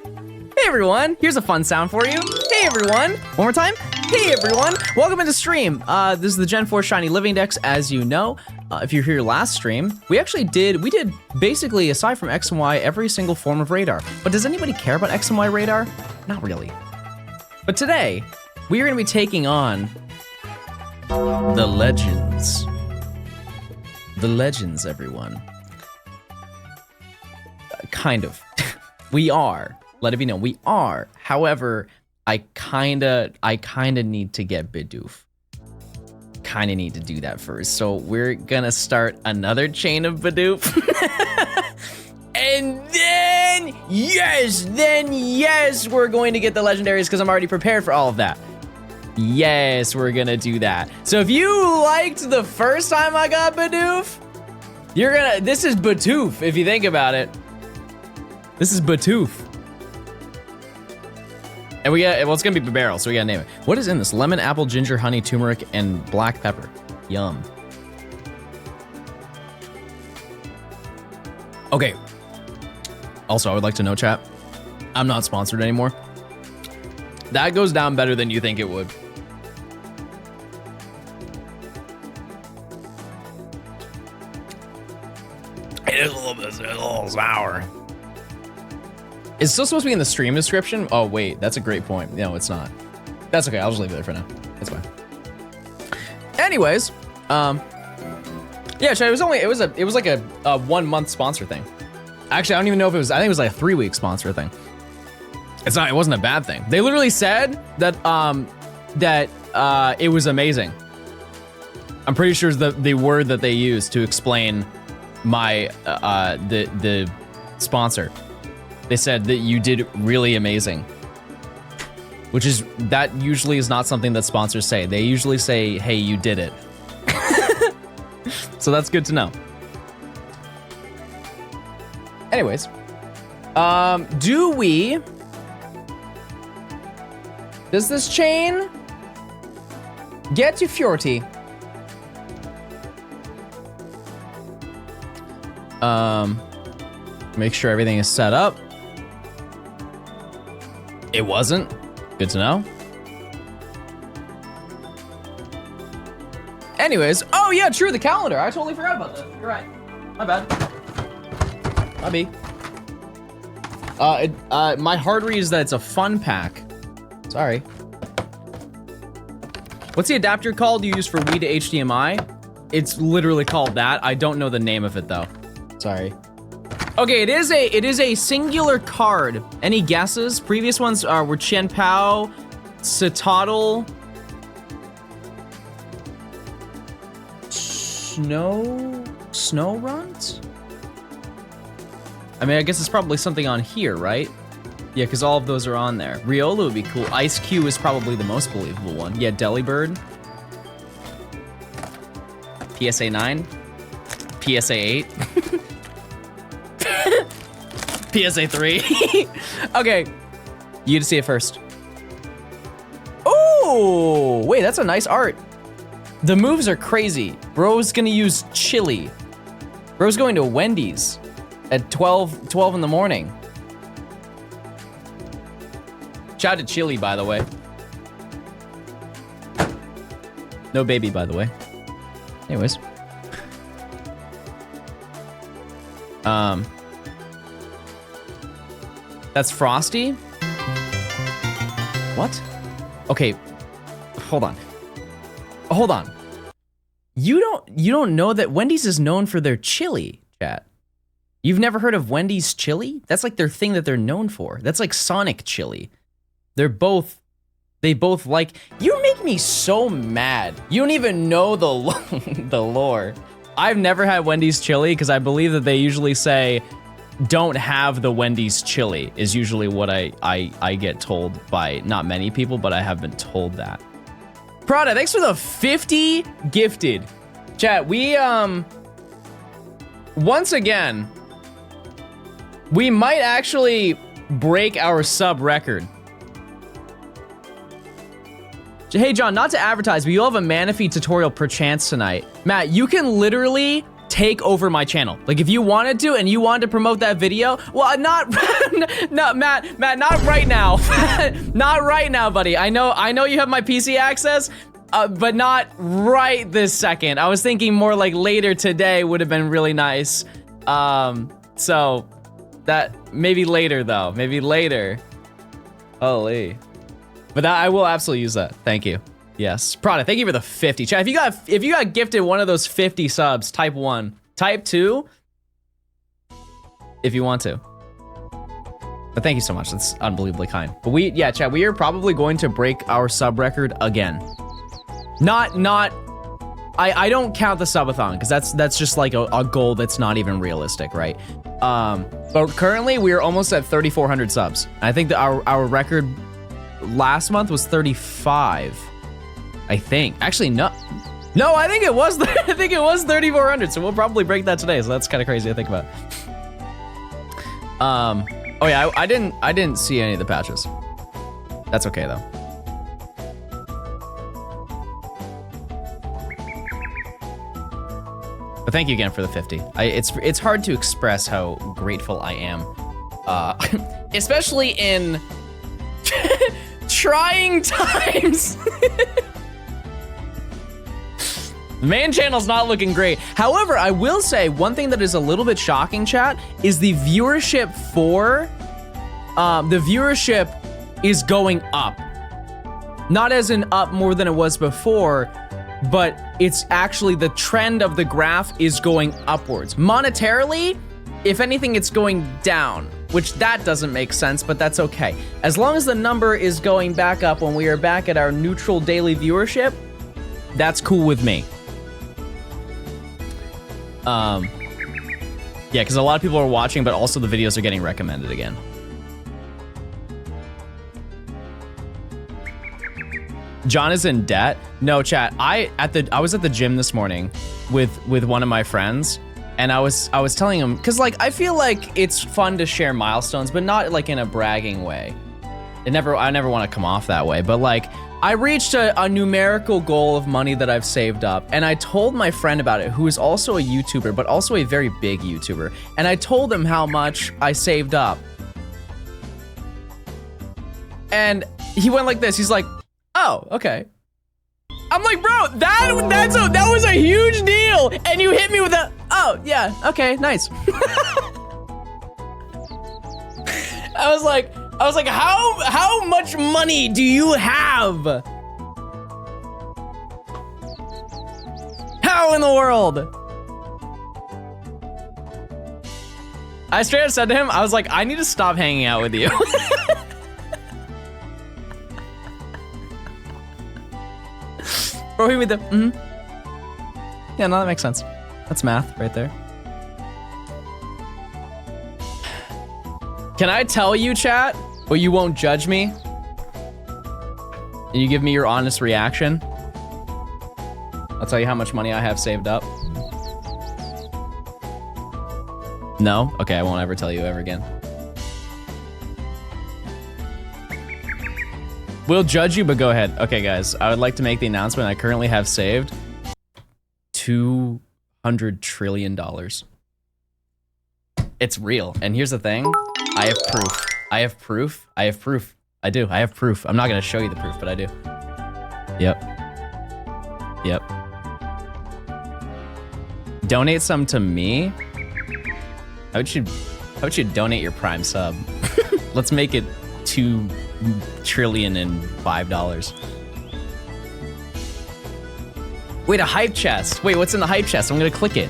Hey everyone, here's a fun sound for you. Hey everyone, one more time. Hey everyone, welcome into stream. This is the Gen 4 Shiny Living Dex, as you know. If you're here last stream, we did basically, aside from X and Y, every single form of radar. But does anybody care about X and Y radar? Not really. But today, we are gonna be taking on the legends. The legends, everyone. Kind of. We are. Let it be known, we are. However, I kinda need to get Bidoof. Kinda need to do that first. So we're gonna start another chain of Bidoof. And then yes, we're going to get the legendaries because I'm already prepared for all of that. Yes, we're gonna do that. So if you liked the first time I got Bidoof, this is Bidoof if you think about it. This is Bidoof. And well, it's gonna be barrel, so we gotta name it. What is in this? Lemon, apple, ginger, honey, turmeric, and black pepper. Yum. Okay. Also, I would like to know, chat, I'm not sponsored anymore. That goes down better than you think it would. It is a little sour. It's still supposed to be in the stream description. Oh wait, that's a great point. No, it's not. That's okay. I'll just leave it there for now. It's fine. Anyways, yeah, it was like a 1 month sponsor thing. Actually, I don't even know if it was. I think it was like a 3 week sponsor thing. It wasn't a bad thing. They literally said that it was amazing. I'm pretty sure it's the word that they used to explain my the sponsor. They said that you did really amazing, that usually is not something that sponsors say. They usually say, hey, you did it. So that's good to know. Anyways, does this chain get to 40? Make sure everything is set up. It wasn't. Good to know. Anyways, oh yeah, true, the calendar. I totally forgot about that. You're right. My bad. My B. My hard read is that it's a fun pack. Sorry. What's the adapter called you use for Wii to HDMI? It's literally called that. I don't know the name of it though. Sorry. Okay, it is a singular card. Any guesses? Previous ones were Chen Pao, Citadel, Snow Runt? I mean, I guess it's probably something on here, right? Yeah, because all of those are on there. Riola would be cool. Ice Q is probably the most believable one. Yeah, Delibird. PSA 9. PSA 8. PSA 3. Okay, you get to see it first. Oh, wait, that's a nice art. The moves are crazy. Bro's gonna use chili. Bro's going to Wendy's at 12 in the morning. Shout out to Chili, by the way. No baby, by the way. Anyways. That's Frosty? What? Okay, hold on. Hold on. You don't know that Wendy's is known for their chili, chat. You've never heard of Wendy's chili? That's like their thing that they're known for. That's like Sonic chili. They both like, you make me so mad. You don't even know the lore. I've never had Wendy's chili because I believe that they usually say, don't have the Wendy's chili is usually what I get told by not many people, but I have been told that. Prada, thanks for the 50 gifted. Chat, we, once again, we might actually break our sub record. Hey John, not to advertise, but you'll have a Manaphy tutorial per chance tonight. Matt, you can literally take over my channel. Like if you wanted to and you wanted to promote that video, well, not Matt, not right now. Not right now, buddy. I know you have my PC access, but not right this second. I was thinking more like later today would have been really nice. So that maybe later though, maybe later. Holy. But that, I will absolutely use that. Thank you. Yes. Prada, thank you for the 50. Chat, if you got gifted one of those 50 subs, type 1. Type 2 if you want to. But thank you so much. That's unbelievably kind. But chat, we are probably going to break our sub record again. I don't count the subathon because that's just like a goal that's not even realistic, right? But currently we are almost at 3,400 subs. I think that our record last month was 35. I think. Actually, no, I think it was 3,400. So we'll probably break that today. So that's kind of crazy to think about. Oh yeah, I didn't see any of the patches. That's okay though. But thank you again for the 50. It's hard to express how grateful I am, especially in trying times. The main channel's not looking great. However, I will say one thing that is a little bit shocking, chat, is the viewership for the viewership is going up. Not as in up more than it was before, but it's actually the trend of the graph is going upwards. Monetarily, if anything, it's going down, which that doesn't make sense, but that's okay. As long as the number is going back up when we are back at our neutral daily viewership, that's cool with me. Yeah, because a lot of people are watching, but also the videos are getting recommended again. John is in debt. No, chat. I was at the gym this morning with one of my friends, and I was telling him, because like I feel like it's fun to share milestones, but not like in a bragging way. I never want to come off that way, but like I reached a numerical goal of money that I've saved up, and I told my friend about it, who is also a YouTuber, but also a very big YouTuber, and I told him how much I saved up. And he went like this. He's like, "Oh, okay." I'm like, "Bro, that was a huge deal," and you hit me with a, "Oh, yeah, okay, nice." I was like, how much money do you have? How in the world? I straight up said to him, I was like, I need to stop hanging out with you. Bro, he made the, Yeah, no, that makes sense. That's math right there. Can I tell you, chat, but you won't judge me? And you give me your honest reaction? I'll tell you how much money I have saved up. No? Okay, I won't ever tell you ever again. We'll judge you, but go ahead. Okay, guys, I would like to make the announcement. I currently have saved $200 trillion. It's real. And here's the thing. I have proof. I have proof. I have proof. I do. I have proof. I'm not going to show you the proof, but I do. Yep. Yep. Donate some to me? How would you donate your Prime sub? Let's make it $2,005,000. Wait, a hype chest. Wait, what's in the hype chest? I'm gonna click it.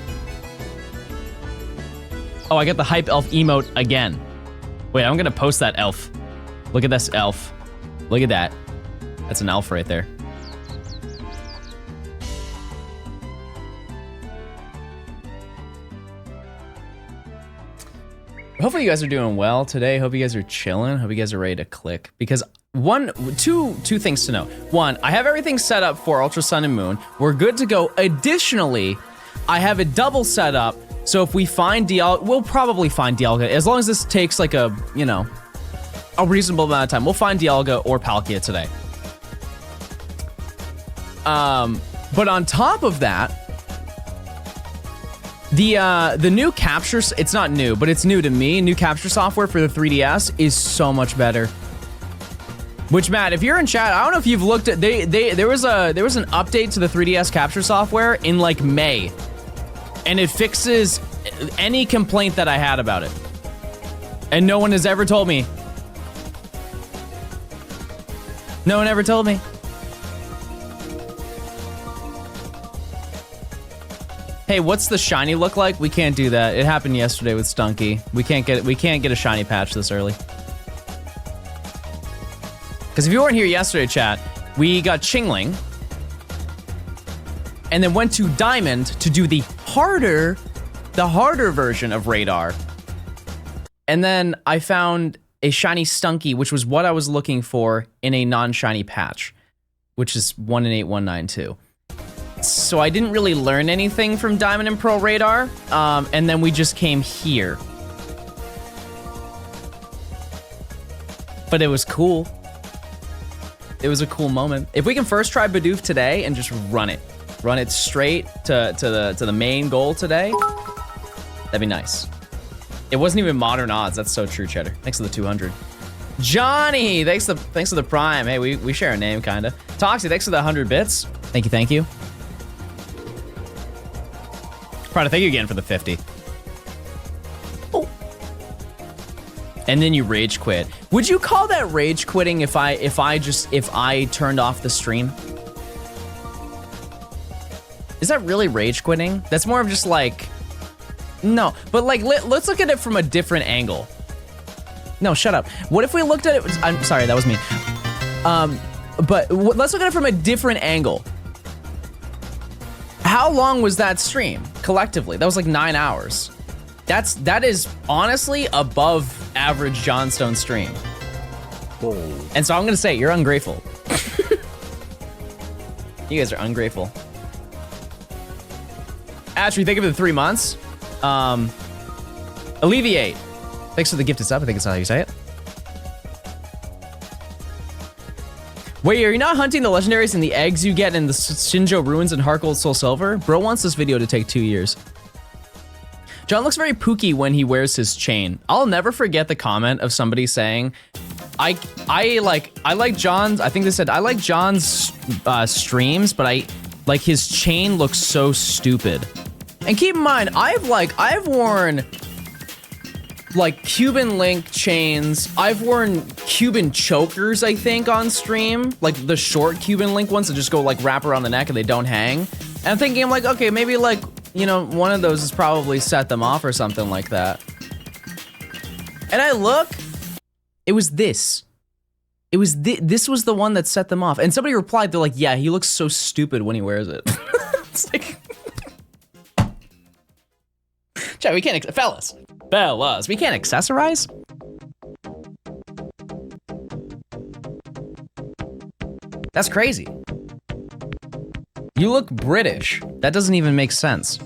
Oh, I got the hype elf emote again. Wait, I'm gonna post that elf. Look at this elf. Look at that. That's an elf right there. Hopefully you guys are doing well today. Hope you guys are chilling. Hope you guys are ready to click. Because two things to know. One, I have everything set up for Ultra Sun and Moon. We're good to go. Additionally, I have a double set up. So if we find Dialga, we'll probably find Dialga. As long as this takes like a, you know, a reasonable amount of time. We'll find Dialga or Palkia today. But on top of that, The new capture, it's not new, but it's new to me. New capture software for the 3DS is so much better. Which, Matt, if you're in chat, I don't know if you've looked at, there was an update to the 3DS capture software in like May, and it fixes any complaint that I had about it. And no one has ever told me. No one ever told me. Hey, what's the shiny look like? We can't do that. It happened yesterday with Stunky. We can't get a shiny patch this early. Because if you weren't here yesterday, chat, we got Chingling, and then went to Diamond to do the harder version of Radar. And then I found a shiny Stunky, which was what I was looking for in a non-shiny patch, which is 1-in-8-1-9-2. So I didn't really learn anything from Diamond and Pearl Radar, and then we just came here. But it was cool. It was a cool moment. If we can first try Bidoof today and just run it straight to the main goal today, that'd be nice. It wasn't even modern odds. That's so true, Cheddar. Thanks to the 200. Johnny, thanks to the Prime. Hey, we share a name, kinda. Toxie, thanks for the 100 bits. Thank you. Prada, thank you again for the 50. Oh. And then you rage quit. Would you call that rage quitting if I turned off the stream? Is that really rage quitting? That's more of just like, no, but like, let's look at it from a different angle. No, shut up. What if we looked at it, I'm sorry, that was me. But let's look at it from a different angle. How long was that stream collectively? That was like 9 hours. That is honestly above average Johnstone stream. Oh. And so I'm gonna say, you're ungrateful. You guys are ungrateful. Ashley, think of it in 3 months. Alleviate. Thanks for the gifted sub. I think it's how you say it. Wait, are you not hunting the legendaries and the eggs you get in the Shinjo Ruins and Heart Gold Soul Silver? Bro wants this video to take 2 years. John looks very Pooky when he wears his chain. I'll never forget the comment of somebody saying, I like John's, I think they said, I like John's streams, but I like his chain looks so stupid. And keep in mind, I've worn like Cuban link chains. I've worn Cuban chokers, I think, on stream. Like the short Cuban link ones that just go like wrap around the neck and they don't hang. And I'm thinking, I'm like, okay, maybe like, you know, one of those has probably set them off or something like that. And I look, it was this. It was this was the one that set them off. And somebody replied, they're like, yeah, he looks so stupid when he wears it. It's like, Chat, we can't, fellas, we can't accessorize? That's crazy. You look British. That doesn't even make sense.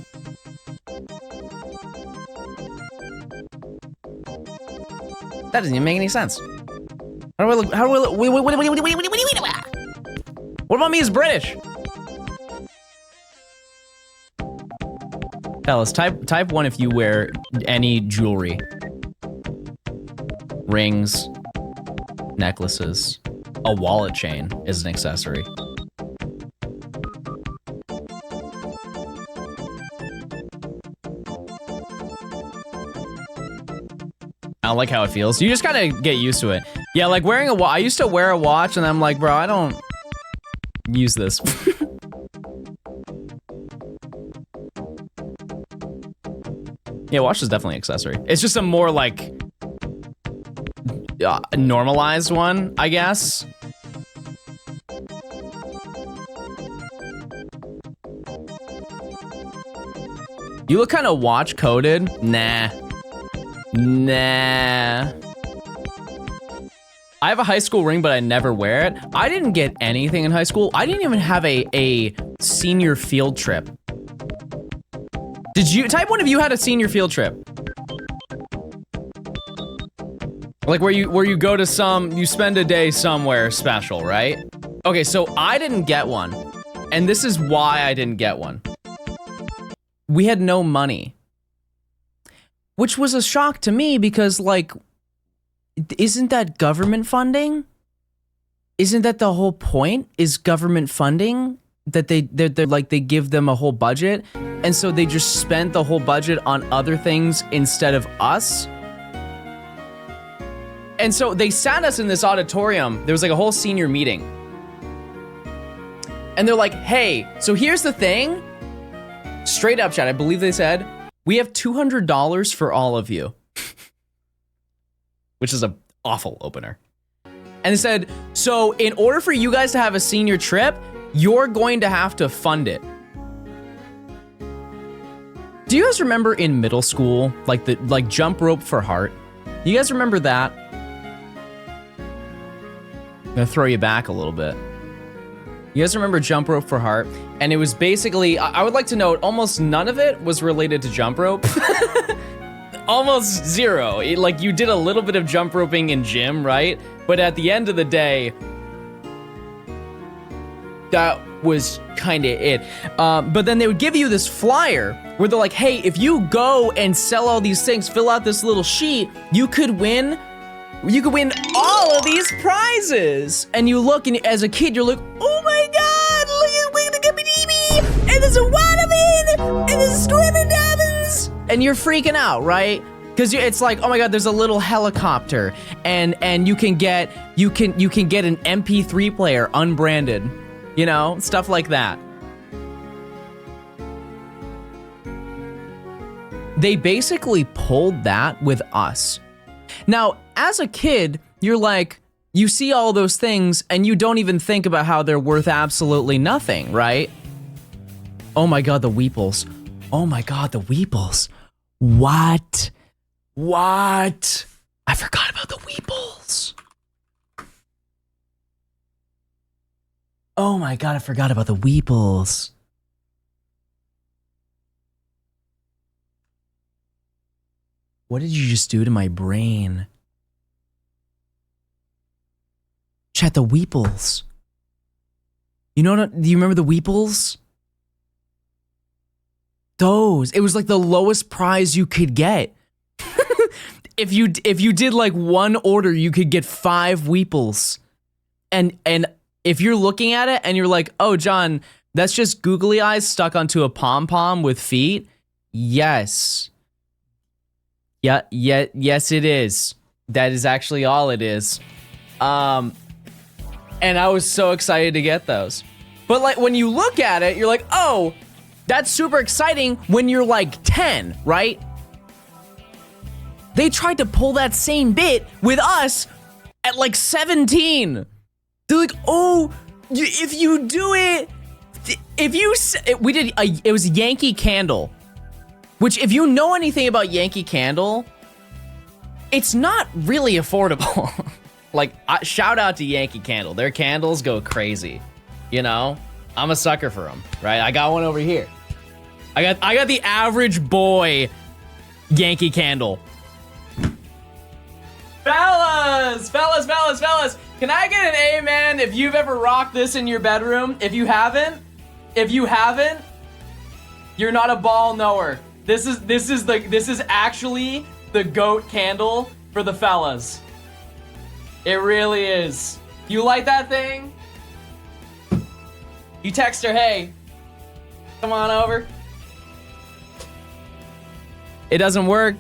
That doesn't even make any sense. How do I look? How do I look? Wait. What about me as British? Fellas, type 1 if you wear any jewelry. Rings, necklaces, a wallet chain is an accessory. I don't like how it feels. You just gotta get used to it. Yeah, like wearing a watch. I used to wear a watch and I'm like, bro, I don't use this. Yeah, watch is definitely an accessory. It's just a more like normalized one, I guess. You look kind of watch coded. Nah. I have a high school ring, but I never wear it. I didn't get anything in high school. I didn't even have a senior field trip. Did you? Type 1 if you had a senior field trip. Like where you go to you spend a day somewhere special, right? Okay, so I didn't get one. And this is why I didn't get one. We had no money. which was a shock to me because, like, isn't that government funding? Isn't that the whole point? Is government funding that they're like they give them a whole budget, and so they just spent the whole budget on other things instead of us? And so they sat us in this auditorium. There was like a whole senior meeting. And they're like, hey, so here's the thing. Straight up, chat, I believe they said, we have $200 for all of you. Which is an awful opener. And they said, so in order for you guys to have a senior trip, you're going to have to fund it. Do you guys remember in middle school, like jump rope for heart? You guys remember that? I'm gonna throw you back a little bit. You guys remember jump rope for heart? And it was basically, I would like to note, almost none of it was related to jump rope. Almost zero. Like, you did a little bit of jump roping in gym, right? But at the end of the day, that was kind of it. But then they would give you this flyer where they're like, hey, if you go and sell all these things, fill out this little sheet, you could win all of these prizes. And you look, and as a kid, you're like, oh my God, look at the and there's a waterman, and there's swimming diamonds. And you're freaking out, right? Because it's like, oh my God, there's a little helicopter, and you can get an MP3 player unbranded, you know, stuff like that. They basically pulled that with us. Now, as a kid, you're like, you see all those things and you don't even think about how they're worth absolutely nothing, right? Oh my God, the Weeples. Oh my God, the Weeples. What? I forgot about the Weeples. Oh my God, I forgot about the Weeples. What did you just do to my brain? Chat, the Weeples. You know what? Do you remember the Weeples? Those. It was like the lowest prize you could get. If you did like one order, you could get 5 Weeples. And if you're looking at it and you're like, oh, John, that's just googly eyes stuck onto a pom-pom with feet. Yes. Yes, it is. That is actually all it is. And I was so excited to get those. But like when you look at it, you're like, oh, that's super exciting when you're like 10, right? They tried to pull that same bit with us at like 17. They're like, oh, if you do it, it was Yankee Candle. Which, if you know anything about Yankee Candle, it's not really affordable. Like, shout out to Yankee Candle. Their candles go crazy. You know? I'm a sucker for them, right? I got one over here. I got the average boy Yankee Candle. Fellas! Can I get an amen if you've ever rocked this in your bedroom? If you haven't, you're not a ball knower. This is actually the GOAT candle for the fellas. It really is. You light that thing? You text her, hey, come on over. It doesn't work.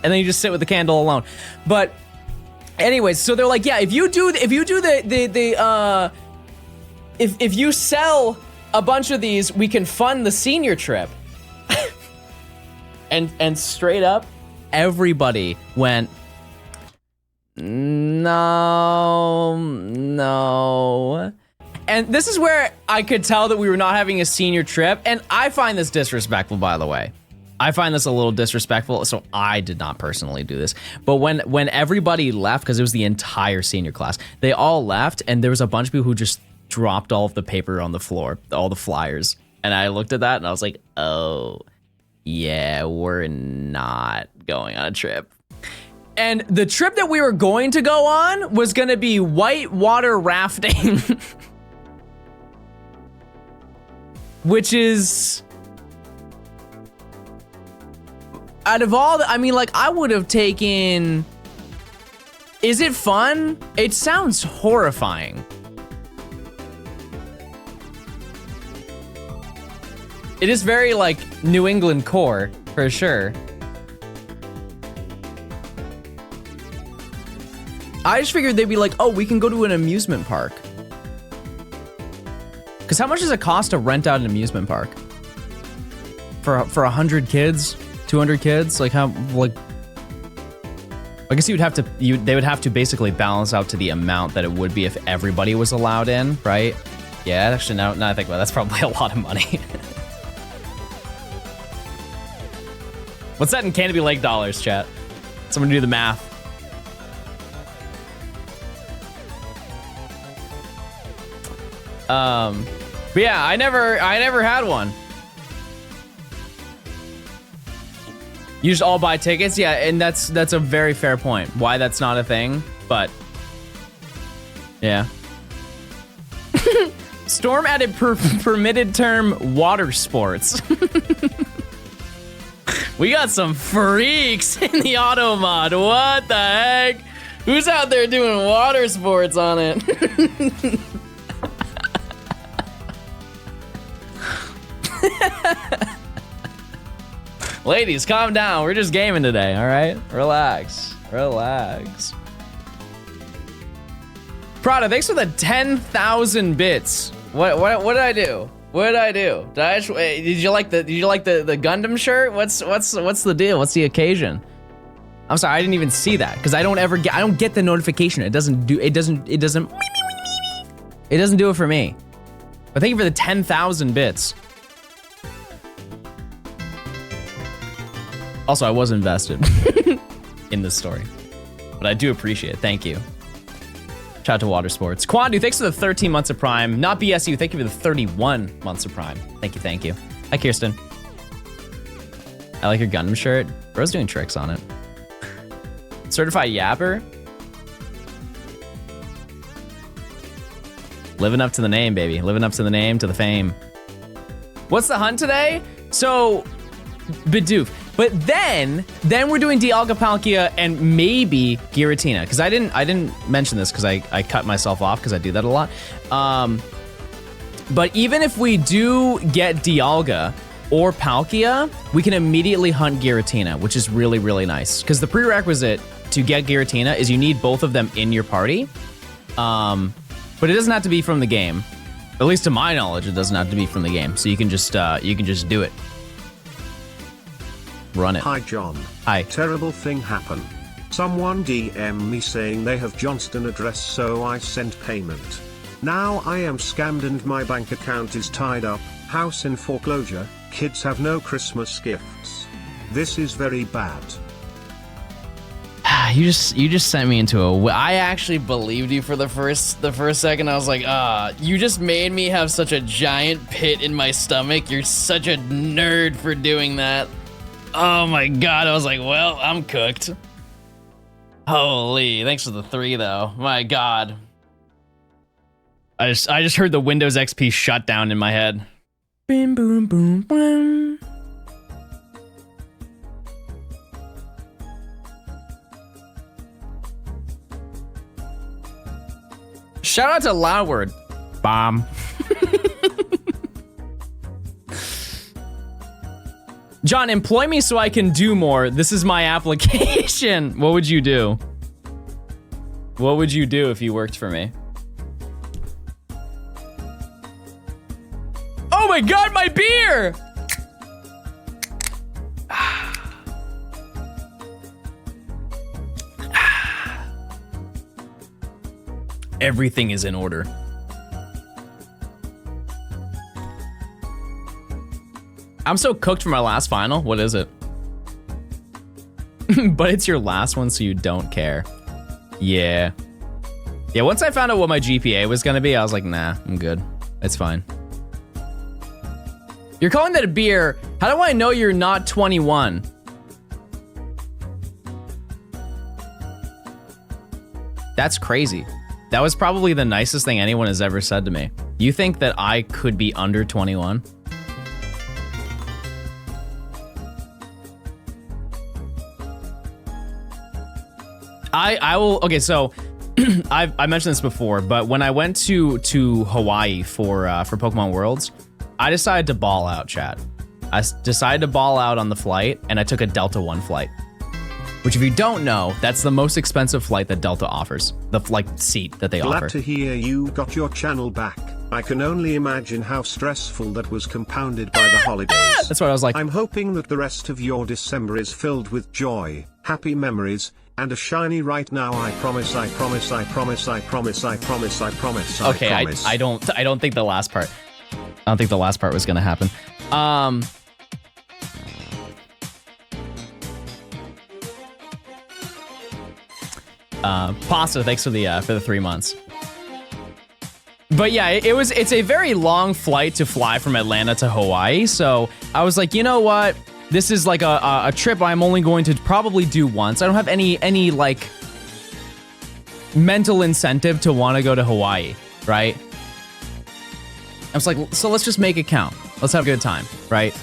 And then you just sit with the candle alone. But anyways, so they're like, yeah, if you sell a bunch of these, we can fund the senior trip. And straight up, everybody went, no. And this is where I could tell that we were not having a senior trip. And I find this disrespectful, by the way. I find this a little disrespectful, so I did not personally do this. But when everybody left, because it was the entire senior class, they all left, and there was a bunch of people who just dropped all of the paper on the floor, all the flyers. And I looked at that, and I was like, oh, yeah, we're not going on a trip. And the trip that we were going to go on was going to be whitewater rafting. Which is... Out of all the, I mean, like, I would have taken... Is it fun? It sounds horrifying. It is very, like, New England core, for sure. I just figured they'd be like, oh, we can go to an amusement park. Because how much does it cost to rent out an amusement park? For 100 kids? 200 kids? Like how, like... I guess you would have to, they would have to basically balance out to the amount that it would be if everybody was allowed in, right? Yeah, actually, now I think about it, that's probably a lot of money. What's that in Canopy Lake dollars, chat? Someone do the math. But yeah, I never had one. You just all buy tickets? Yeah, and that's a very fair point. Why that's not a thing, but yeah. Storm added permitted term water sports. We got some freaks in the auto mod. What the heck? Who's out there doing water sports on it? Ladies, calm down. We're just gaming today, all right? Relax, relax. Prada, thanks for the 10,000 bits. What did I do? What did I do? Did you like the Gundam shirt? What's the deal? What's the occasion? I'm sorry, I didn't even see that because I don't get the notification. It doesn't do it doesn't do it for me. But thank you for the 10,000 bits. Also, I was invested in this story, but I do appreciate it. Thank you. Shout out to Water Sports. Quandu, thanks for the 13 months of Prime. Not BSU, thank you for the 31 months of Prime. Thank you, thank you. Hi, Kirsten. I like your Gundam shirt. Bro's doing tricks on it. Certified Yapper. Living up to the name, baby. Living up to the name, to the fame. What's the hunt today? So, Bidoof. But then we're doing Dialga, Palkia, and maybe Giratina. Because I didn't mention this because I cut myself off because I do that a lot. But even if we do get Dialga or Palkia, we can immediately hunt Giratina, which is really, really nice. Because the prerequisite to get Giratina is you need both of them in your party. But it doesn't have to be from the game. At least to my knowledge, it doesn't have to be from the game. So you can just do it. Run it. Hi John. Hi. Terrible thing happened. Someone DM me saying they have Johnstone address, so I sent payment. Now I am scammed and my bank account is tied up, house in foreclosure, kids have no Christmas gifts. This is very bad. You just sent me into a... I actually believed you for the first second. I was like, you just made me have such a giant pit in my stomach. You're such a nerd for doing that. Oh my god, I was like, well, I'm cooked. Holy, thanks for the 3 though. My god. I just heard the Windows XP shutdown in my head. Boom, boom, boom, boom. Shout out to Loudword. Bomb. John, employ me so I can do more. This is my application. What would you do? What would you do if you worked for me? Oh my god, my beer! Everything is in order. I'm so cooked for my last final. What is it? But it's your last one, so you don't care. Yeah. Yeah, once I found out what my GPA was gonna be, I was like, nah, I'm good. It's fine. You're calling that a beer. How do I know you're not 21? That's crazy. That was probably the nicest thing anyone has ever said to me. You think that I could be under 21? I will. Okay, so I mentioned this before, but when I went to Hawaii for Pokemon Worlds, I decided to ball out, chat. I decided to ball out on the flight, and I took a Delta One flight. Which, if you don't know, that's the most expensive flight that Delta offers. The seat that they offer. Glad to hear you got your channel back. I can only imagine how stressful that was, compounded by the holidays. That's what I was like. I'm hoping that the rest of your December is filled with joy, happy memories, and a shiny right now. I promise, I promise, I promise, I promise, I promise, I promise, I promise. I don't think the last part. I don't think the last part was gonna happen. Pasta, thanks for the 3 months. But yeah, it's a very long flight to fly from Atlanta to Hawaii. So I was like, you know what? This is like a trip I'm only going to probably do once. I don't have any like mental incentive to want to go to Hawaii, right? I was like, so let's just make it count. Let's have a good time, right?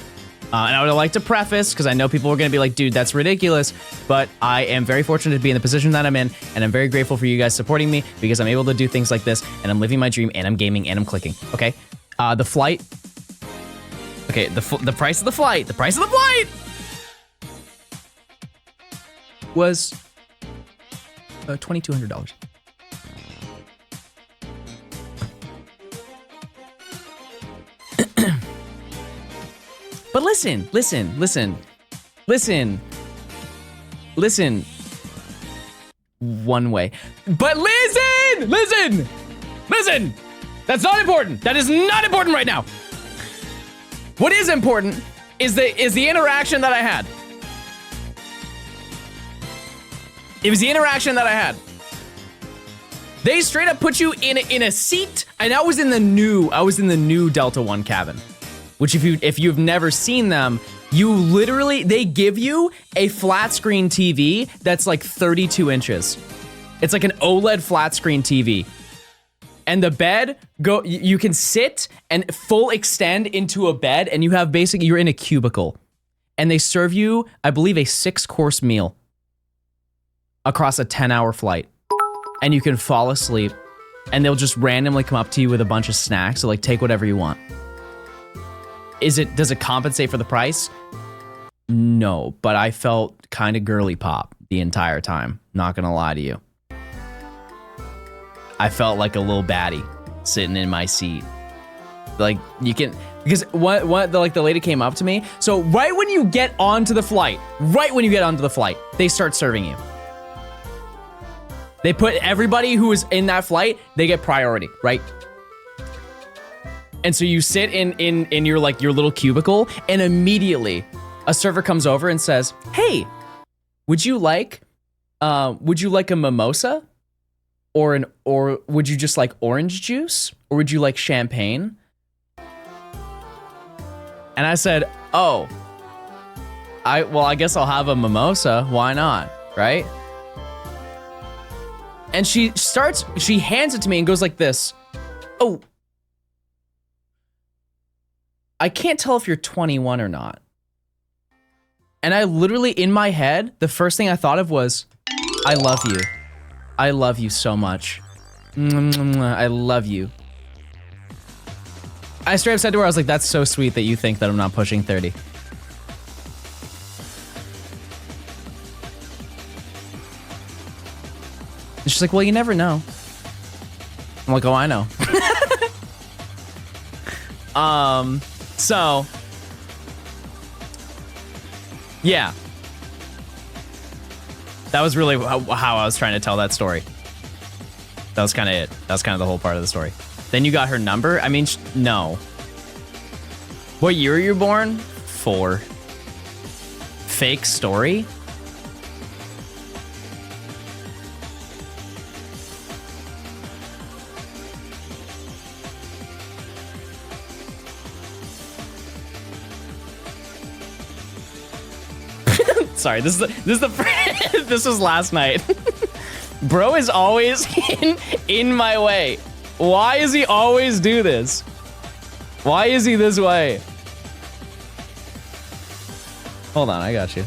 And I would like to preface, because I know people are going to be like, dude, that's ridiculous. But I am very fortunate to be in the position that I'm in. And I'm very grateful for you guys supporting me, because I'm able to do things like this. And I'm living my dream, and I'm gaming, and I'm clicking. Okay. The flight. Okay. The price of the flight. The price of the flight was $2,200. But listen. One way. But listen! That's not important. That is not important right now. What is important is the interaction that I had. It was the interaction that I had. They straight up put you in a seat, and I was in the new Delta One cabin. Which if you've never seen them, they give you a flat screen TV that's like 32 inches. It's like an OLED flat screen TV. And the bed, you can sit and full extend into a bed, and you're in a cubicle. And they serve you, I believe, a 6-course meal across a 10-hour flight. And you can fall asleep, and they'll just randomly come up to you with a bunch of snacks, so like take whatever you want. Does it compensate for the price? No, but I felt kind of girly pop the entire time. Not gonna lie to you. I felt like a little baddie sitting in my seat. Like because the lady came up to me. So right when you get onto the flight, they start serving you. They put everybody who is in that flight, they get priority, right? And so you sit in your little cubicle, and immediately a server comes over and says, "Hey, would you like a mimosa, or would you just like orange juice, or would you like champagne?" And I said, "Oh, I guess I'll have a mimosa. Why not, right?" And she hands it to me and goes like this, "Oh, I can't tell if you're 21 or not." And I literally, in my head, the first thing I thought of was, I love you. I love you so much. I love you. I straight up said to her, I was like, that's so sweet that you think that I'm not pushing 30. And she's like, well, you never know. I'm like, oh, I know. So, yeah. That was really how I was trying to tell that story. That was kind of it. That was kind of the whole part of the story. Then you got her number? I mean, no. What year are you born? 4. Fake story? Sorry, this was last night. Bro is always in my way. Why does he always do this? Why is he this way? Hold on, I got you.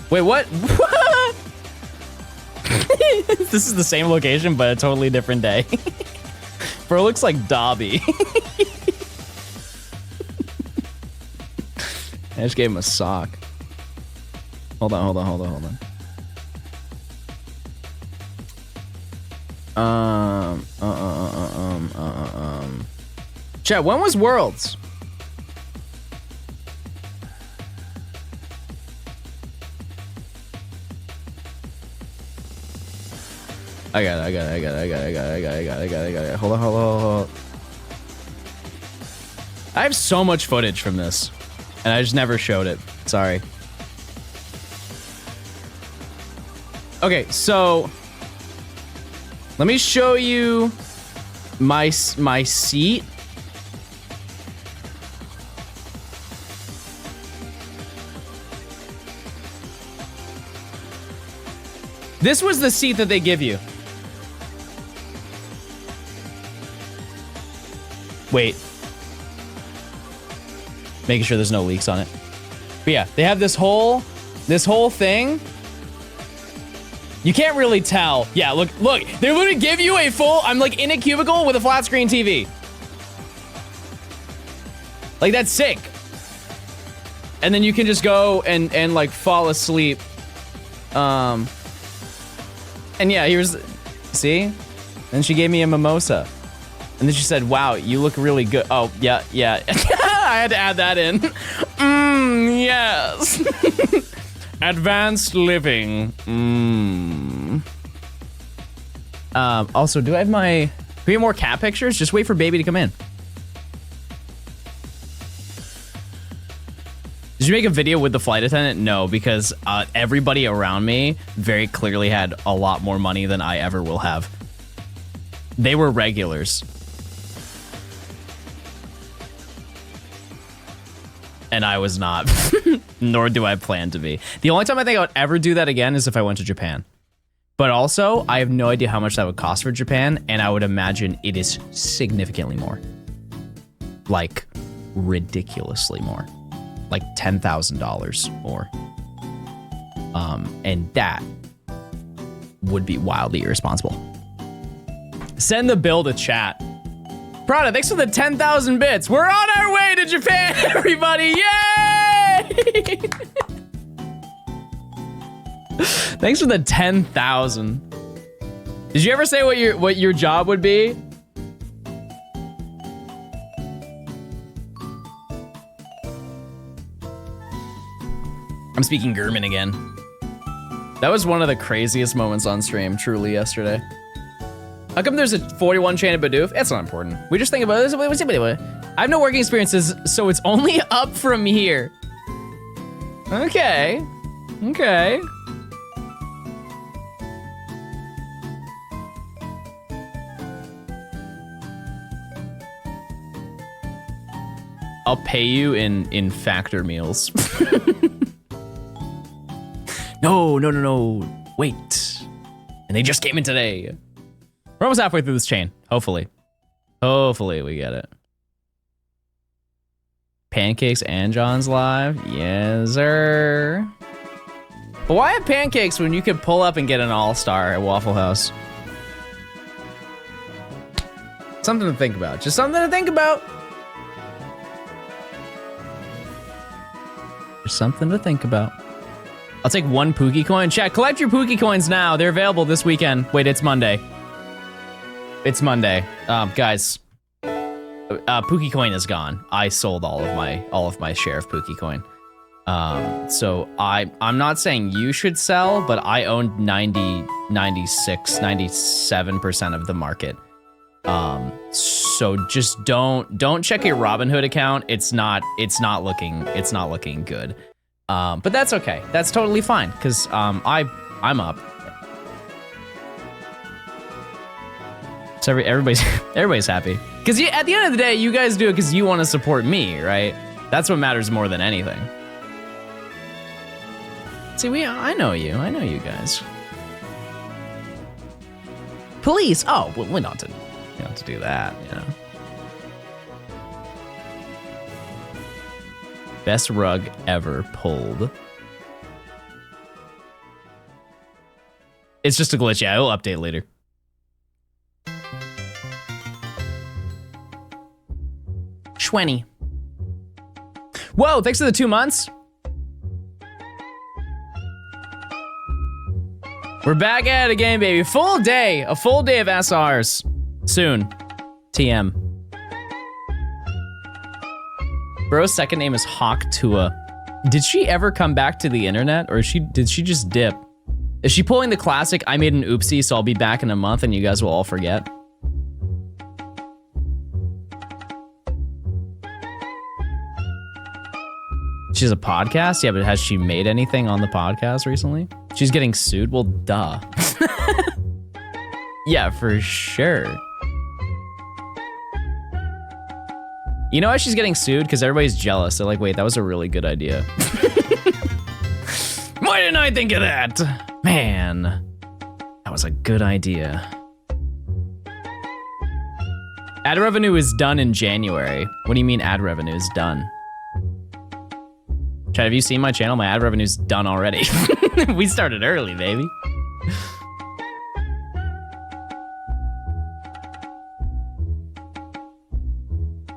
Wait, what? What? This is the same location, but a totally different day. Bro looks like Dobby. I just gave him a sock. Hold on. Chat, when was Worlds? I got it. Hold on. I have so much footage from this, and I just never showed it. Sorry. Okay, so let me show you my seat. This was the seat that they give you. Wait. Making sure there's no leaks on it. But yeah, they have this whole thing. You can't really tell. Yeah, look, they literally give you a full, I'm like in a cubicle with a flat screen TV. Like, that's sick. And then you can just go and like fall asleep. And yeah, here's, see? And she gave me a mimosa. And then she said, wow, you look really good. Oh, yeah. I had to add that in. Yes. Advanced living. Also, do I have my... Do we have more cat pictures? Just wait for baby to come in. Did you make a video with the flight attendant? No, because everybody around me very clearly had a lot more money than I ever will have. They were regulars. And I was not, nor do I plan to be. The only time I think I would ever do that again is if I went to Japan. But also, I have no idea how much that would cost for Japan, and I would imagine it is significantly more. Like, ridiculously more. Like $10,000 more. And that would be wildly irresponsible. Send the bill to chat. Prada, thanks for the 10,000 bits. We're on our way to Japan, everybody. Yay! Thanks for the 10,000. Did you ever say what your job would be? I'm speaking German again. That was one of the craziest moments on stream, truly, yesterday. How come there's a 41 chain of Bidoof? It's not important. We just think about this. I have no working experiences, so it's only up from here. Okay. I'll pay you in factor meals. No. Wait. And they just came in today. We're almost halfway through this chain. Hopefully we get it. Pancakes and John's live? Yes, sir. But why have pancakes when you could pull up and get an all-star at Waffle House? Something to think about. Just something to think about. There's something to think about. I'll take one Pooky coin. Chat, collect your Pooky coins now. They're available this weekend. Wait, it's Monday. Guys, Pooky coin is gone. I sold all of my share of Pooky coin. So I'm not saying you should sell, but I owned 97% of the market. So just don't check your Robinhood account. It's not looking good. But that's okay. That's totally fine because I'm up. So everybody's happy. Because at the end of the day, you guys do it because you want to support me, right? That's what matters more than anything. See, I know you guys. Police. Oh, well, we don't have to do that, you know. Best rug ever pulled. It's just a glitch. Yeah, it'll update later. Schwenny. Whoa, thanks for the 2 months. We're back at it again, baby. Full day, a full day of SRs. Soon. TM. Bro's second name is Hawk Tua. Did she ever come back to the internet, or did she just dip? Is she pulling the classic, I made an oopsie, so I'll be back in a month and you guys will all forget? She has a podcast? Yeah, but has she made anything on the podcast recently? She's getting sued? Well, duh. Yeah, for sure. You know why she's getting sued? Because everybody's jealous. They're like, wait, that was a really good idea. Why didn't I think of that? Man, that was a good idea. Ad revenue is done in January. What do you mean ad revenue is done? Chad, have you seen my channel? My ad revenue's done already. We started early, baby.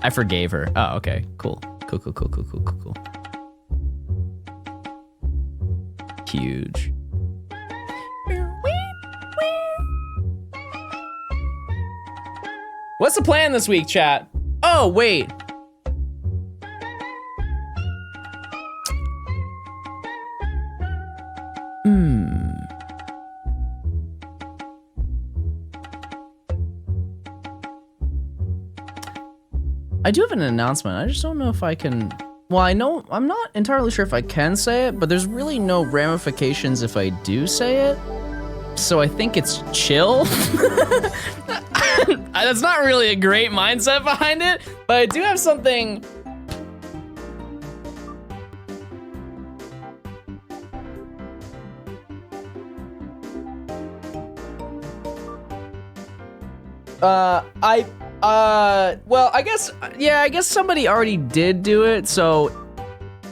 I forgave her. Oh, okay. Cool. Cool. Huge. What's the plan this week, chat? Oh, wait. I do have an announcement. I just don't know if I can... Well, I'm not entirely sure if I can say it, but there's really no ramifications if I do say it. So I think it's chill. That's not really a great mindset behind it, but I do have something... well, I guess somebody already did do it, so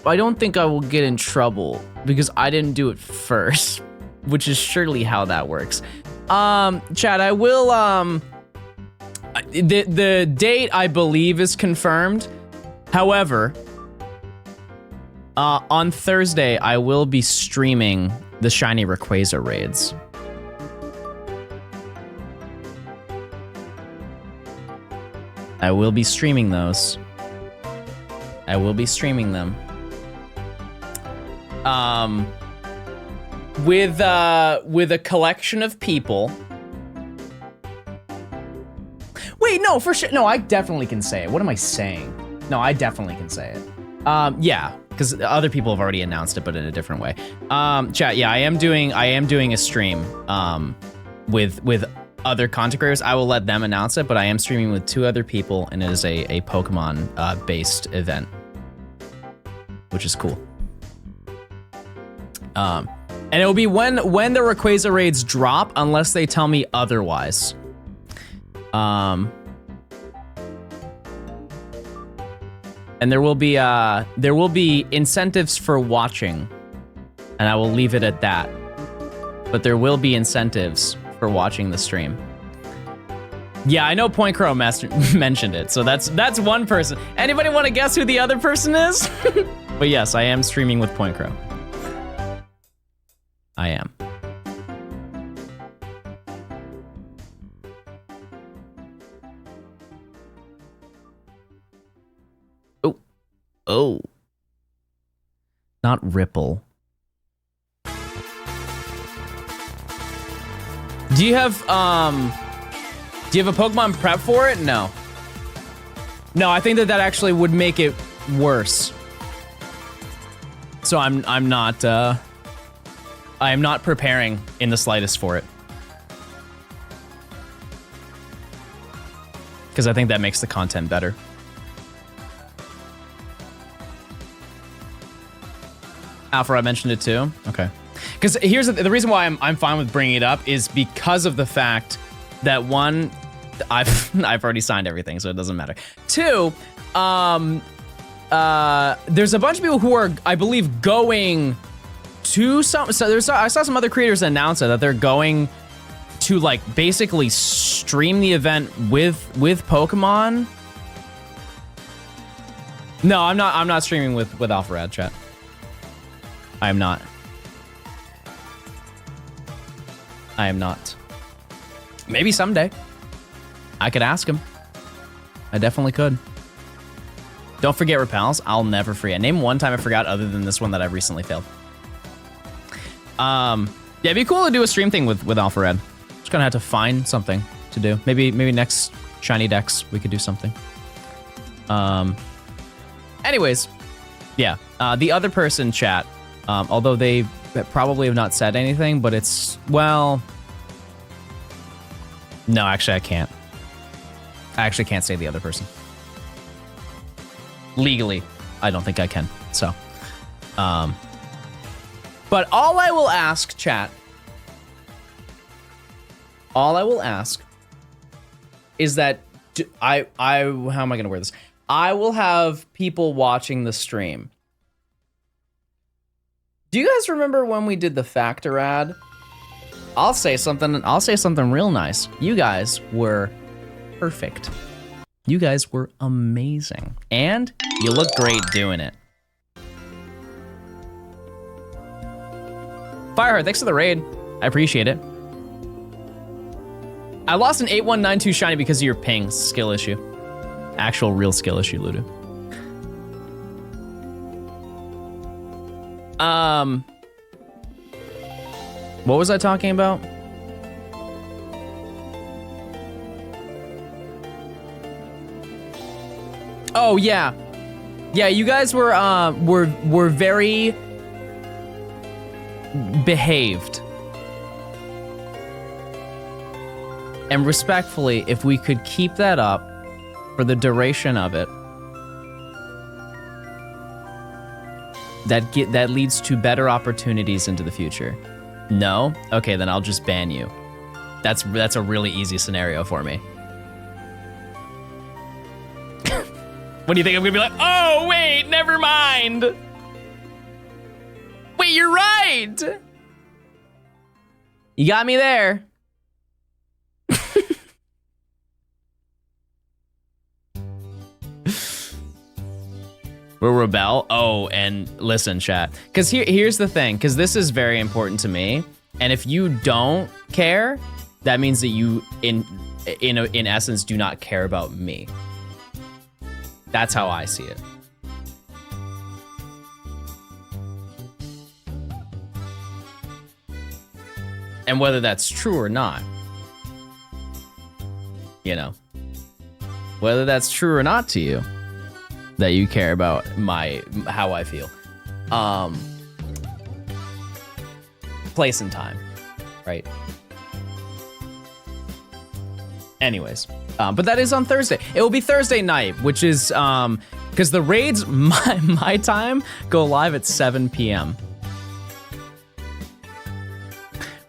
I don't think I will get in trouble because I didn't do it first, which is surely how that works. Chad, I will, the date I believe is confirmed. However, on Thursday, I will be streaming the Shiny Rayquaza raids. I will be streaming those. I will be streaming them. With a collection of people. Wait, no, for sure. No, I definitely can say it. What am I saying? No, I definitely can say it. Yeah, because other people have already announced it, but in a different way. Chat, yeah, I am doing a stream with other content creators. I will let them announce it, but I am streaming with 2 other people, and it is a Pokemon based event, which is cool. And it will be when the Rayquaza raids drop, unless they tell me otherwise. And there will be incentives for watching, and I will leave it at that. But there will be incentives for watching the stream. Yeah, I know Point Crow mentioned it, so that's one person. Anybody want to guess who the other person is? But yes, I am streaming with Point Crow. I am. Oh. Not Ripple. Do you have a Pokemon prep for it? No. No, I think that actually would make it worse. So I am not preparing in the slightest for it. Because I think that makes the content better. Alpha, I mentioned it too? Okay. Because here's the reason why I'm fine with bringing it up is because of the fact that 1, I've already signed everything, so it doesn't matter. 2, there's a bunch of people who are, I believe, going I saw some other creators announce it, that they're going to like basically stream the event with Pokemon. No, I'm not streaming with Alpharad, chat. I am not. Maybe someday. I could ask him. I definitely could. Don't forget Repels. I'll never forget. Name one time I forgot other than this one that I've recently failed. Yeah, it'd be cool to do a stream thing with Alpharad. Just gonna have to find something to do. Maybe next Shiny Dex we could do something. Anyways, yeah. The other person, chat, although they probably have not said anything, but it's, well, no, actually I can't. I actually can't say the other person. Legally, I don't think I can, so. But all I will ask, chat, all I will ask is that, how am I gonna wear this? I will have people watching the stream. Do you guys remember when we did the factor ad? I'll say something real nice. You guys were perfect. You guys were amazing. And you look great doing it. Fireheart, thanks for the raid. I appreciate it. I lost an 8192 shiny because of your ping skill issue. Actual real skill issue, Ludo. What was I talking about? Oh yeah. Yeah, you guys were very behaved. And respectfully, if we could keep that up for the duration of it, that leads to better opportunities into the future. No? Okay, then I'll just ban you. That's a really easy scenario for me. What do you think? I'm gonna be like, oh wait, never mind. Wait, you're right. You got me there. We'll rebel. Oh, and listen, chat. Because here's the thing. Because this is very important to me. And if you don't care, that means that you, in essence, do not care about me. That's how I see it. And whether that's true or not, you know, whether that's true or not to you, that you care about how I feel. Place and time, right? Anyways, but that is on Thursday. It will be Thursday night, which is, because the raids, my time, go live at 7 p.m.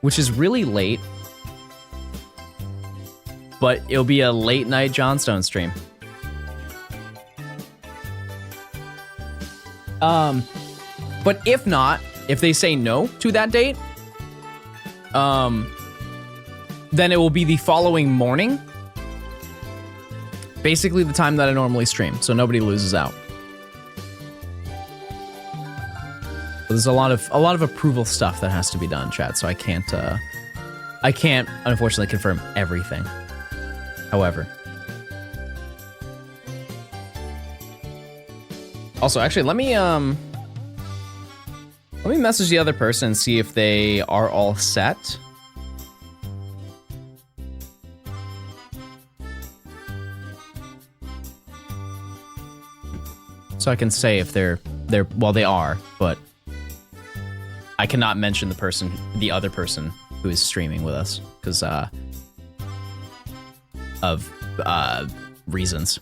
Which is really late, but it'll be a late night Johnstone stream. But if not, if they say no to that date, then it will be the following morning. Basically the time that I normally stream, so nobody loses out. But there's a lot of approval stuff that has to be done, chat, so I can't unfortunately confirm everything. However. Also, actually, let me message the other person and see if they are all set. So I can say if they're well, they are, but I cannot mention the other person who is streaming with us because of reasons.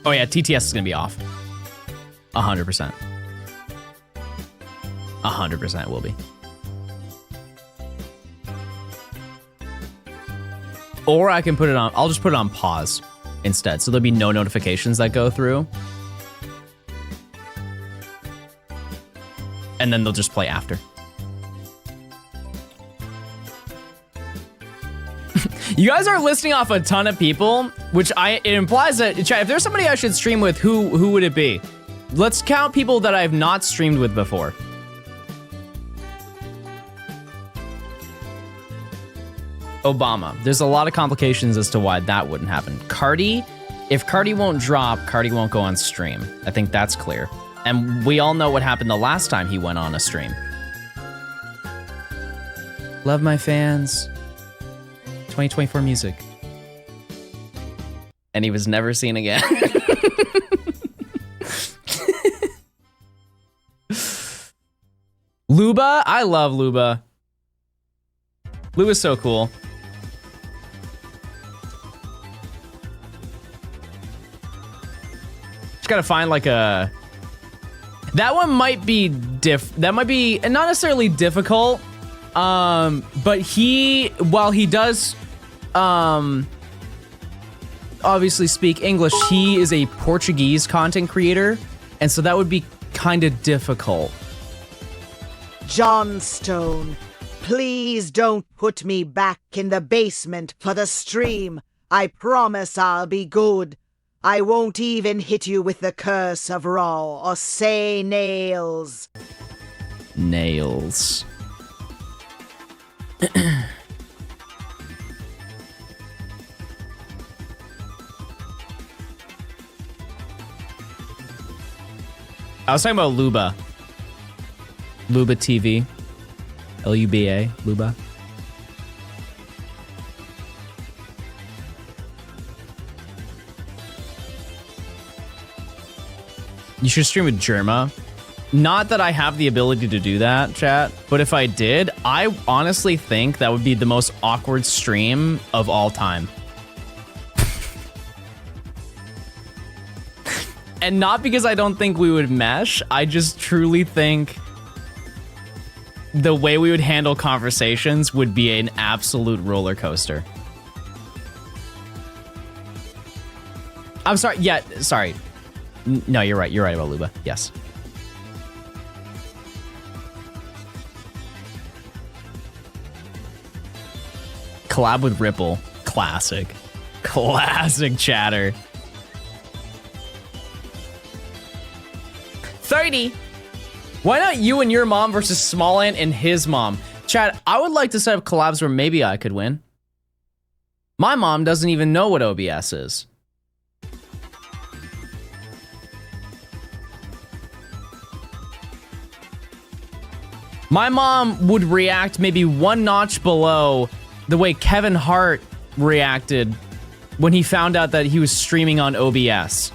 Oh yeah, TTS is gonna be off. 100%. 100% will be. Or I can put it on, I'll just put it on pause instead, so there'll be no notifications that go through. and then they'll just play after. You guys are listing off a ton of people, which it implies that if there's somebody I should stream with, who would it be? Let's count people that I've not streamed with before. Obama. There's a lot of complications as to why that wouldn't happen. Cardi, if Cardi won't drop, Cardi won't go on stream. I think that's clear. And we all know what happened the last time he went on a stream. Love my fans. 2024 music. And he was never seen again. Luba? I love Luba. Luba's so cool. Just gotta find like a... That one might be that might be not necessarily difficult. But while he does obviously speak English, he is a Portuguese content creator, and so that would be kind of difficult. Johnstone, please don't put me back in the basement for the stream. I promise I'll be good. I won't even hit you with the curse of raw or say nails. Nails. I was talking about Luba. Luba TV. Luba. Luba. You should stream with Germa. Not that I have the ability to do that, chat, but if I did, I honestly think that would be the most awkward stream of all time. And not because I don't think we would mesh, I just truly think the way we would handle conversations would be an absolute roller coaster. I'm sorry, yeah, sorry. No, you're right about Luba, yes. Collab with Ripple. Classic. Classic chatter. 30. Why not you and your mom versus Smallant and his mom? Chat, I would like to set up collabs where maybe I could win. My mom doesn't even know what OBS is. My mom would react maybe one notch below the way Kevin Hart reacted when he found out that he was streaming on OBS.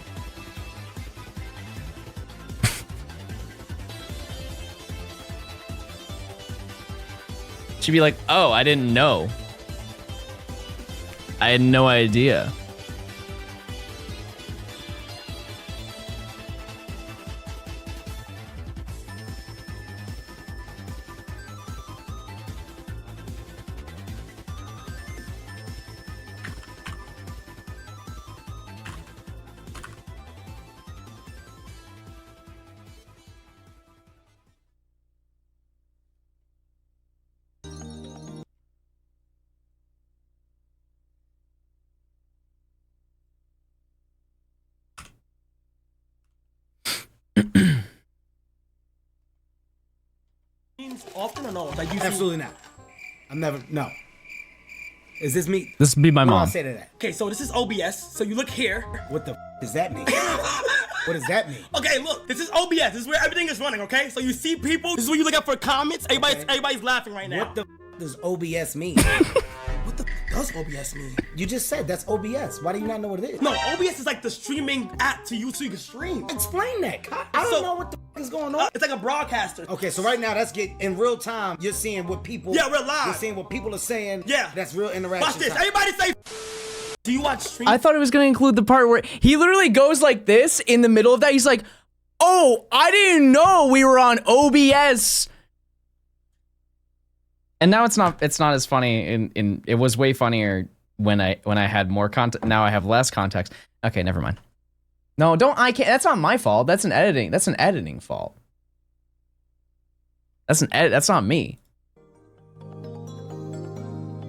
She'd be like, oh, I didn't know. I had no idea. Often or no? Like you Absolutely not. I'm never. No. Is this me? This would be my What do I mom. say to that? Okay, so this is OBS. So you look here. What the does that mean? What does that mean? Okay, look, this is OBS. This is where everything is running. Okay, so you see people. This is where you look up for comments. Everybody's laughing right now. What the does OBS mean? What the does OBS mean? You just said that's OBS. Why do you not know what it is? No, OBS is like the streaming app to you so you can stream. Explain that. I don't know what the is going on. It's like a broadcaster. Okay, so right now that's in real time. You're seeing what people. Yeah, we're live. You're seeing what people are saying. Yeah, that's real interaction. Watch this. time. Everybody say. Do you watch stream? I thought it was gonna include the part where he literally goes like this in the middle of that. He's like, oh, I didn't know we were on OBS. And now it's not as funny. It was way funnier when I had more context. Now I have less context. Okay, never mind. No, I can't. That's not my fault. That's an editing fault. That's an edit. That's not me.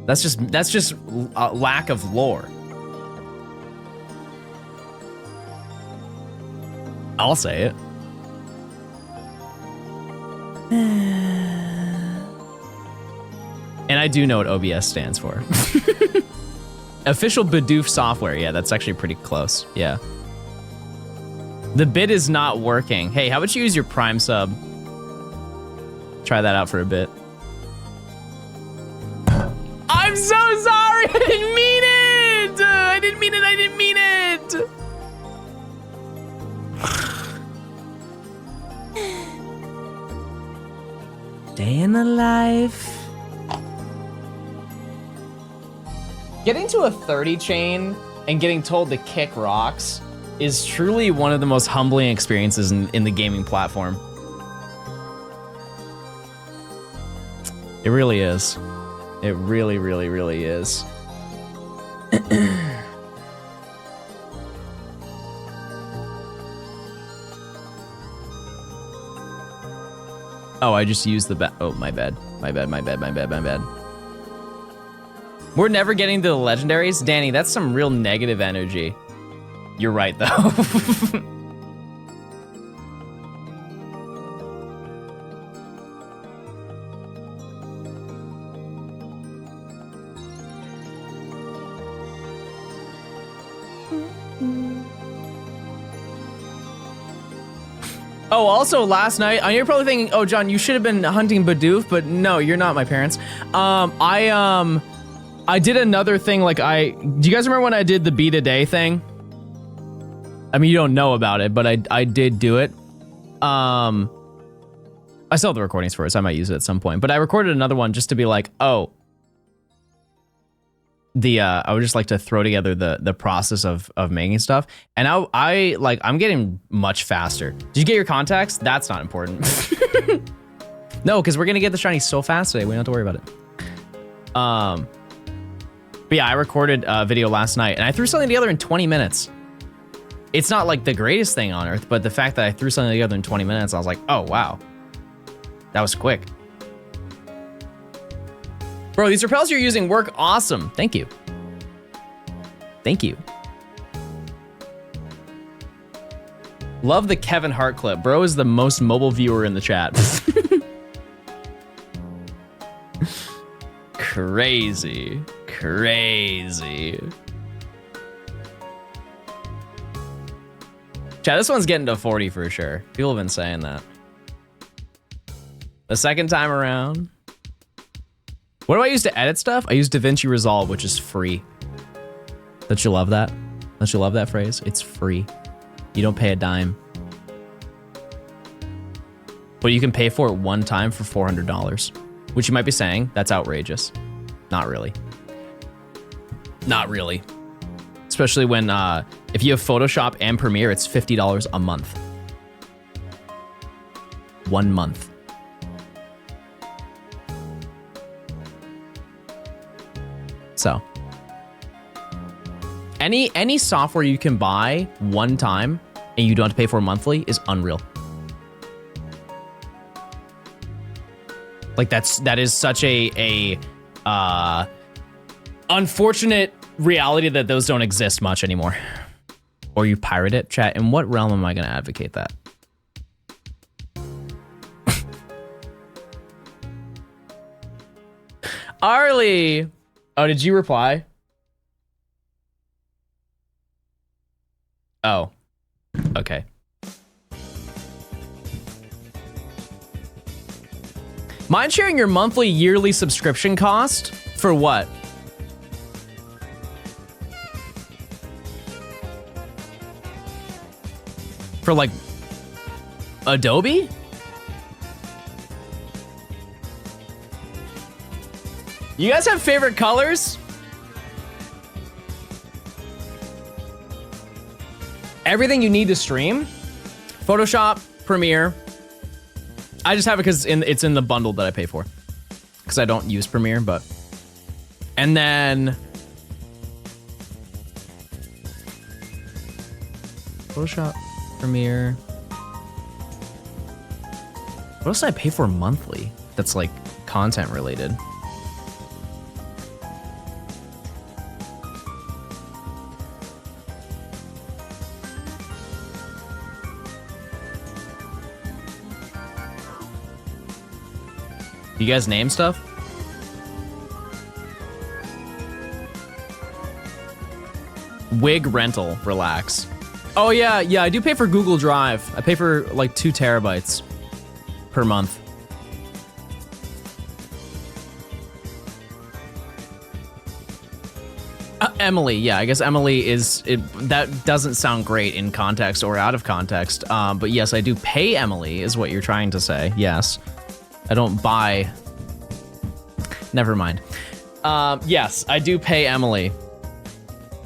That's just a lack of lore. I'll say it. And I do know what OBS stands for. Official Bidoof software. Yeah, that's actually pretty close. Yeah. The bid is not working. Hey, how about you use your Prime sub? Try that out for a bit. I'm so sorry. I didn't mean it. I didn't mean it. I didn't mean it. Day in the life. Getting to a 30 chain and getting told to kick rocks is truly one of the most humbling experiences in the gaming platform. It really is. It really, really, really is. Oh, I just used the oh, my bad. My bad. We're never getting to the legendaries? Danny, that's some real negative energy. You're right, though. Oh, also last night, you're probably thinking, oh, John, you should have been hunting Bidoof, but no, you're not my parents. I did another thing, like do you guys remember when I did the beat a day thing? I mean, you don't know about it, but I did do it. I still have the recordings for it, so I might use it at some point, but I recorded another one just to be like, oh, I would just like to throw together the process of making stuff. And I'm getting much faster. Did you get your contacts? That's not important. No, because we're gonna get the shiny so fast today, we don't have to worry about it. But yeah, I recorded a video last night and I threw something together in 20 minutes. It's not like the greatest thing on earth, but the fact that I threw something together in 20 minutes, I was like, oh wow, that was quick. Bro, these repels you're using work awesome. Thank you. Thank you. Love the Kevin Hart clip. Bro is the most mobile viewer in the chat. Crazy. Crazy. Chat, this one's getting to 40 for sure. People have been saying that. The second time around. What do I use to edit stuff? I use DaVinci Resolve, which is free. Don't you love that? Don't you love that phrase? It's free. You don't pay a dime. But you can pay for it one time for $400. Which you might be saying, that's outrageous. Not really. Not really. Especially when, if you have Photoshop and Premiere, it's $50 a month. 1 month. So, any software you can buy one time and you don't have to pay for monthly is unreal. Like that is such a unfortunate reality that those don't exist much anymore. Or you pirate it, chat. In what realm am I going to advocate that? Arlie. Oh, did you reply? Oh, okay. Mind sharing your monthly, yearly subscription cost? For what? For like Adobe? You guys have favorite colors? Everything you need to stream? Photoshop, Premiere. I just have it because it's in the bundle that I pay for. Because I don't use Premiere, but... And then... Photoshop, Premiere... What else do I pay for monthly that's like content related? You guys name stuff? Wig rental, relax. Oh yeah, I do pay for Google Drive. I pay for like 2 terabytes per month. Emily, yeah, I guess Emily is, that doesn't sound great in context or out of context. But yes, I do pay Emily is what you're trying to say, yes. I don't buy, never mind. Yes, I do pay Emily.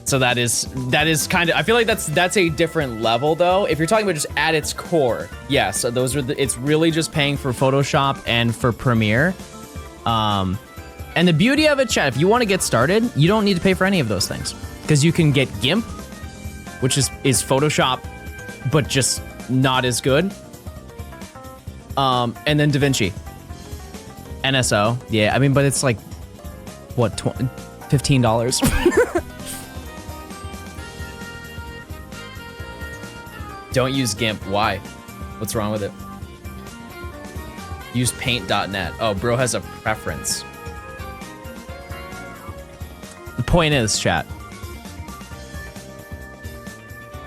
So that is kind of, I feel like that's a different level though. If you're talking about just at its core, yes, so those are it's really just paying for Photoshop and for Premiere. And the beauty of it, chat, if you want to get started, you don't need to pay for any of those things because you can get GIMP, which is Photoshop, but just not as good. And then DaVinci. NSO, yeah, I mean, but it's like, what, $15? Don't use GIMP, why? What's wrong with it? Use paint.net. Oh, bro has a preference. The point is, chat,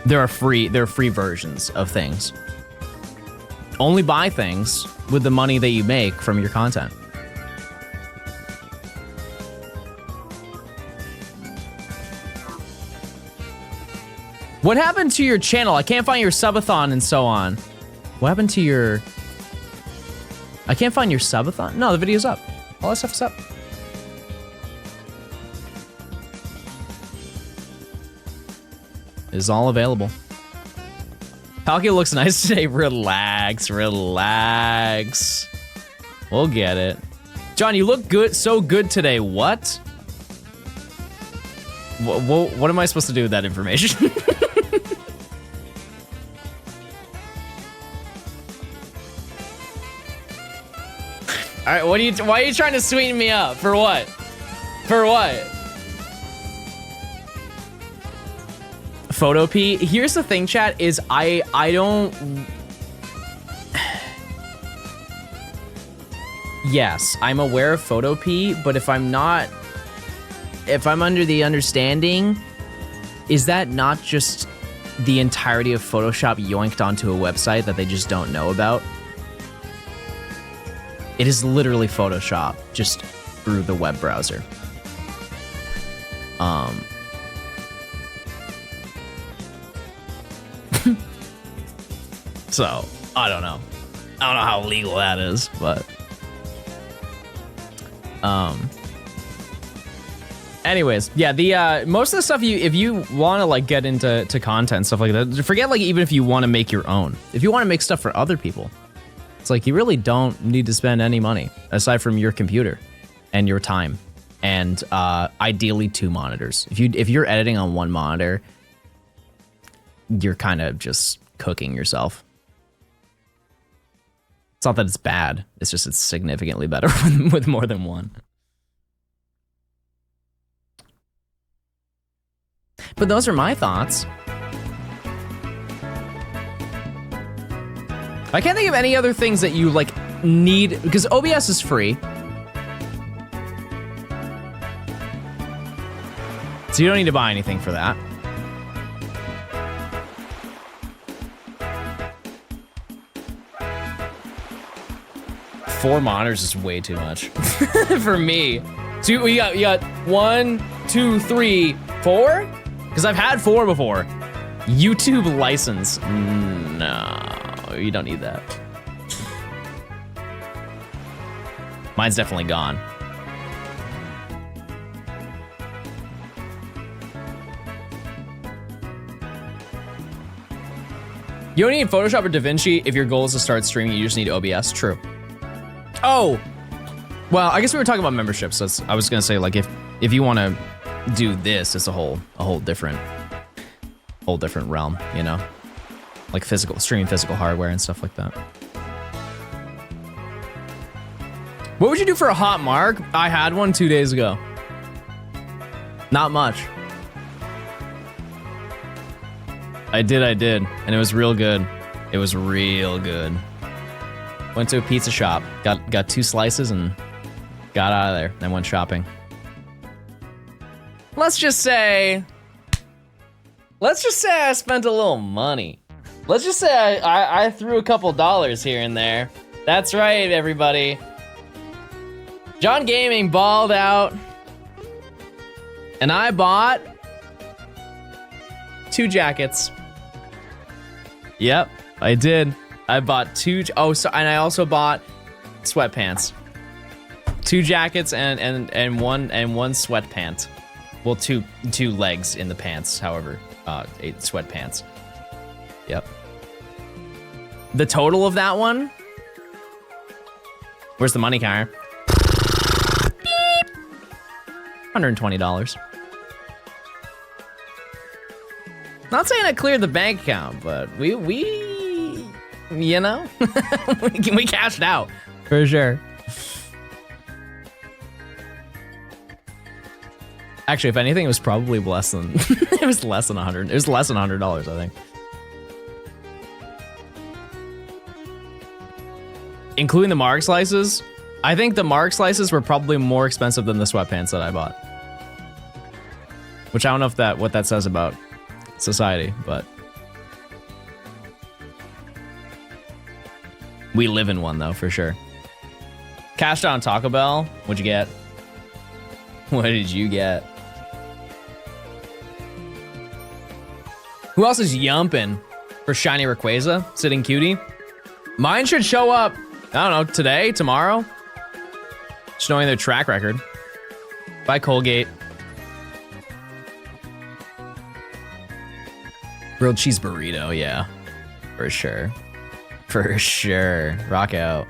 there are free versions of things. Only buy things with the money that you make from your content. What happened to your channel? I can't find your subathon and so on. What happened to your... I can't find your subathon? No, the video's up. All that stuff's up. It's all available. Palkia looks nice today. Relax, relax. We'll get it. John, you look good, so good today. What? What am I supposed to do with that information? All right, why are you trying to sweeten me up? For what? For what? Photo P. Here's the thing, chat, is I don't... Yes, I'm aware of Photo P, but if I'm under the understanding, is that not just the entirety of Photoshop yoinked onto a website that they just don't know about? It is literally Photoshop, just through the web browser. So, I don't know. I don't know how legal that is, but... Anyways, yeah, the most of the stuff if you want to like get into content, stuff like that, forget like even if you want to make your own. If you want to make stuff for other people, it's like you really don't need to spend any money aside from your computer and your time and ideally 2 monitors. If you're editing on 1 monitor, you're kind of just cooking yourself. It's not that it's bad. It's just it's significantly better with more than 1. But those are my thoughts. I can't think of any other things that you like need, because OBS is free. So you don't need to buy anything for that. Four monitors is way too much for me. So you got 1, 2, 3, 4? Because I've had 4 before. YouTube license. No, you don't need that. Mine's definitely gone. You don't need Photoshop or DaVinci if your goal is to start streaming. You just need OBS. True. Oh, well, I guess we were talking about memberships. So I was gonna say, like, if you want to do this, it's a whole different realm, you know, like streaming physical hardware and stuff like that. What would you do for a hot mark? I had one 2 days ago. Not much. I did, and it was real good. It was real good. Went to a pizza shop, got 2 slices and got out of there and went shopping. Let's just say I spent a little money. Let's just say I threw a couple dollars here and there. That's right, everybody. John Gaming balled out, and I bought 2 jackets. Yep, I did. I bought 2. Oh, so and I also bought sweatpants. 2 jackets and one sweatpant. Well, two legs in the pants. However, 8 sweatpants. Yep. The total of that one. Where's the money, Kyra? $120. Not saying I cleared the bank account, but we you know, we cashed out for sure. Actually, if anything, it was probably less than it was less than $100. It was less than $100, I think. Including the mark slices, I think the mark slices were probably more expensive than the sweatpants that I bought. Which I don't know if what that says about society, but we live in one though, for sure. Cashed out on Taco Bell. What'd you get? What did you get? Who else is yumping for shiny Rayquaza? Sitting cutie. Mine should show up, I don't know, today, tomorrow. Just knowing their track record. By Colgate. Grilled cheese burrito, yeah. For sure. For sure. Rock out.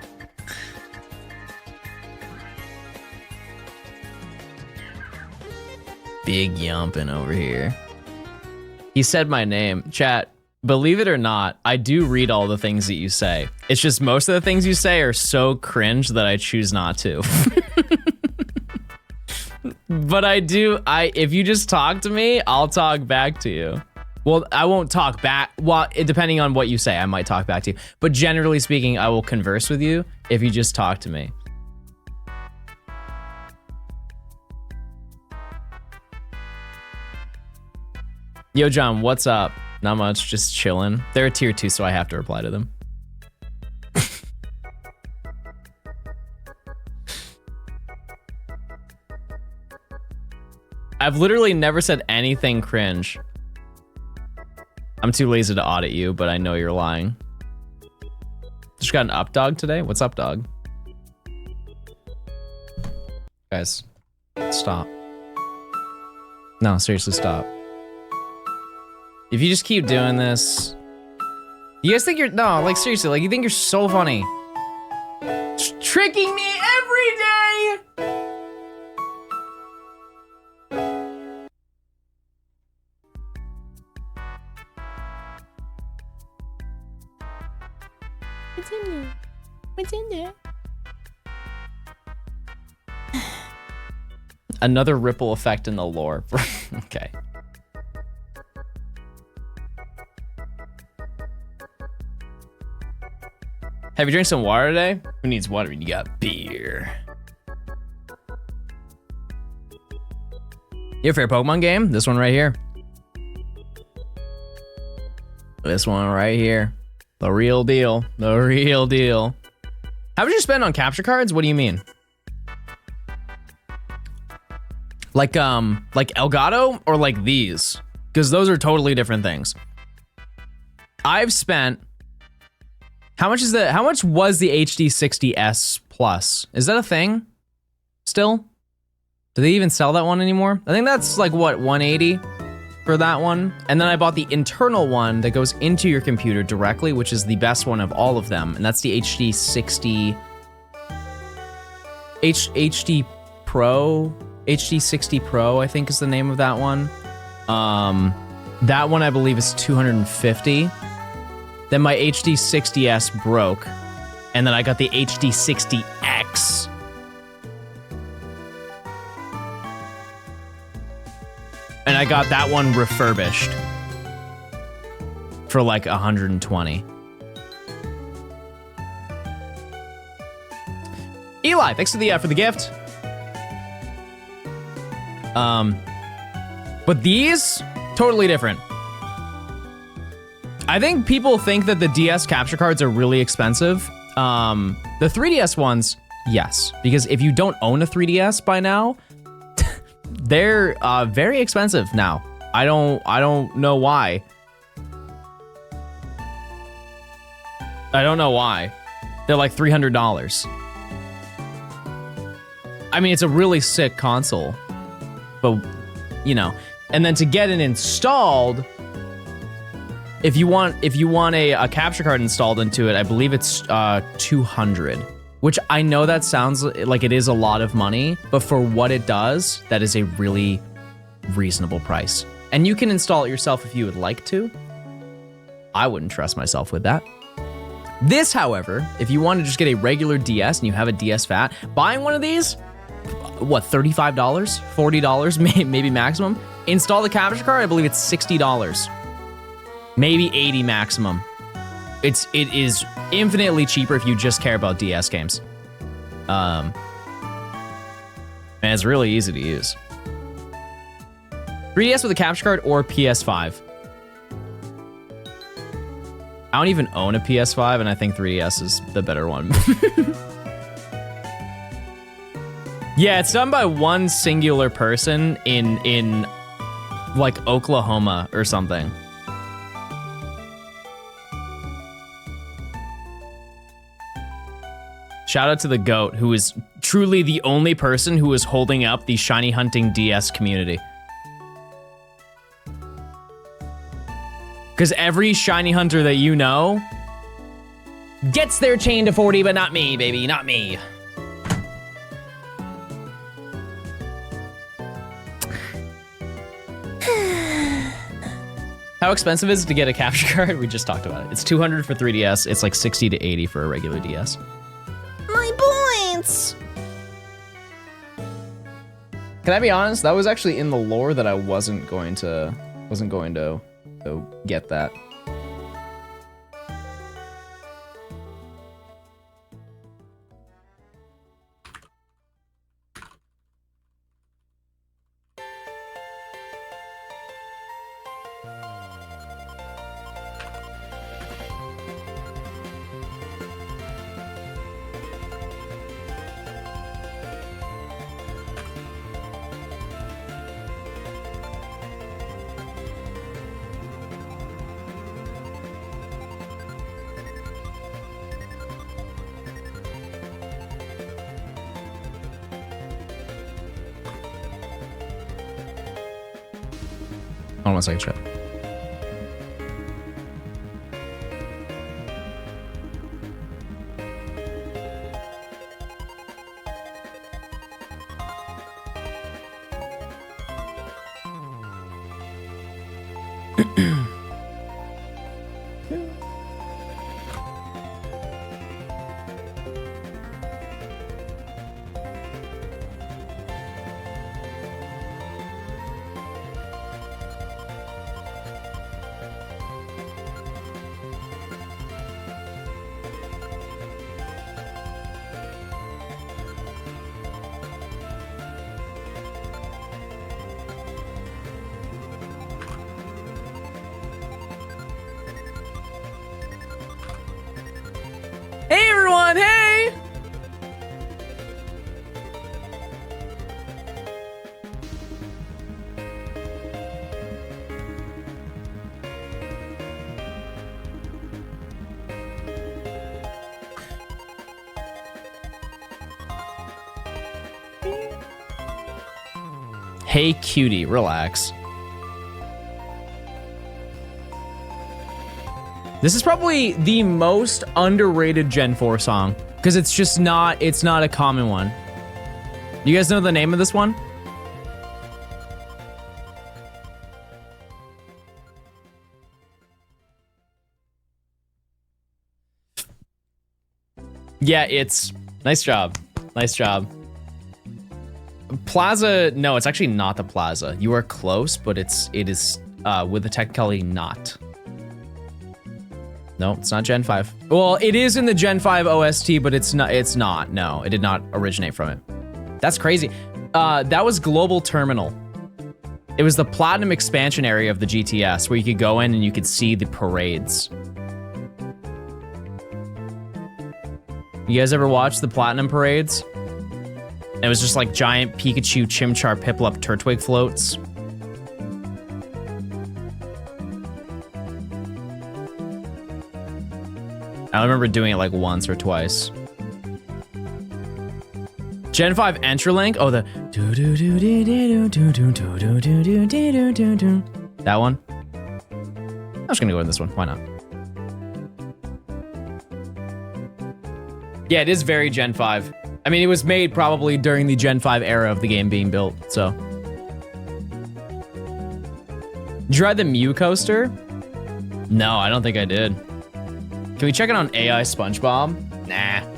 Big yumping over here. He said my name. Chat, believe it or not, I do read all the things that you say. It's just most of the things you say are so cringe that I choose not to. But if you just talk to me, I'll talk back to you. Well, I won't talk back. Well, depending on what you say, I might talk back to you. But generally speaking, I will converse with you if you just talk to me. Yo, John, what's up? Not much, just chilling. They're a tier 2, so I have to reply to them. I've literally never said anything cringe. I'm too lazy to audit you, but I know you're lying. Just got an up dog today? What's up, dog? Guys, stop. No, seriously, stop. If you just keep doing this, you guys think seriously, like you think you're so funny. Tricking me every day. What's in there? What's in there? Another ripple effect in the lore. Okay. Have you drank some water today? Who needs water when you got beer? Your favorite Pokemon game? This one right here. This one right here. The real deal. The real deal. How much you spend on capture cards? What do you mean? Like Elgato or like these? Because those are totally different things. I've spent... How much was the HD60S Plus? Is that a thing? Still? Do they even sell that one anymore? I think that's like what, 180 for that one? And then I bought the internal one that goes into your computer directly, which is the best one of all of them, and that's the HD60 Pro, I think is the name of that one. That one I believe is 250. Then my HD60S broke, and then I got the HD60X, I got that one refurbished for like 120. Eli, thanks for the gift. But these, totally different. I think people think that the DS capture cards are really expensive. The 3DS ones, yes. Because if you don't own a 3DS by now, they're very expensive now. I don't know why. I don't know why. They're like $300. I mean, it's a really sick console, but you know, and then to get it installed, if you want a capture card installed into it, I believe it's 200, which I know that sounds like it is a lot of money, but for what it does, that is a really reasonable price. And you can install it yourself if you would like to. I wouldn't trust myself with that. This, however, if you want to just get a regular DS and you have a DS Fat, buying one of these, what, $35, $40, maybe maximum. Install the capture card, I believe it's $60. Maybe 80 maximum. It is infinitely cheaper if you just care about DS games. And it's really easy to use. 3DS with a capture card or PS5. I don't even own a PS5, and I think 3DS is the better one. Yeah, it's done by one singular person in like Oklahoma or something. Shout out to the GOAT, who is truly the only person who is holding up the shiny hunting DS community. Because every shiny hunter that you know gets their chain to 40, but not me, baby, not me. How expensive is it to get a capture card? We just talked about it. It's $200 for 3DS. It's like 60 to 80 for a regular DS. My points! Can I be honest? That was actually in the lore that I wasn't going to get that. Hold on one second, chat. Hey everyone, hey! Hey cutie, relax. This is probably the most underrated Gen 4 song because it's not a common one. You guys know the name of this one? Yeah, it's nice job. Nice job. Plaza, no, it's actually not the Plaza. You are close, but it is with the technicality not. No, it's not Gen 5. Well, it is in the Gen 5 OST, but it's not. No, it did not originate from it. That's crazy. That was Global Terminal. It was the Platinum expansion area of the GTS where you could go in and you could see the parades. You guys ever watch the Platinum parades? It was just like giant Pikachu, Chimchar, Piplup, Turtwig floats. I remember doing it like once or twice. Gen 5 Entralink. Oh, the that one. I'm just gonna go with this one. Why not? Yeah, it is very Gen 5. I mean, it was made probably during the Gen 5 era of the game being built, so. Did you ride the Mew coaster? No, I don't think I did. Can we check it on AI SpongeBob? Nah.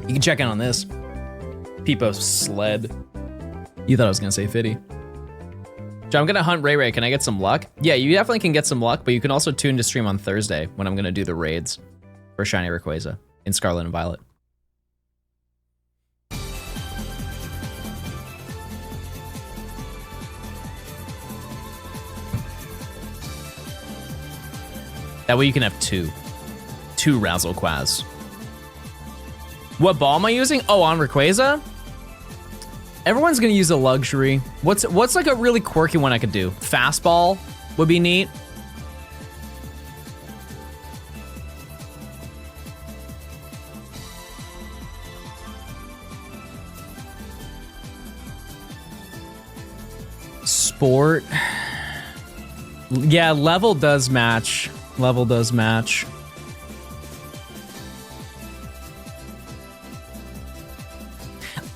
You can check in on this. Peepo sled. You thought I was gonna say Fitty. John, I'm gonna hunt Ray Ray. Can I get some luck? Yeah, you definitely can get some luck, but you can also tune to stream on Thursday when I'm gonna do the raids for Shiny Rayquaza in Scarlet and Violet. That way you can have two Razzlequaz. What ball am I using? Oh, on Rayquaza? Everyone's gonna use a luxury. What's like a really quirky one I could do? Fastball would be neat. Sport. Yeah, level does match. Level does match.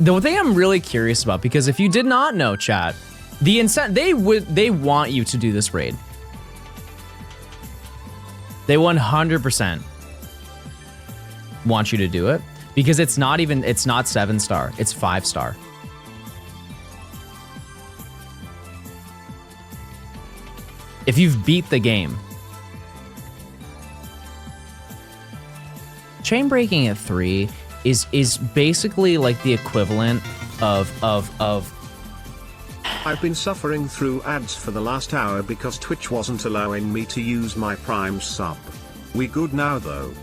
The thing I'm really curious about, because if you did not know, chat, the they want you to do this raid. They 100% want you to do it because it's not 7-star, it's 5-star. If you've beat the game. Chain breaking at 3 is basically like the equivalent of I've been suffering through ads for the last hour because Twitch wasn't allowing me to use my Prime sub. We good now though.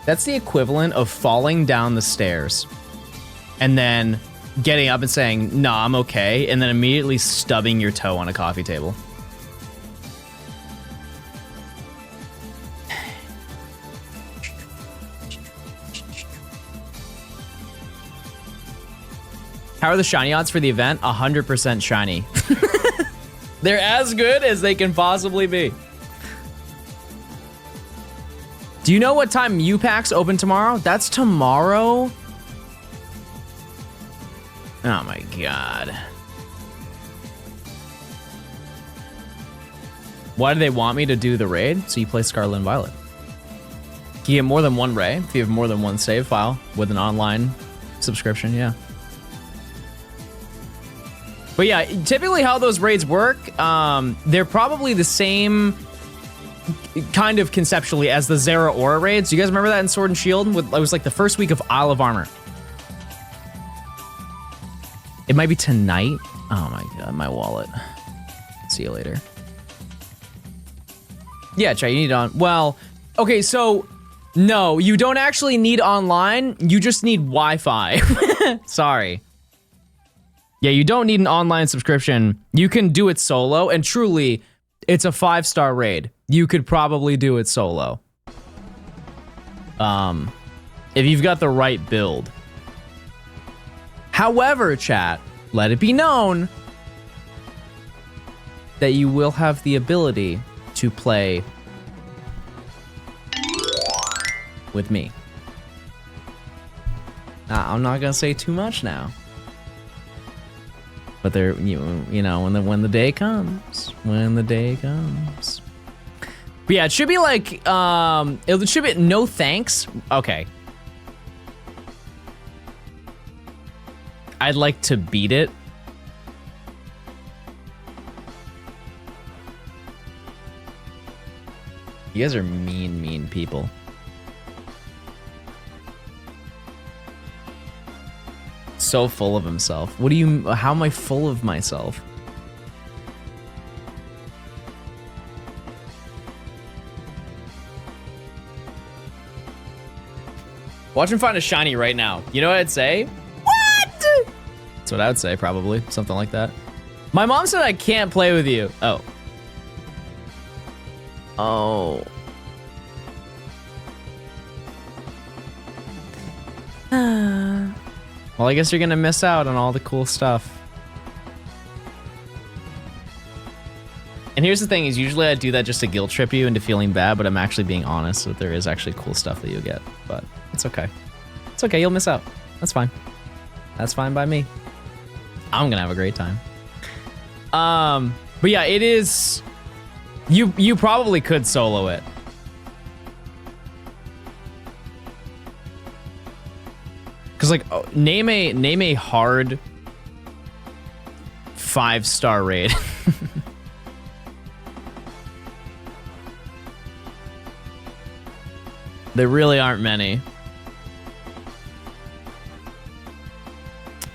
That's the equivalent of falling down the stairs and then getting up and saying, "Nah, I'm okay," and then immediately stubbing your toe on a coffee table. How are the shiny odds for the event? 100% shiny. They're as good as they can possibly be. Do you know what time Mew packs open tomorrow? That's tomorrow? Oh my god. Why do they want me to do the raid? So you play Scarlet and Violet. You get more than one Ray if you have more than one save file with an online subscription, yeah. But yeah, typically how those raids work, they're probably the same kind of conceptually as the Zera Aura raids. You guys remember that in Sword and Shield? It was like the first week of Isle of Armor. It might be tonight. Oh my god, my wallet. See you later. Yeah, chat, you need on. Well, okay, so no, you don't actually need online. You just need Wi-Fi. Sorry. Yeah, you don't need an online subscription. You can do it solo, and truly, it's a 5-star raid. You could probably do it solo. If you've got the right build. However, chat, let it be known that you will have the ability to play with me. I'm not gonna say too much now. But there, you know, when the day comes, But yeah, it should be like, it should be no thanks. Okay. I'd like to beat it. You guys are mean people. So full of himself. What do you, how am I full of myself? Watch him find a shiny right now. You know what I'd say? What? That's what I would say, probably. Something like that. My mom said I can't play with you. Oh. Oh. Well, I guess you're gonna miss out on all the cool stuff. And here's the thing is usually I do that just to guilt trip you into feeling bad, but I'm actually being honest that there is actually cool stuff that you'll get. But it's okay. It's okay, you'll miss out. That's fine. That's fine by me. I'm gonna have a great time. But yeah, it is... You probably could solo it. Cause like, name a hard 5-star raid. There really aren't many.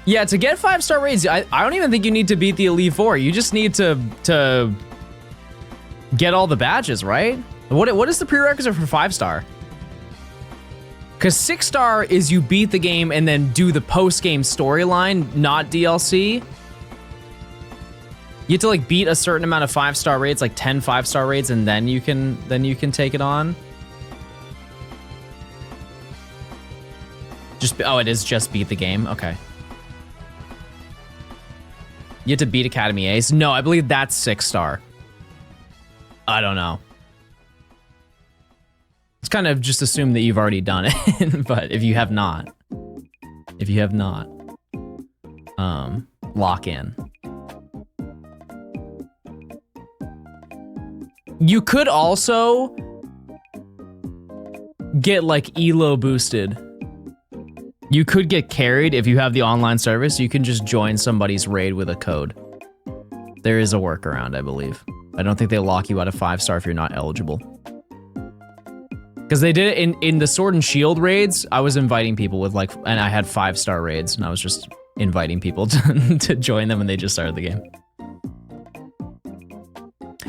Yeah, to get 5-star raids, I don't even think you need to beat the Elite Four. You just need to get all the badges, right? What is the prerequisite for 5-star? Because 6-star is you beat the game and then do the post-game storyline, not DLC. You have to like beat a certain amount of 5-star raids, like 10 5-star raids, and then you can take it on. Oh, it is just beat the game. Okay. You have to beat Academy Ace. No, I believe that's 6-star. I don't know. It's kind of just assume that you've already done it, but if you have not, lock in. You could also get like ELO boosted. You could get carried if you have the online service. You can just join somebody's raid with a code. There is a workaround, I believe. I don't think they lock you out of 5-star if you're not eligible. Because they did it in the Sword and Shield raids. I was inviting people with like, and I had 5-star raids, and I was just inviting people to join them, and they just started the game.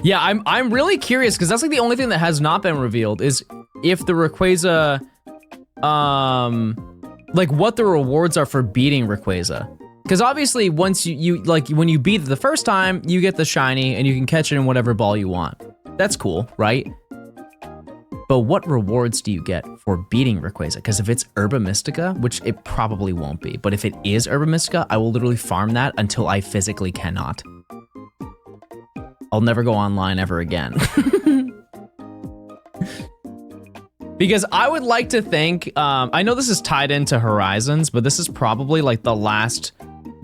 Yeah, I'm really curious because that's like the only thing that has not been revealed is if the Rayquaza, like what the rewards are for beating Rayquaza. Because obviously once you like when you beat it the first time, you get the shiny and you can catch it in whatever ball you want. That's cool, right? But what rewards do you get for beating Rayquaza? Because if it's Herba Mystica, which it probably won't be, but if it is Herba Mystica, I will literally farm that until I physically cannot. I'll never go online ever again. Because I would like to think, I know this is tied into Horizons, but this is probably like the last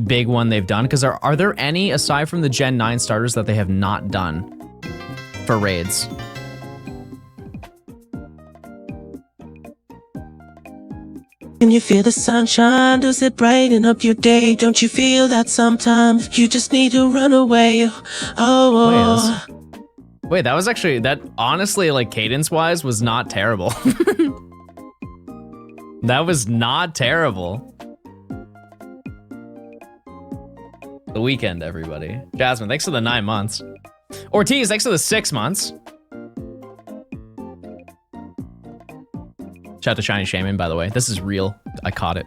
big one they've done. Because are there any, aside from the Gen 9 starters, that they have not done for raids? Can you feel the sunshine? Does it brighten up your day? Don't you feel that sometimes you just need to run away? Oh. Wait, that was actually, that honestly, like cadence-wise, was not terrible. That was not terrible. The weekend, everybody. Jasmine, thanks for the 9 months. Ortiz, thanks for the 6 months. Shout out to Shiny Shaman, by the way. This is real. I caught it.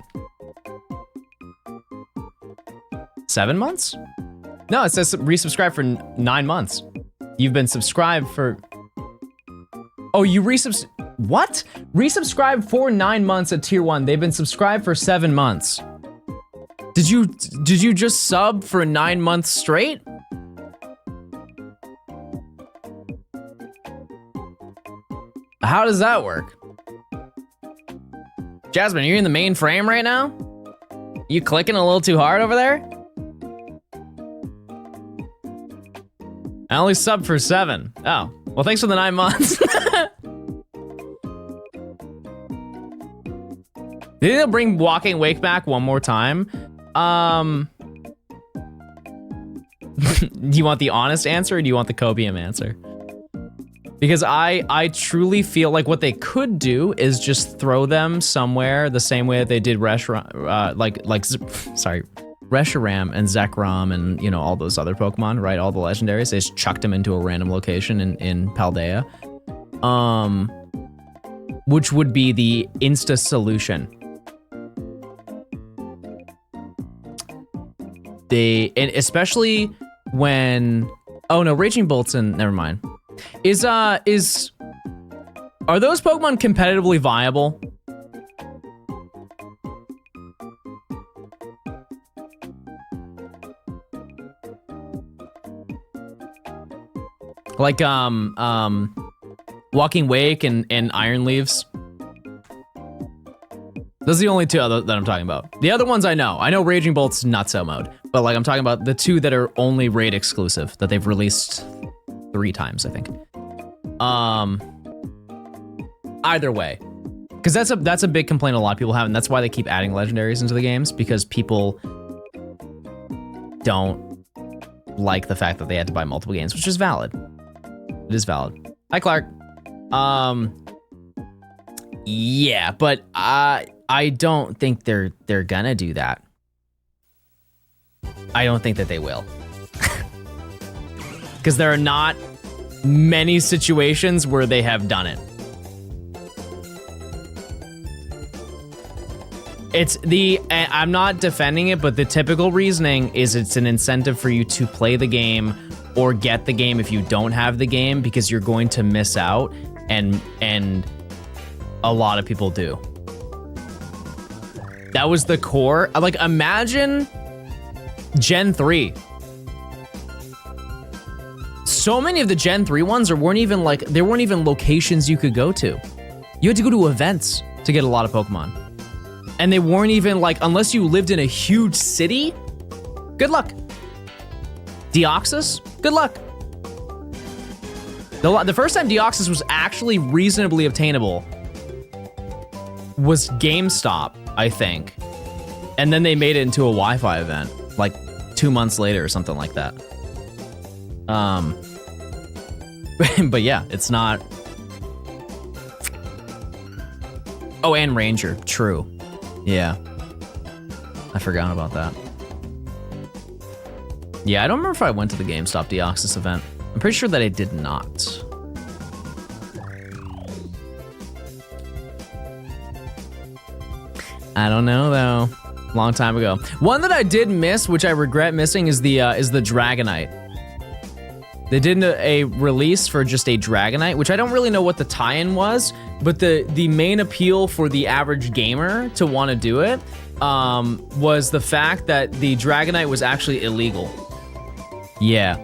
7 months? No, it says resubscribe for 9 months. You've been subscribed for... Oh, you what? Resubscribed for 9 months at tier 1. They've been subscribed for 7 months. Did you just sub for 9 months straight? How does that work? Jasmine, are you in the main frame right now? You clicking a little too hard over there? I only subbed for 7. Oh, well, thanks for the 9 months. Maybe they'll bring Walking Wake back one more time. Do you want the honest answer or do you want the copium answer? Because I truly feel like what they could do is just throw them somewhere the same way that they did Reshiram and Zekrom and, you know, all those other Pokemon, right? All the legendaries. They just chucked them into a random location in Paldea. Which would be the insta solution. And especially when, oh no, Raging Bolt's in, never mind. Are those Pokemon competitively viable? Like, Walking Wake and Iron Leaves. Those are the only two that I'm talking about. The other ones I know. I know Raging Bolt's not so mode, but like I'm talking about the two that are only raid exclusive that they've released 3 times, I think. Either way, because that's a big complaint a lot of people have, and that's why they keep adding legendaries into the games, because people don't like the fact that they had to buy multiple games, which is valid. It is valid. Hi, Clark. Yeah, but I don't think they're gonna do that. I don't think that they will. Because there are not many situations where they have done it. I'm not defending it, but the typical reasoning is it's an incentive for you to play the game or get the game if you don't have the game, because you're going to miss out, and a lot of people do. That was the core. Like, imagine Gen 3. So many of the Gen 3 ones weren't even locations you could go to. You had to go to events to get a lot of Pokemon. And they weren't even like, unless you lived in a huge city, good luck. Deoxys, good luck. The first time Deoxys was actually reasonably obtainable was GameStop, I think. And then they made it into a Wi-Fi event, like 2 months later or something like that. But yeah, it's not. Oh, and Ranger, true. Yeah, I forgot about that. Yeah, I don't remember if I went to the GameStop Deoxys event. I'm pretty sure that I did not. I don't know though. Long time ago. One that I did miss, which I regret missing, is the Dragonite. They did a release for just a Dragonite, which I don't really know what the tie-in was, but the main appeal for the average gamer to want to do it was the fact that the Dragonite was actually illegal. Yeah.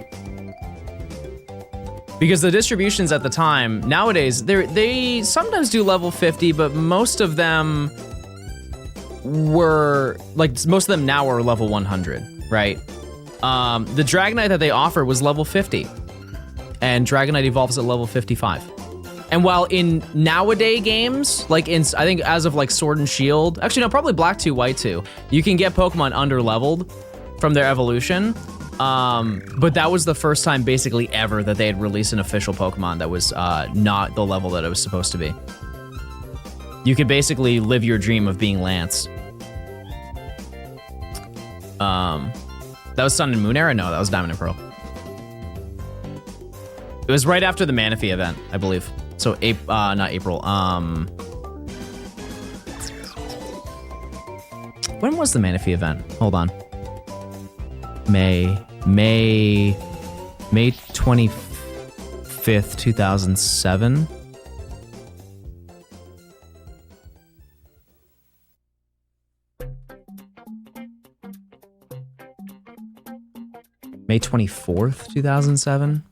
Because the distributions at the time, nowadays, they sometimes do level 50, but most of them were, like, most of them now are level 100, right? The Dragonite that they offer was level 50, and Dragonite evolves at level 55. And while in nowadays games, like I think as of like Sword and Shield, actually no, probably Black 2, White 2, you can get Pokemon under-leveled from their evolution. But that was the first time basically ever that they had released an official Pokemon that was not the level that it was supposed to be. You could basically live your dream of being Lance. That was Sun and Moon era? No, that was Diamond and Pearl. It was right after the Manaphy event, I believe. So, not April. When was the Manaphy event? Hold on. May 25th, 2007. May 24th, 2007.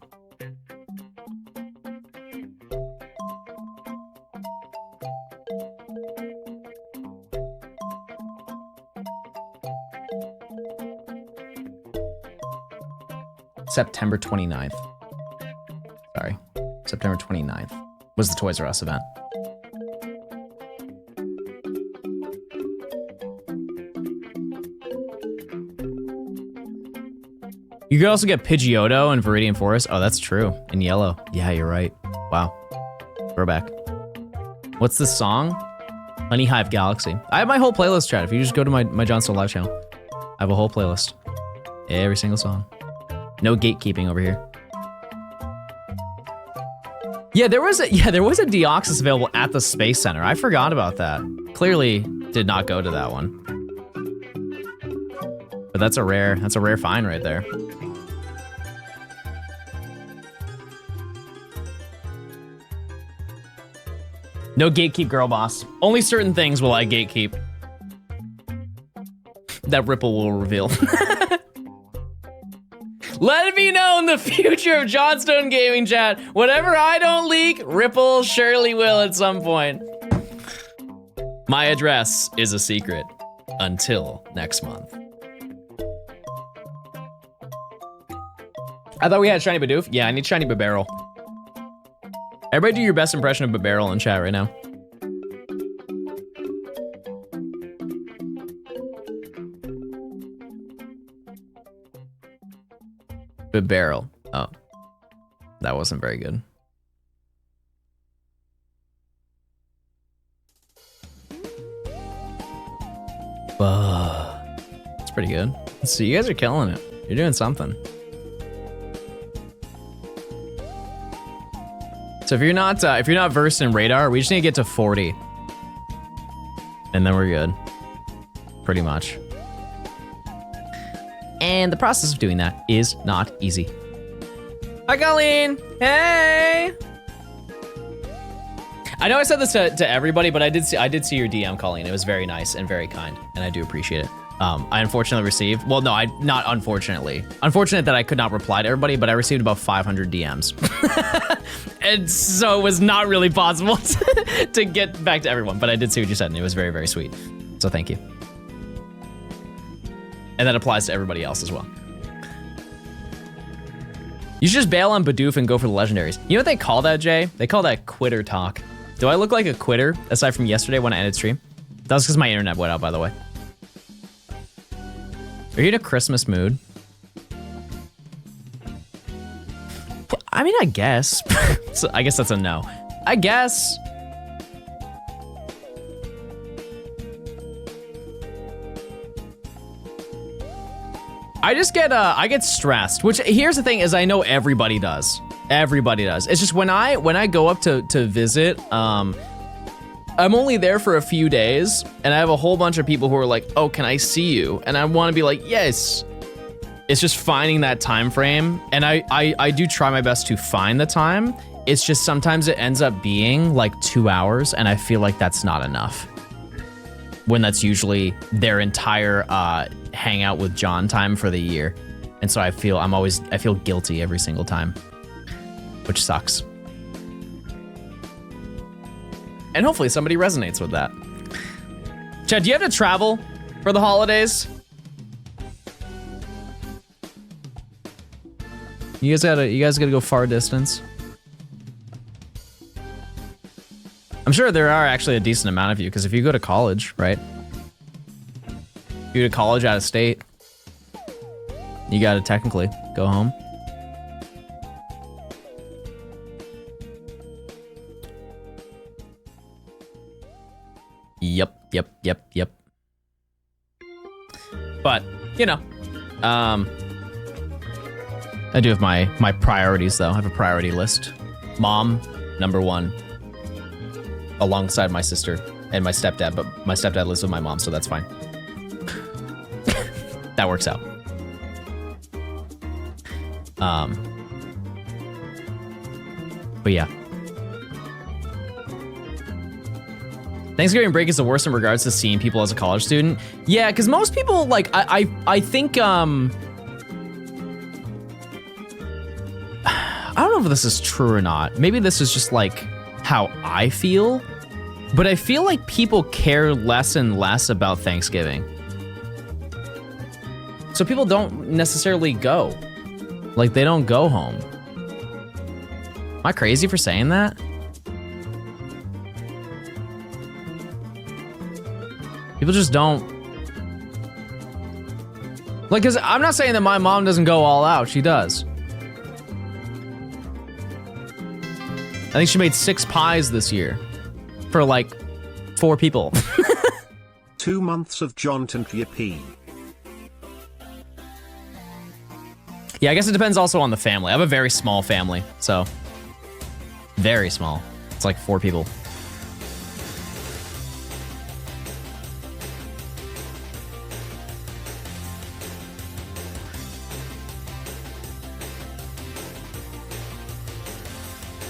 September 29th. Sorry. September 29th was the Toys R Us event. You could also get Pidgeotto in Viridian Forest. Oh, that's true. In yellow. Yeah, you're right. Wow. Throwback. What's this song? Honey Hive Galaxy. I have my whole playlist, chat. If you just go to my Johnstone live channel, I have a whole playlist. Every single song. No gatekeeping over here. Yeah, there was a Deoxys available at the Space Center. I forgot about that. Clearly did not go to that one. But that's a rare find right there. No gatekeep, girl boss. Only certain things will I gatekeep. That Ripple will reveal. Let me know in the future of Johnstone Gaming, chat. Whatever I don't leak, Ripple surely will at some point. My address is a secret until next month. I thought we had Shiny Bidoof. Yeah, I need Shiny Bibarel. Everybody do your best impression of Bibarel in chat right now. Bibarel. Oh. That wasn't very good. It's pretty good. So you guys are killing it. You're doing something. So if you're not versed in radar, we just need to get to 40. And then we're good. Pretty much. And the process of doing that is not easy. Hi, Colleen. Hey. I know I said this to everybody, but I did see your DM, Colleen. It was very nice and very kind, and I do appreciate it. I unfortunately received, well, no, not unfortunately. Unfortunate that I could not reply to everybody, but I received about 500 DMs. And so it was not really possible to get back to everyone, but I did see what you said, and it was very, very sweet. So thank you. And that applies to everybody else as well. You should just bail on Bidoof and go for the legendaries. You know what they call that, Jay? They call that quitter talk. Do I look like a quitter, aside from yesterday when I ended stream? That was because my internet went out, by the way. Are you in a Christmas mood? I mean, I guess. So I guess that's a no. I guess. I just get I get stressed, which here's the thing is I know everybody does. Everybody does. It's just when I go up to visit, I'm only there for a few days and I have a whole bunch of people who are like, "Oh, can I see you?" And I want to be like, "Yes." It's just finding that time frame, and I do try my best to find the time. It's just sometimes it ends up being like 2 hours, and I feel like that's not enough. When that's usually their entire hangout with John time for the year, and so I feel guilty every single time, which sucks. And hopefully somebody resonates with that. Chad, do you have to travel for the holidays? You guys gotta go far distance. I'm sure there are actually a decent amount of you, because if you go to college, right? If you go to college out of state, you gotta technically go home. Yep. But, you know, I do have my priorities, though. I have a priority list. Mom, number one, alongside my sister and my stepdad, but my stepdad lives with my mom, so that's fine. That works out. But yeah. Thanksgiving break is the worst in regards to seeing people as a college student. Yeah, because most people, like, I think, I don't know if this is true or not. Maybe this is just like how I feel, but I feel like people care less and less about Thanksgiving. So people don't necessarily go. Like, they don't go home. Am I crazy for saying that? People just don't. Like, cause I'm not saying that my mom doesn't go all out. She does. I think she made 6 pies this year for like 4 people. 2 months of Johnton Yippee. Yeah, I guess it depends also on the family. I have a very small family, so very small. It's like 4 people.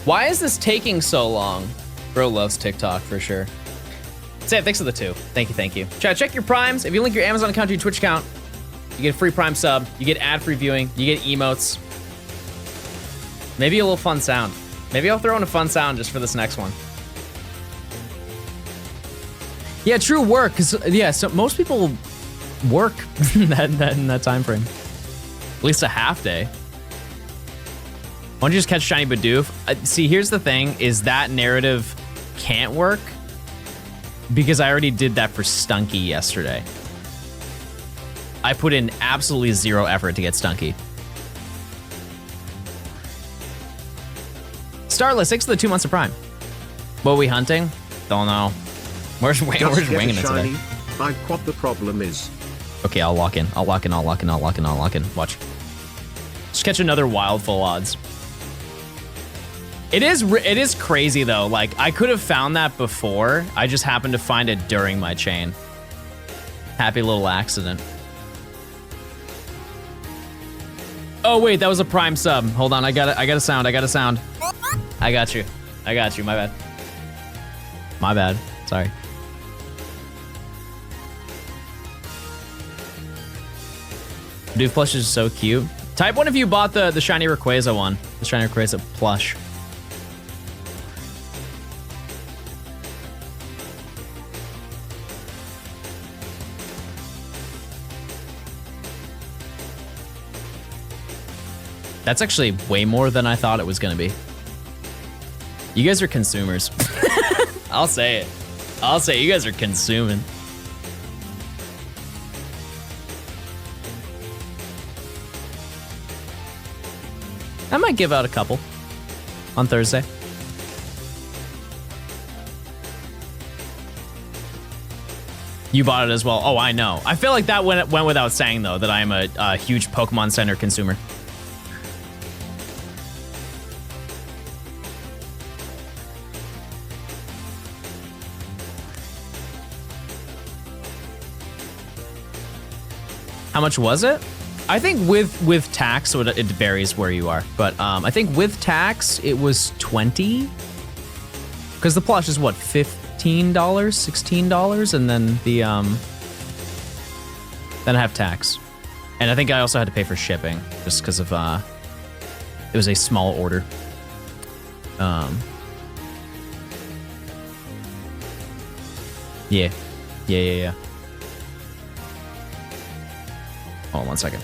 Why is this taking so long? Bro loves TikTok for sure. Sam, thanks for the 2. Thank you, thank you. Check your primes. If you link your Amazon account to your Twitch account, you get a free Prime sub, you get ad-free viewing, you get emotes. Maybe a little fun sound. Maybe I'll throw in a fun sound just for this next one. Yeah, true work, because, yeah, so most people work in that time frame. At least a half day. Why don't you just catch Shiny Bidoof? See, here's the thing, is that narrative can't work because I already did that for Stunky yesterday. I put in absolutely 0 effort to get Stunky. Starless, 6 of the 2 months of Prime. What are we hunting? Don't know. We're just winging it today. Like what the problem is. Okay, I'll lock in. I'll lock in. Watch. Just catch another wild full odds. It is crazy though. Like, I could have found that before. I just happened to find it during my chain. Happy little accident. Oh wait, that was a Prime sub. Hold on, I got a sound. I got you. My bad. Sorry. Bidoof plush is so cute. Type 1 if you bought the shiny Rayquaza one. The shiny Rayquaza plush. That's actually way more than I thought it was gonna be. You guys are consumers. I'll say it. You guys are consuming. I might give out a couple on Thursday. You bought it as well. Oh, I know. I feel like that went without saying though, that I am a huge Pokemon Center consumer. How much was it? I think with tax, so it varies where you are, but I think with tax it was 20. Because the plush is what, $15, $16, and then then I have tax, and I think I also had to pay for shipping just because of it was a small order. Yeah. Hold on 1 second.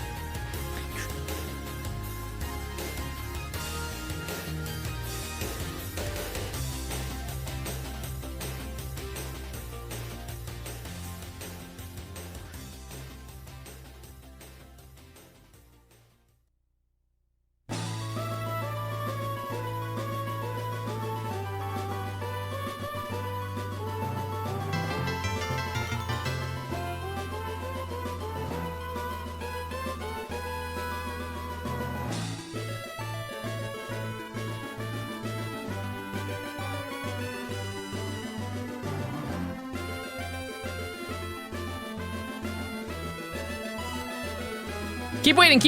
Keep waiting.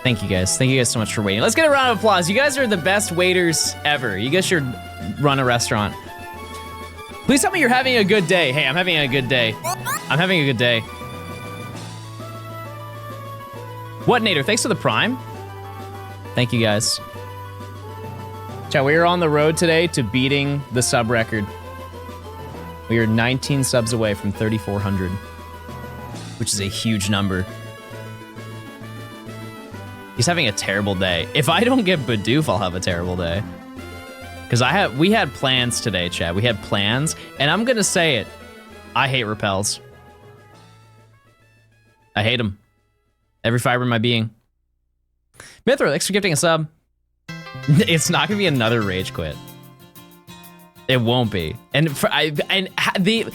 Thank you guys. Thank you guys so much for waiting. Let's get a round of applause. You guys are the best waiters ever. You guys should run a restaurant. Please tell me you're having a good day. Hey, I'm having a good day. What, Nader? Thanks for the Prime. Thank you, guys. Chat, we are on the road today to beating the sub record. We are 19 subs away from 3,400. which is a huge number. He's having a terrible day. If I don't get Bidoof, I'll have a terrible day. Because we had plans today, Chad. We had plans, and I'm gonna say it. I hate repels. I hate them. Every fiber in my being. Mithra, thanks for gifting a sub. It's not gonna be another rage quit. It won't be. And that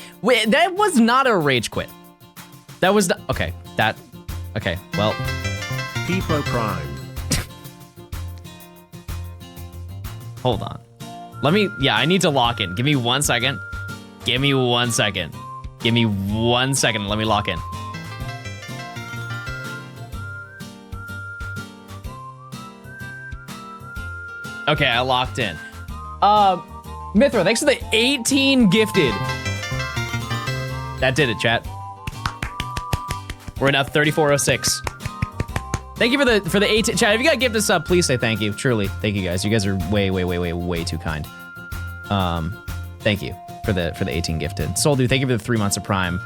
was not a rage quit. That was okay. Okay. Well. Peepo Prime. Hold on. I need to lock in. Give me 1 second. Give me 1 second. Give me 1 second. Let me lock in. Okay, I locked in. Mithra, thanks for the 18 gifted. That did it, chat. We're now 3406. Thank you for the 18. Chat, if you got gifted sub, please say thank you. Truly, thank you guys. You guys are way too kind. Thank you for the 18 gifted. Soldu, thank you for the 3 months of Prime.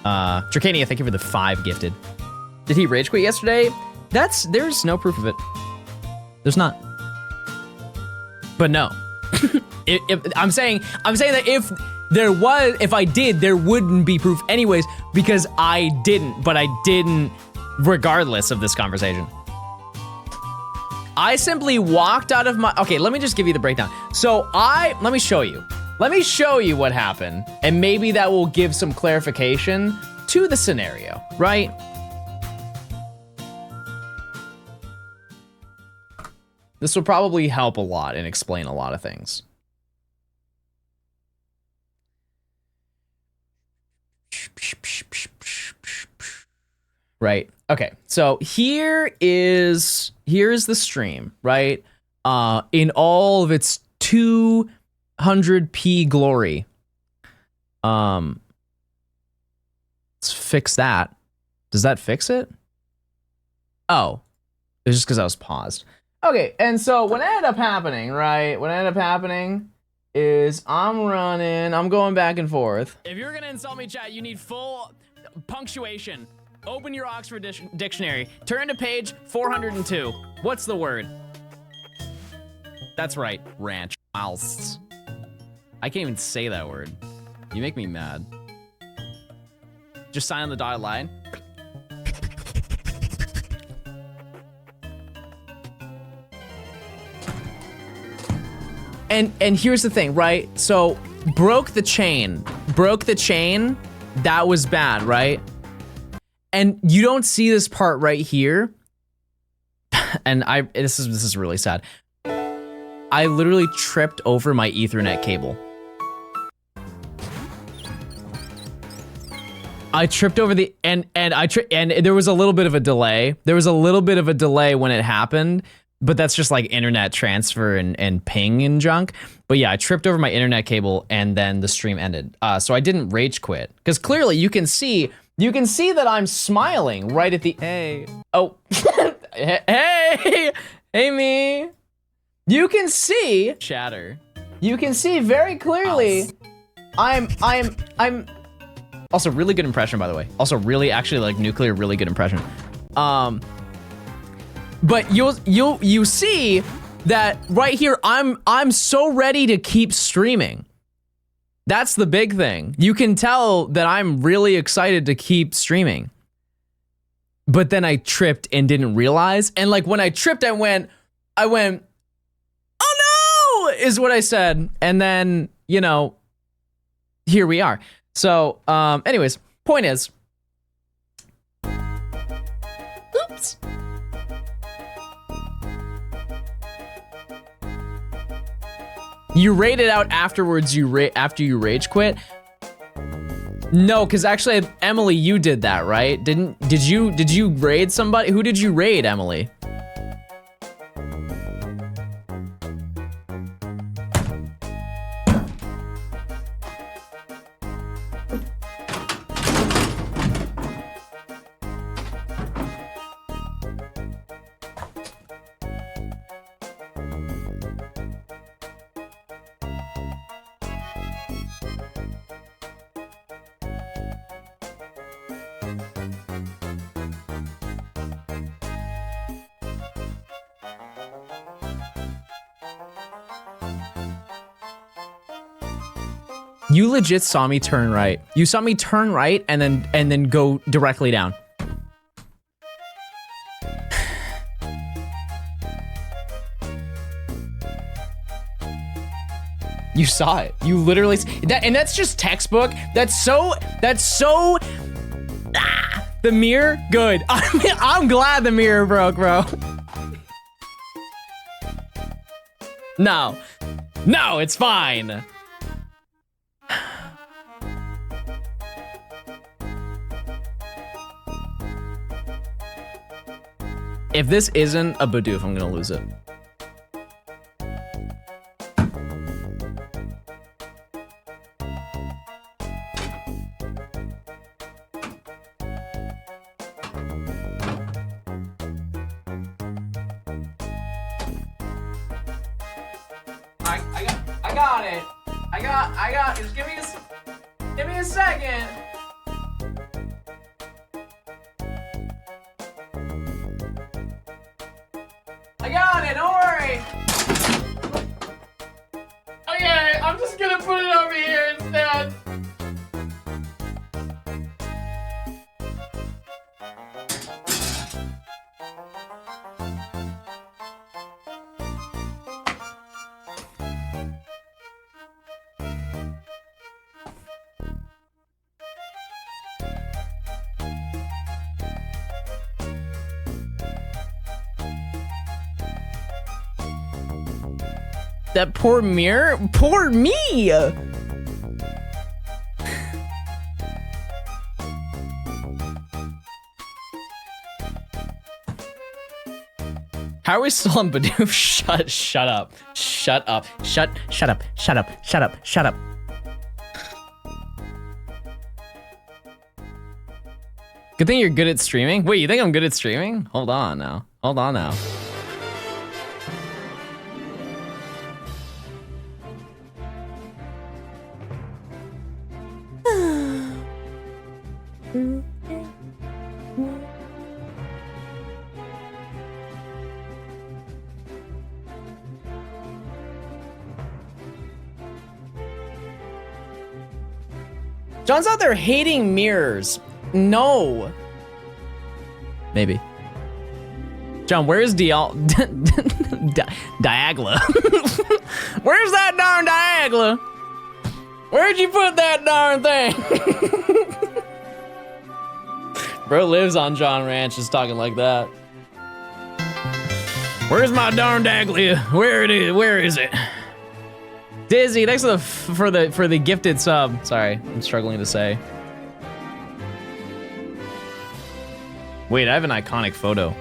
Dracania, thank you for the 5 gifted. Did he rage quit yesterday? There's no proof of it. There's not. But no. I'm saying that if I did, there wouldn't be proof anyways, because I didn't, but I didn't regardless of this conversation. I simply walked out of my, okay, let me just give you the breakdown. So let me show you. Let me show you what happened, and maybe that will give some clarification to the scenario, right? This will probably help a lot and explain a lot of things. Right. Okay. So here's the stream, right? In all of its 200p glory. Let's fix that. Does that fix it? Oh, it's just because I was paused. Okay, and so what ended up happening, right? What ended up happening is I'm going back and forth. If you're gonna insult me, chat, you need full punctuation. Open your Oxford Dictionary. Turn to page 402. What's the word? That's right, ranch. Whilst. I can't even say that word. You make me mad. Just sign on the dotted line. And here's the thing, right? So broke the chain. That was bad, right? And you don't see this part right here. And this is really sad. I literally tripped over my Ethernet cable. I tripped over the and there was a little bit of a delay. There was a little bit of a delay when it happened, but that's just like internet transfer and ping and junk. But yeah, I tripped over my internet cable and then the stream ended. So I didn't rage quit because clearly you can see that I'm smiling right at the hey me. You can see chatter. You can see very clearly. I'm also really good impression, by the way. Also really actually like nuclear really good impression. But you see that right here I'm so ready to keep streaming. That's the big thing. You can tell that I'm really excited to keep streaming. But then I tripped and didn't realize. And like when I tripped, I went, oh no, is what I said. And then, you know, here we are. So, anyways, point is, oops. You raid it out afterwards. After you rage quit. No, because actually, Emily, you did that, right? Did you raid somebody? Who did you raid, Emily? You legit saw me turn right. You saw me turn right and then go directly down. You saw it. You literally that, and that's just textbook. That's so. The mirror, good. I'm glad the mirror broke, bro. No, it's fine. If this isn't a Bidoof, I'm gonna lose it. I got it. Just give me a second. I got it, don't worry. Okay, I'm just gonna put it over here instead. That poor mirror? Poor me! How are we still on Bidoof? Shut up. Shut up. Shut up. Good thing you're good at streaming? Wait, you think I'm good at streaming? Hold on now. John's out there hating mirrors. No. Maybe. John, where is Dialga? Where's that darn Dialga? Where'd you put that darn thing? Bro lives on John Ranch is talking like that. Where's my darn Dialga? Where is it? Dizzy, thanks for the gifted sub. Sorry, I'm struggling to say. Wait, I have an iconic photo.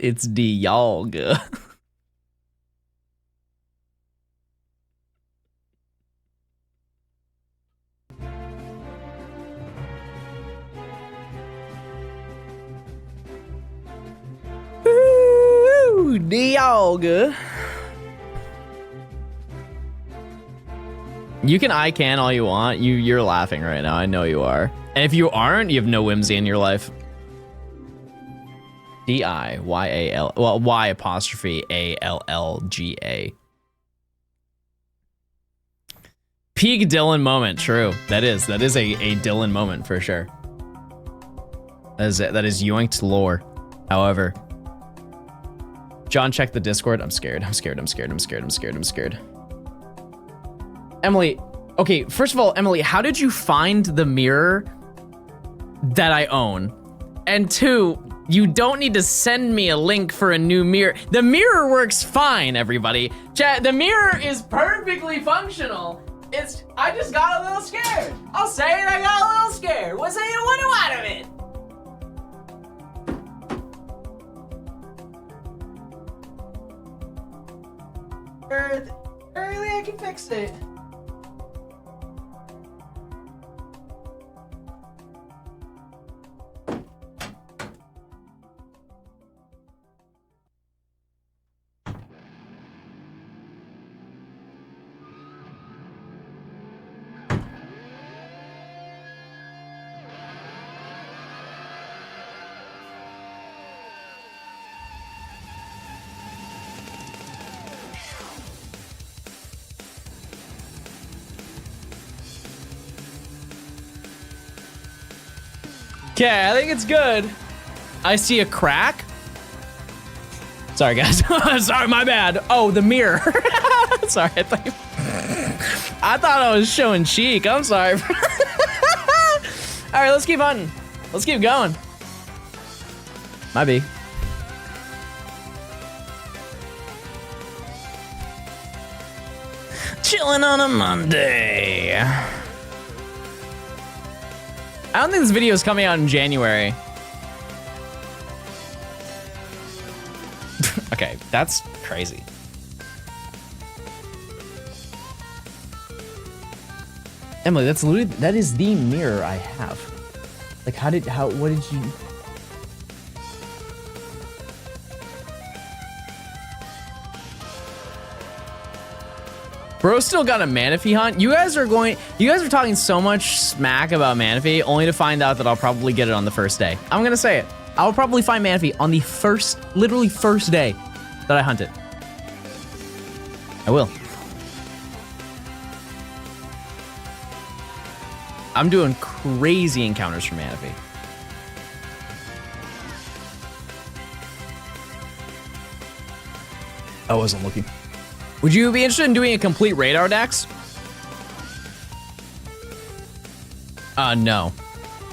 It's Dialga. Ooh, Dialga. You can I can all you want. You're laughing right now. I know you are. And if you aren't, you have no whimsy in your life. D-I-Y-A-L, well, Y apostrophe A-L-L-G-A. Peak Dylan moment, true. That is a Dylan moment for sure. That is yoinked lore. However, John, check the Discord. I'm scared. Emily, okay, first of all, Emily, how did you find the mirror that I own? And two, you don't need to send me a link for a new mirror. The mirror works fine, everybody. Chat, the mirror is perfectly functional. I just got a little scared. I'll say it, I got a little scared. What do you want out of it? Early, I can fix it. Okay, I think it's good. I see a crack. Sorry, guys. Sorry, my bad. Oh, the mirror. Sorry, I thought I was showing cheek. I'm sorry. All right, let's keep hunting. Let's keep going. Might be. Chilling on a Monday. I don't think this video is coming out in January. Okay, that's crazy. Emily, that is the mirror I have. Like, what did you? Bro still got a Manaphy hunt. You guys are talking so much smack about Manaphy only to find out that I'll probably get it on the first day. I'm gonna say it. I'll probably find Manaphy on the literally first day that I hunt it. I will. I'm doing crazy encounters for Manaphy. I wasn't looking. Would you be interested in doing a complete radar dex? No.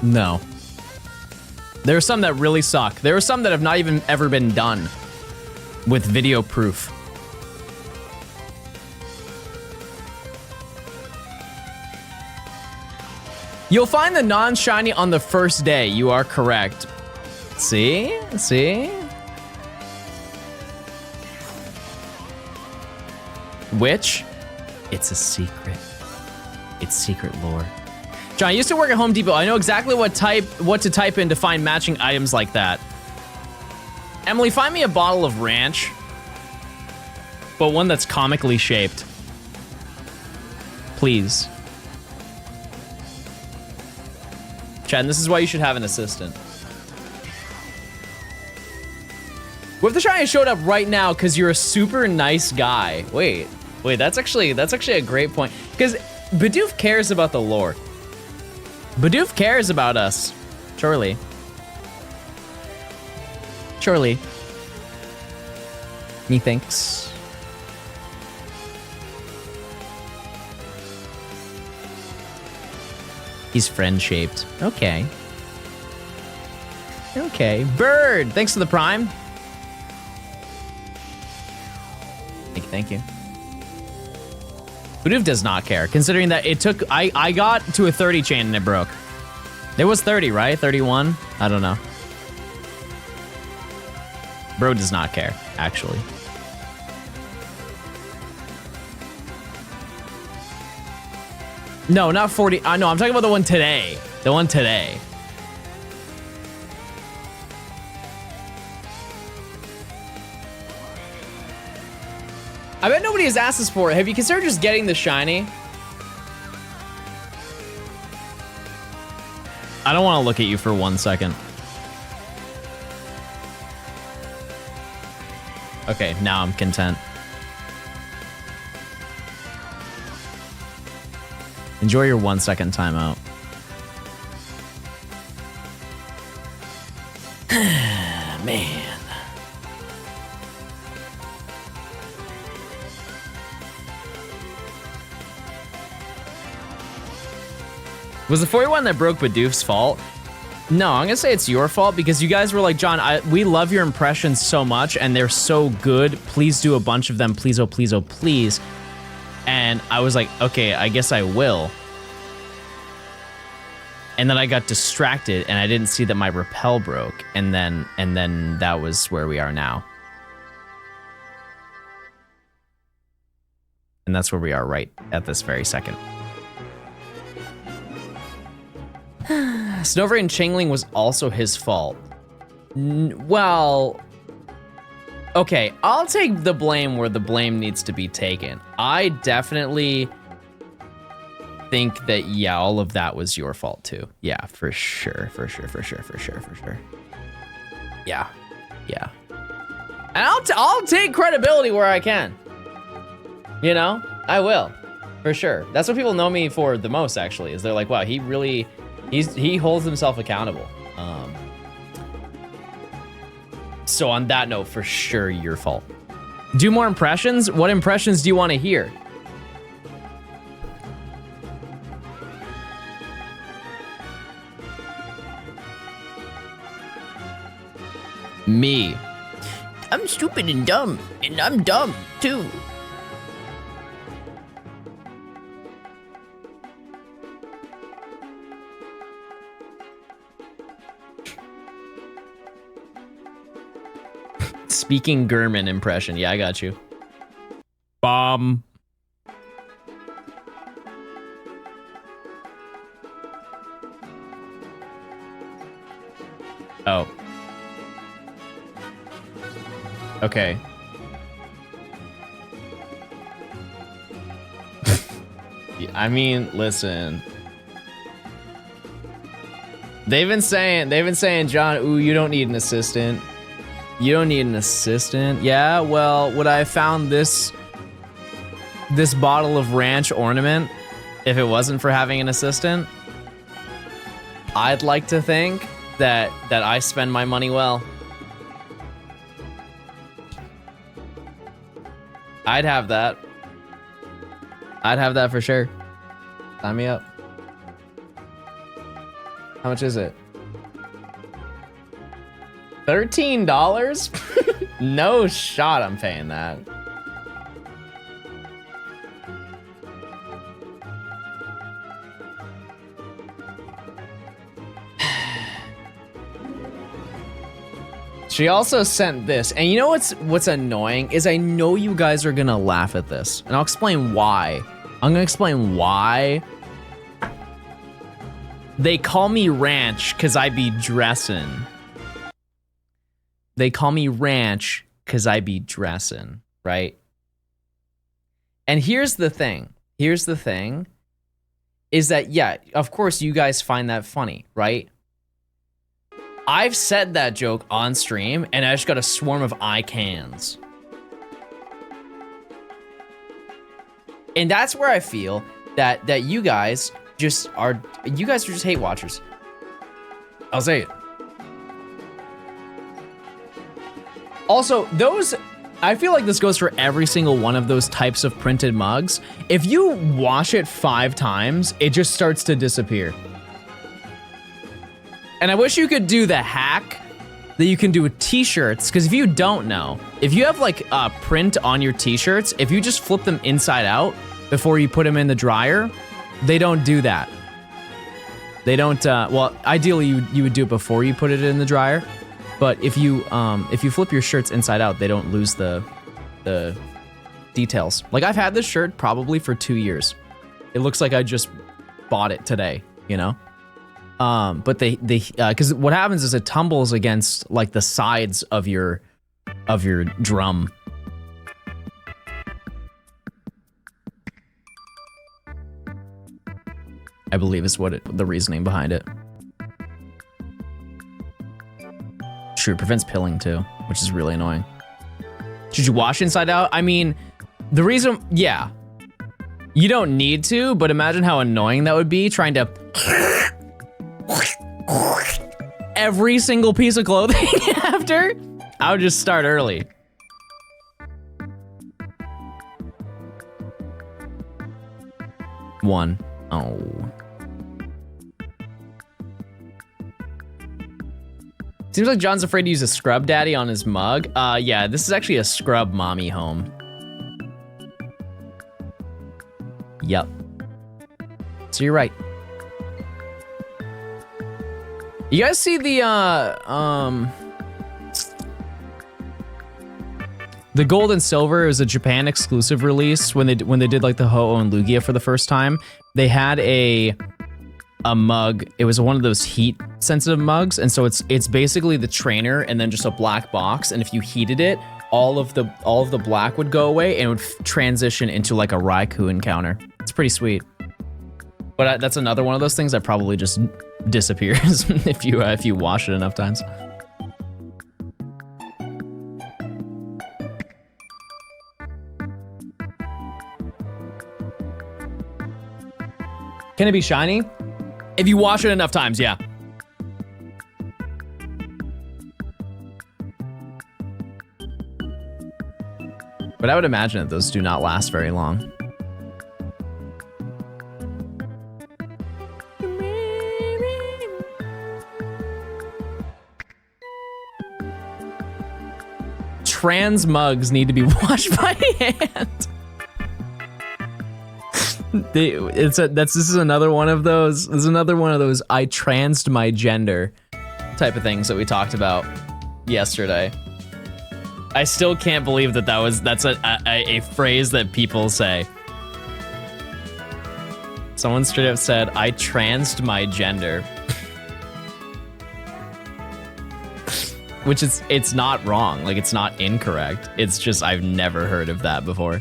No. There are some that really suck. There are some that have not even ever been done with video proof. You'll find the non-shiny on the first day. You are correct. See? See? Which? It's a secret. It's secret lore. John, I used to work at Home Depot. I know exactly what to type in to find matching items like that. Emily, find me a bottle of ranch, but one that's comically shaped. Please. Chad, this is why you should have an assistant. What if the shiny showed up right now because you're a super nice guy? Wait, that's actually a great point. Because Bidoof cares about the lore. Bidoof cares about us. Surely. Surely. Methinks. He's friend-shaped. Okay. Okay. Bird! Thanks for the prime. Thank you. Bidoof does not care, considering that it took... I got to a 30 chain and it broke. It was 30, right? 31? I don't know. Bro does not care, actually. No, not 40. No, I'm talking about the one today. The one today. I bet nobody has asked this before. Have you considered just getting the shiny? I don't want to look at you for 1 second. Okay, now I'm content. Enjoy your 1 second timeout. Man. Was the 41 that broke Bidoof's fault? No, I'm gonna say it's your fault because you guys were like, John, we love your impressions so much and they're so good. Please do a bunch of them, please, oh, please, oh, please. And I was like, okay, I guess I will. And then I got distracted and I didn't see that my rappel broke. And then that was where we are now. And that's where we are right at this very second. Snover and Chingling was also his fault. Well, okay, I'll take the blame where the blame needs to be taken. I definitely think that, yeah, all of that was your fault too. Yeah, for sure. Yeah. And I'll take credibility where I can. You know, I will, for sure. That's what people know me for the most, actually, is they're like, wow, he holds himself accountable. So on that note, for sure, your fault. Do more impressions? What impressions do you want to hear? Me. I'm stupid and dumb, and I'm dumb too. Speaking German impression. Yeah, I got you. Bomb. Oh. Okay. I mean, listen. They've been saying, John, ooh, you don't need an assistant. You don't need an assistant. Yeah, well, would I have found this bottle of ranch ornament if it wasn't for having an assistant? I'd like to think that I spend my money well. I'd have that. I'd have that for sure. Sign me up. How much is it? $13? No shot I'm paying that. She also sent this, and you know what's annoying is I know you guys are gonna laugh at this, and I'll explain why. I'm gonna explain why. They call me Ranch because I be dressing. They call me Ranch because I be dressing, right? And here's the thing. Here's the thing. Is that, yeah, of course you guys find that funny, right? I've said that joke on stream, and I just got a swarm of I cans. And that's where I feel that you guys are just hate watchers. I'll say it. Also, I feel like this goes for every single one of those types of printed mugs. If you wash it 5 times, it just starts to disappear. And I wish you could do the hack that you can do with t-shirts, because if you don't know, if you have like a print on your t-shirts, if you just flip them inside out before you put them in the dryer, they don't do that. They don't, well, ideally you would do it before you put it in the dryer, but if you flip your shirts inside out, they don't lose the details. Like I've had this shirt probably for 2 years. It looks like I just bought it today, you know? But because what happens is it tumbles against like the sides of your drum. I believe is the reasoning behind it. True, prevents pilling too, which is really annoying. Should you wash inside out? I mean, the reason, yeah. You don't need to, but imagine how annoying that would be trying to every single piece of clothing after. I would just start early. One. Oh. Seems like John's afraid to use a scrub daddy on his mug. Yeah, this is actually a scrub mommy home. Yep. So you're right. You guys see the gold and silver is a Japan exclusive release when they did like the Ho-Oh and Lugia for the first time. They had a mug. It was one of those heat sensitive mugs, and so it's basically the trainer and then just a black box, and if you heated it, all of the black would go away and it would transition into like a Raikou encounter. It's pretty sweet. But that's another one of those things that probably just disappears if you wash it enough times. Can it be shiny? If you wash it enough times, yeah. But I would imagine that those do not last very long. Trans mugs need to be washed by hand. This is another one of those. This is another one of those I transed my gender type of things that we talked about yesterday. I still can't believe that's a phrase that people say. Someone straight up said, I transed my gender. Which it's not wrong, like it's not incorrect. It's just I've never heard of that before.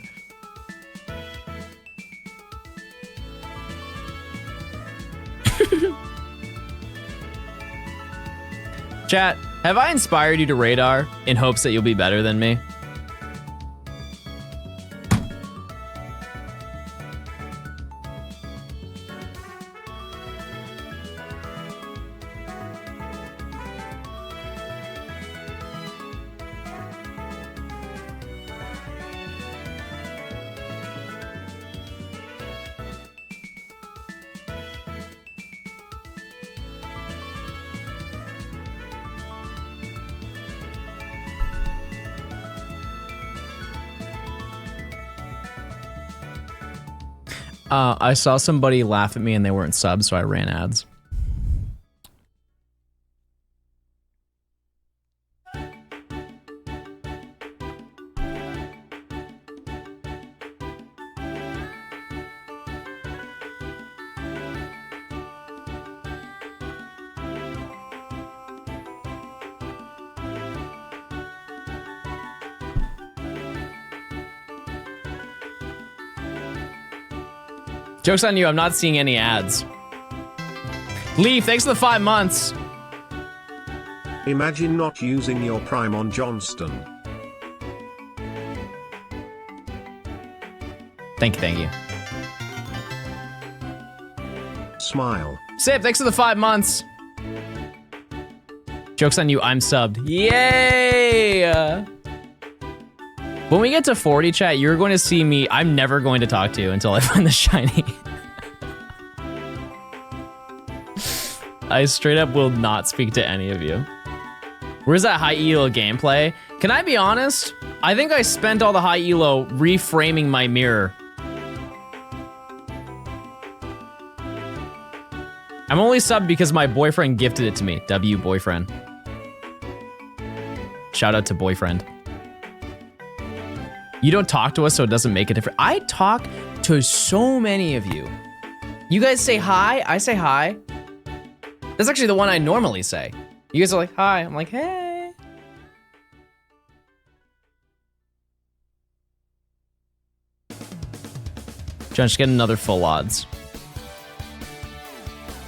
Chat, have I inspired you to radar in hopes that you'll be better than me? I saw somebody laugh at me and they weren't subs, so I ran ads. Joke's on you, I'm not seeing any ads. Leaf, thanks for the 5 months. Imagine not using your Prime on Johnstone. Thank you. Smile. Sip, thanks for the 5 months. Joke's on you, I'm subbed. Yay! When we get to 40, chat, you're going to see me. I'm never going to talk to you until I find the shiny. I straight up will not speak to any of you. Where's that high elo gameplay? Can I be honest? I think I spent all the high elo reframing my mirror. I'm only subbed because my boyfriend gifted it to me. W boyfriend. Shout out to boyfriend. You don't talk to us, so it doesn't make a difference. I talk to so many of you. You guys say hi, I say hi. That's actually the one I normally say. You guys are like, hi, I'm like, hey. John, just get another full odds.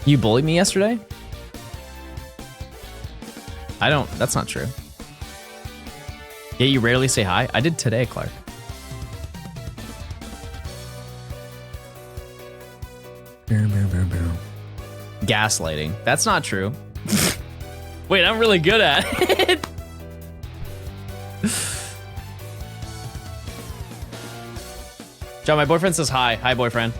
You bullied me yesterday? That's not true. Yeah, you rarely say hi. I did today, Clark. Gaslighting. That's not true. Wait, I'm really good at it. John, my boyfriend says hi. Hi, boyfriend.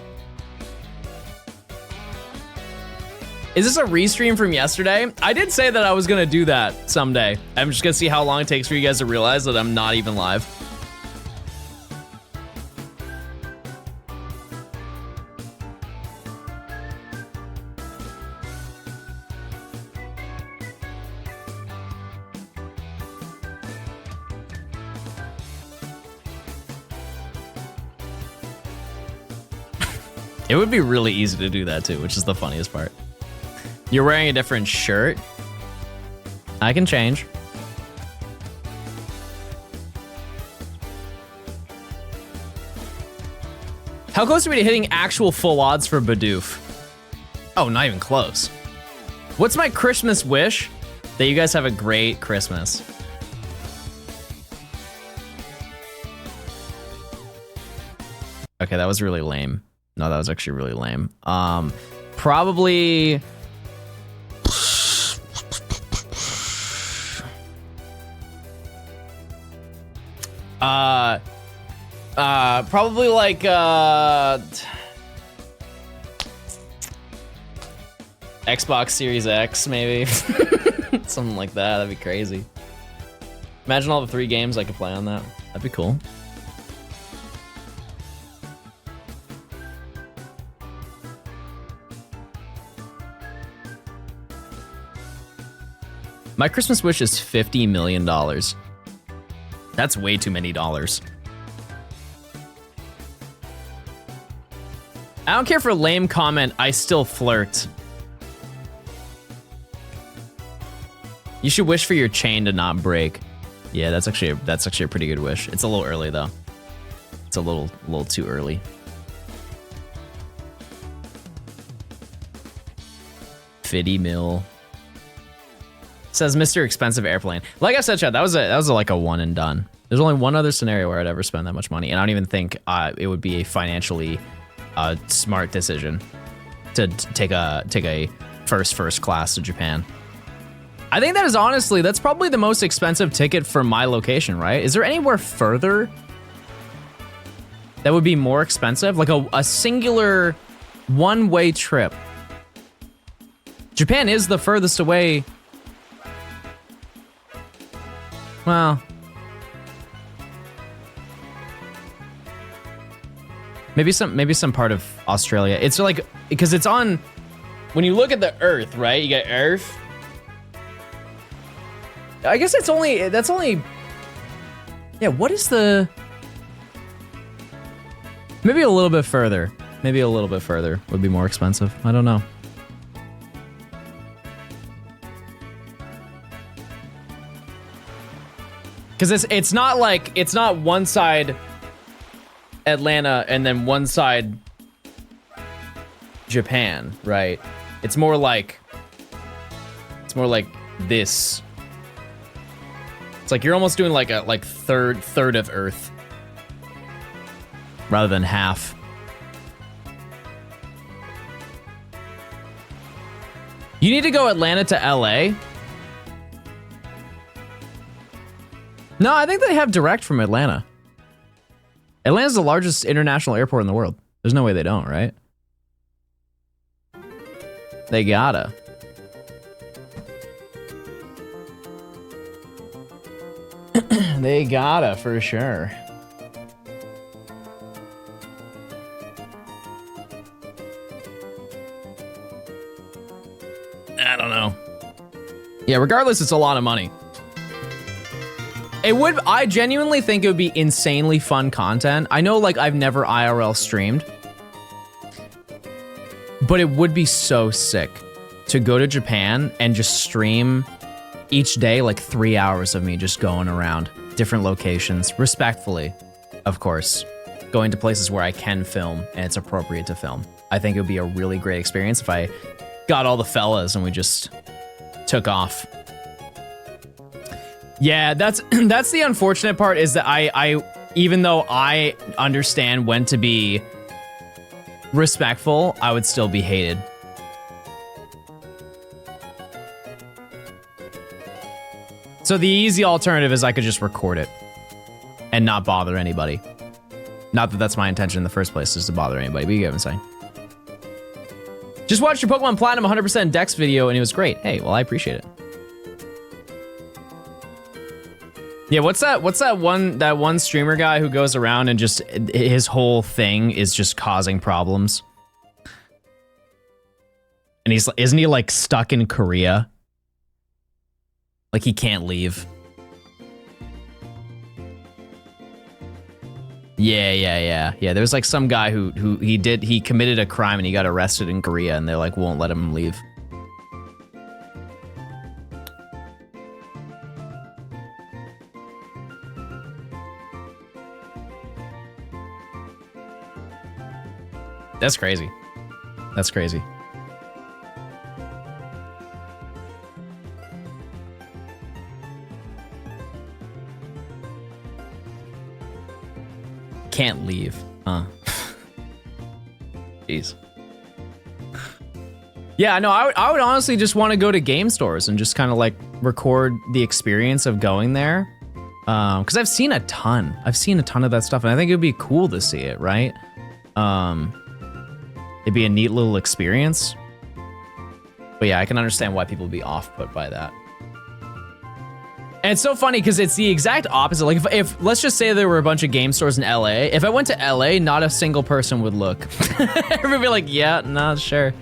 Is this a restream from yesterday? I did say that I was gonna do that someday. I'm just gonna see how long it takes for you guys to realize that I'm not even live. It would be really easy to do that too, which is the funniest part. You're wearing a different shirt. I can change. How close are we to hitting actual full odds for Bidoof? Oh, not even close. What's my Christmas wish? That you guys have a great Christmas. Okay, that was really lame. No, that was actually really lame. Probably... Probably like Xbox Series X, maybe. Something like that. That'd be crazy. Imagine all the 3 games I could play on that. That'd be cool. My Christmas wish is $50 million. That's way too many dollars. I don't care for a lame comment, I still flirt. You should wish for your chain to not break. Yeah, that's actually a pretty good wish. It's a little early though. It's a little too early. $50 mil. Says Mr. Expensive Airplane. Like I said, Chad, that was like a one and done. There's only one other scenario where I'd ever spend that much money, and I don't even think it would be a financially smart decision to take a first class to Japan. I think that is honestly, that's probably the most expensive ticket for my location, right? Is there anywhere further that would be more expensive? Like a singular one-way trip. Japan is the furthest away. Well, maybe some part of Australia. It's like, because it's on, when you look at the Earth, right? You get Earth. I guess that's only, yeah, what is the, maybe a little bit further. Maybe a little bit further would be more expensive. I don't know. Because it's not like, it's not one side Atlanta and then one side Japan, right? It's more like this. It's like you're almost doing like a third of Earth rather than half. You need to go Atlanta to LA? No, I think they have direct from Atlanta. Atlanta's the largest international airport in the world. There's no way they don't, right? They gotta. They gotta, for sure. I don't know. Yeah, regardless, it's a lot of money. It would, I genuinely think it would be insanely fun content. I know, like, I've never IRL streamed, but it would be so sick to go to Japan and just stream each day, like 3 hours of me just going around different locations, respectfully, of course, going to places where I can film and it's appropriate to film. I think it would be a really great experience if I got all the fellas and we just took off. Yeah, that's the unfortunate part, is that I even though I understand when to be respectful, I would still be hated. So the easy alternative is I could just record it and not bother anybody. Not that that's my intention in the first place, is to bother anybody, but you get what I'm saying. Just watched your Pokemon Platinum 100% Dex video and it was great. Hey, well, I appreciate it. Yeah, what's that one streamer guy who goes around and just, his whole thing is just causing problems? And isn't he like stuck in Korea? Like he can't leave. Yeah. There was like some guy who he committed a crime and he got arrested in Korea and they like won't let him leave. That's crazy. That's crazy. Can't leave, huh? Jeez. Yeah, no, I would honestly just want to go to game stores and just kind of like record the experience of going there Because I've seen a ton. I've seen a ton of that stuff, and I think it would be cool to see it, right? It'd be a neat little experience. But yeah, I can understand why people would be off-put by that. And it's so funny because it's the exact opposite. Like if let's just say there were a bunch of game stores in LA. If I went to LA, not a single person would look. Everybody would be like, yeah, nah, sure.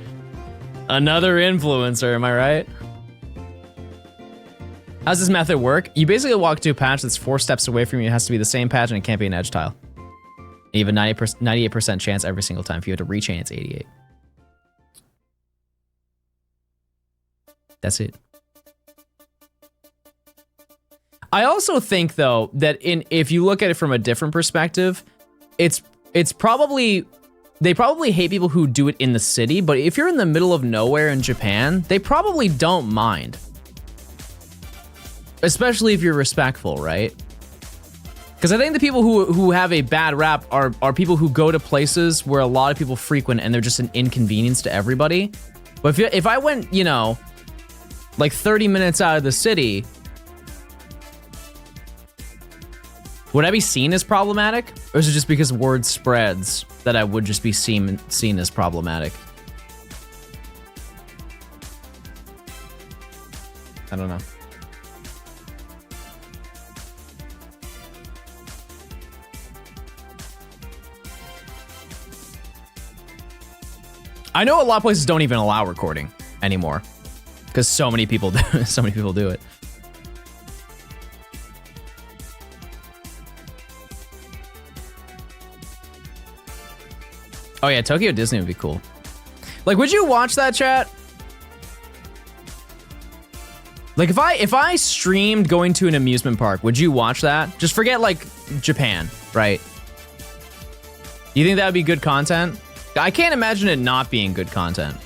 Another influencer, am I right? How's this method work? You basically walk to a patch that's 4 steps away from you. It has to be the same patch and it can't be an edge tile. You have a 98% chance every single time. If you have to rechain, it's 88. That's it. I also think though that if you look at it from a different perspective, it's probably they probably hate people who do it in the city, but if you're in the middle of nowhere in Japan, they probably don't mind. Especially if you're respectful, right? Because I think the people who have a bad rap are people who go to places where a lot of people frequent and they're just an inconvenience to everybody. But if I went, you know, like 30 minutes out of the city, would I be seen as problematic? Or is it just because word spreads that I would just be seen as problematic? I don't know. I know a lot of places don't even allow recording anymore because so many people do. So many people do it. Oh yeah, Tokyo Disney would be cool. Like, would you watch that, chat? Like, if I streamed going to an amusement park, would you watch that? Just forget like Japan, right? You think that would be good content? I can't imagine it not being good content.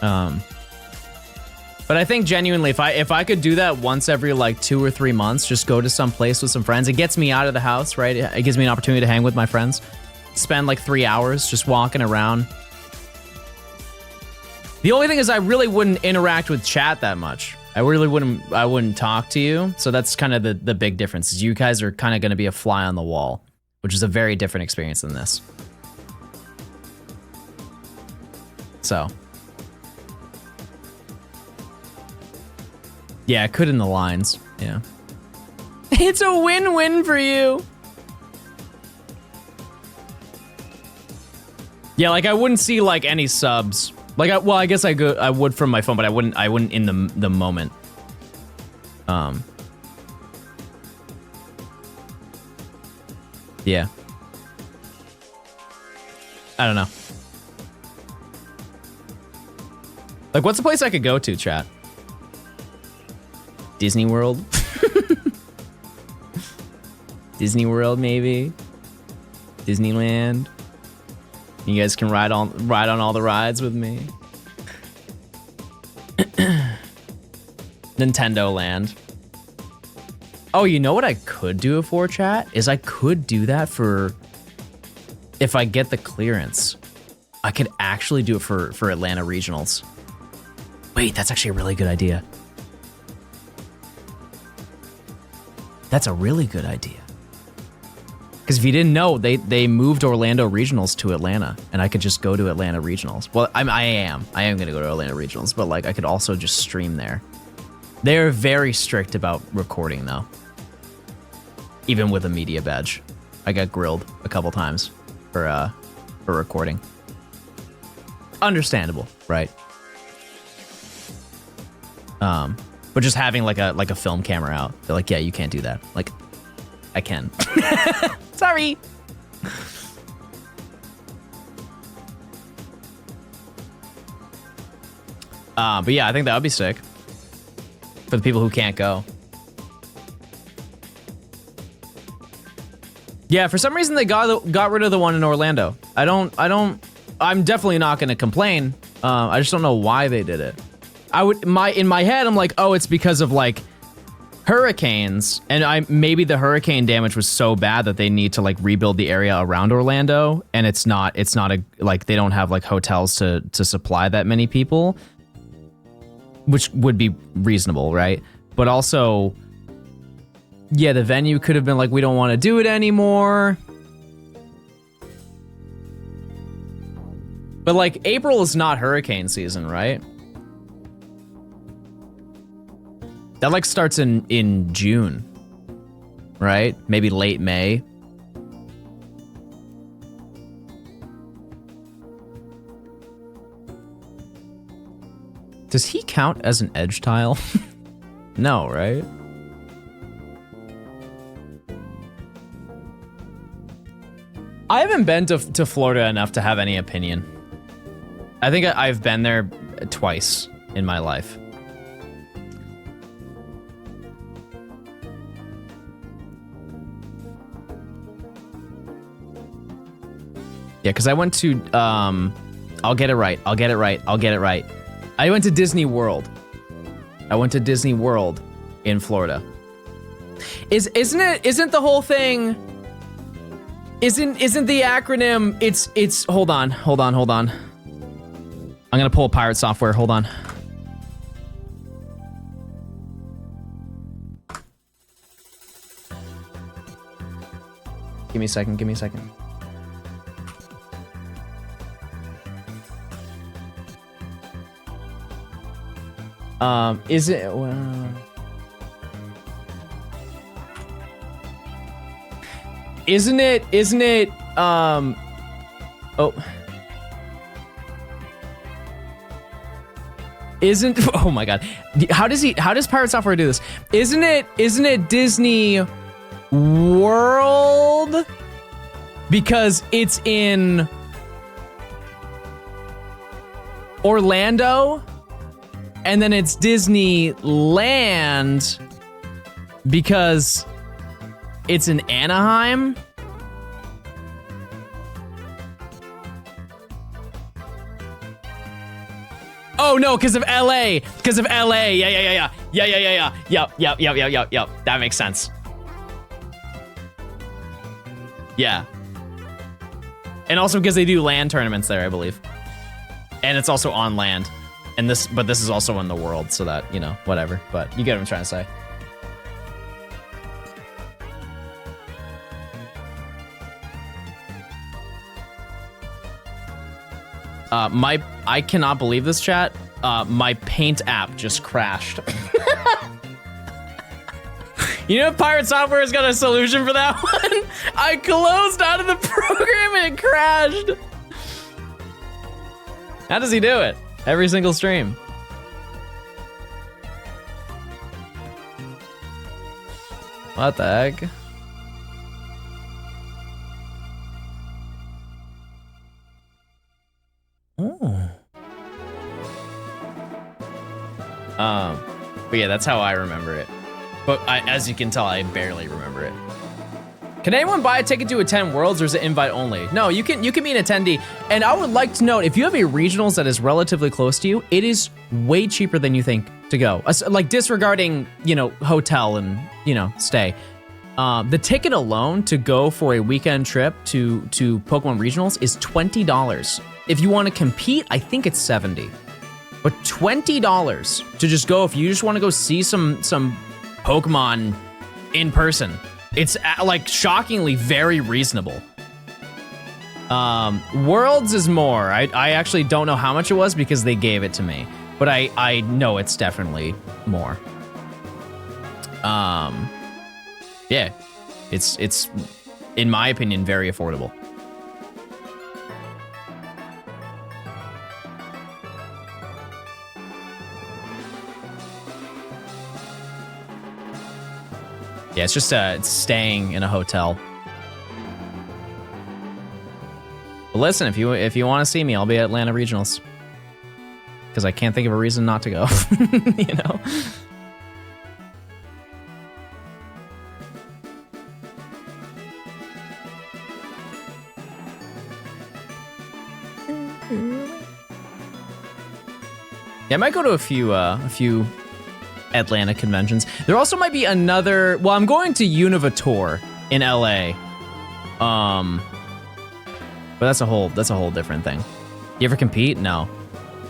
But I think genuinely, if I could do that once every like 2 or 3 months, just go to some place with some friends, it gets me out of the house, right? It gives me an opportunity to hang with my friends, spend like 3 hours just walking around. The only thing is I really wouldn't interact with chat that much. I wouldn't talk to you. So that's kind of the big difference is you guys are kind of going to be a fly on the wall, which is a very different experience than this. So. Yeah, it could in the lines. Yeah. It's a win-win for you. Yeah, like I wouldn't see like any subs. Like, I guess I would from my phone, but I wouldn't in the moment. Yeah. I don't know. Like, what's a place I could go to, chat? Disney World? Disney World, maybe? Disneyland? You guys can ride on all the rides with me. Nintendo Land. Oh, you know what I could do it for, chat? Is I could do that for... If I get the clearance. I could actually do it for Atlanta Regionals. Wait, that's actually a really good idea. That's a really good idea. Because if you didn't know, they moved Orlando Regionals to Atlanta, and I could just go to Atlanta Regionals. Well, I am gonna go to Atlanta Regionals, but like I could also just stream there. They're very strict about recording though. Even with a media badge. I got grilled a couple times for recording. Understandable, right? But just having like a film camera out, they're like, yeah, you can't do that. Like, I can. Sorry. But yeah, I think that would be sick for the people who can't go. Yeah, for some reason they got rid of the one in Orlando. I'm definitely not gonna complain. I just don't know why they did it. In my head, I'm like, oh, it's because of like hurricanes, and maybe the hurricane damage was so bad that they need to like rebuild the area around Orlando, and it's not like they don't have like hotels to supply that many people. which would be reasonable, right? But also, yeah, the venue could have been like, we don't want to do it anymore. But like, April is not hurricane season, right? That like starts in June, right? Maybe late May. Does he count as an edge tile? No, right? I haven't been to Florida enough to have any opinion. I think I've been there twice in my life. Yeah, because I went to, I'll get it right. I went to Disney World. I went to Disney World in Florida. Isn't the whole thing, isn't the acronym, it's, hold on. I'm gonna pull pirate software, hold on. Give me a second. Is it, well... Isn't it, oh. Oh my god. How does Pirate Software do this? Isn't it Disney World? Because it's in Orlando? And then it's Disneyland because it's in Anaheim? Oh no, because of LA. Yeah. Yep. That makes sense. Yeah. And also because they do land tournaments there, I believe. And it's also on land. And this is also in the world, so that, you know, whatever. But you get what I'm trying to say. I cannot believe this, chat. My Paint app just crashed. You know, Pirate Software's got a solution for that one? I closed out of the program and it crashed. How does he do it? Every single stream. What the heck? Oh. But yeah, that's how I remember it. But as you can tell, I barely remember it. Can anyone buy a ticket to attend Worlds, or is it invite only? No, you can be an attendee. And I would like to note, if you have a regionals that is relatively close to you, it is way cheaper than you think to go. Like disregarding, you know, hotel and, you know, stay. The ticket alone to go for a weekend trip to Pokemon regionals is $20. If you want to compete, I think it's $70. But $20 to just go if you just want to go see some Pokemon in person. It's like shockingly very reasonable. Worlds is more. I actually don't know how much it was because they gave it to me, but I know it's definitely more. Yeah, it's in my opinion very affordable. Yeah, it's just it's staying in a hotel. But listen, if you want to see me, I'll be at Atlanta Regionals. Because I can't think of a reason not to go. You know? Yeah, I might go to a few Atlanta conventions. There also might be another, well, I'm going to Univator in LA. But that's a whole different thing. You ever compete? No.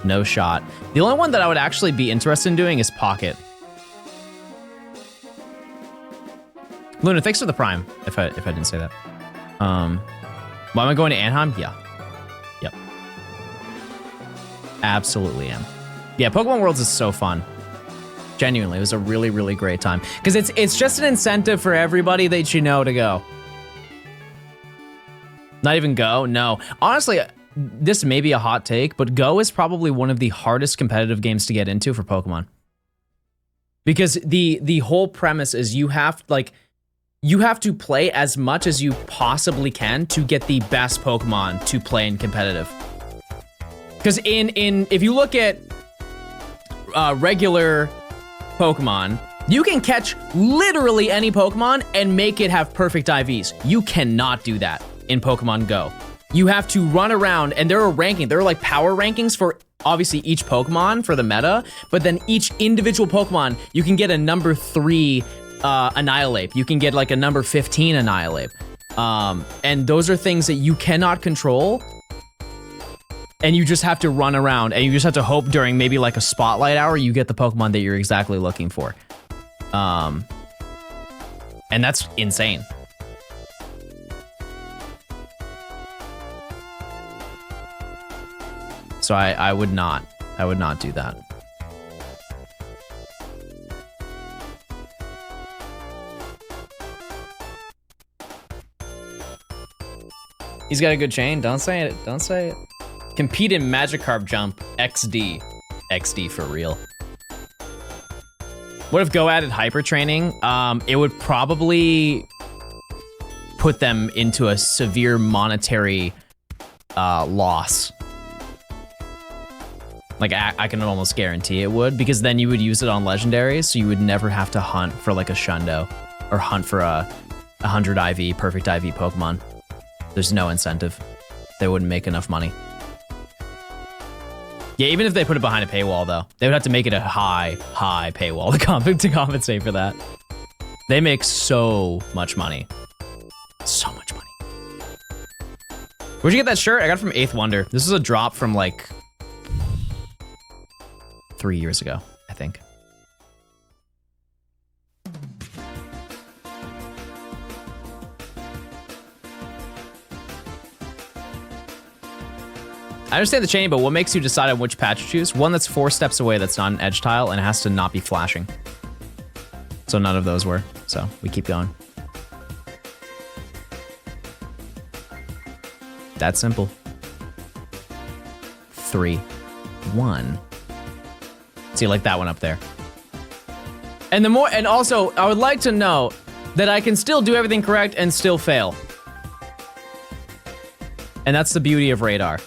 No shot. The only one that I would actually be interested in doing is Pocket. Luna, thanks for the Prime, if I didn't say that. Why am I going to Anaheim? Yeah. Yep. Absolutely am. Yeah, Pokemon Worlds is so fun. Genuinely, it was a really, really great time. Because it's just an incentive for everybody that you know to go. Not even Go? No. Honestly, this may be a hot take, but Go is probably one of the hardest competitive games to get into for Pokemon. Because the whole premise is you have to play as much as you possibly can to get the best Pokemon to play in competitive. Because if you look at regular Pokemon, you can catch literally any Pokemon and make it have perfect IVs. You cannot do that in Pokemon Go. You have to run around, and there are like power rankings for obviously each Pokemon for the meta, but then each individual Pokemon, you can get a number 3 Annihilate. You can get like a number 15 Annihilate. And those are things that you cannot control. And you just have to run around, and you just have to hope during maybe like a spotlight hour, you get the Pokemon that you're exactly looking for. And that's insane. So I would not do that. He's got a good chain. Don't say it. Don't say it. Compete in Magikarp Jump XD. XD for real. What if Go added hyper training? It would probably put them into a severe monetary loss. Like, I can almost guarantee it would, because then you would use it on legendaries, so you would never have to hunt for like a Shundo or hunt for a 100 IV, perfect IV Pokemon. There's no incentive. They wouldn't make enough money. Yeah, even if they put it behind a paywall, though, they would have to make it a high paywall to compensate for that. They make so much money. So much money. Where'd you get that shirt? I got it from 8th Wonder. This is a drop from like 3 years ago, I think. I understand the chain, but what makes you decide on which patch to choose? One that's 4 steps away that's not an edge tile, and it has to not be flashing. So none of those were, so we keep going. That simple. 3, 1. So you like that one up there. And also, I would like to know that I can still do everything correct and still fail. And that's the beauty of radar.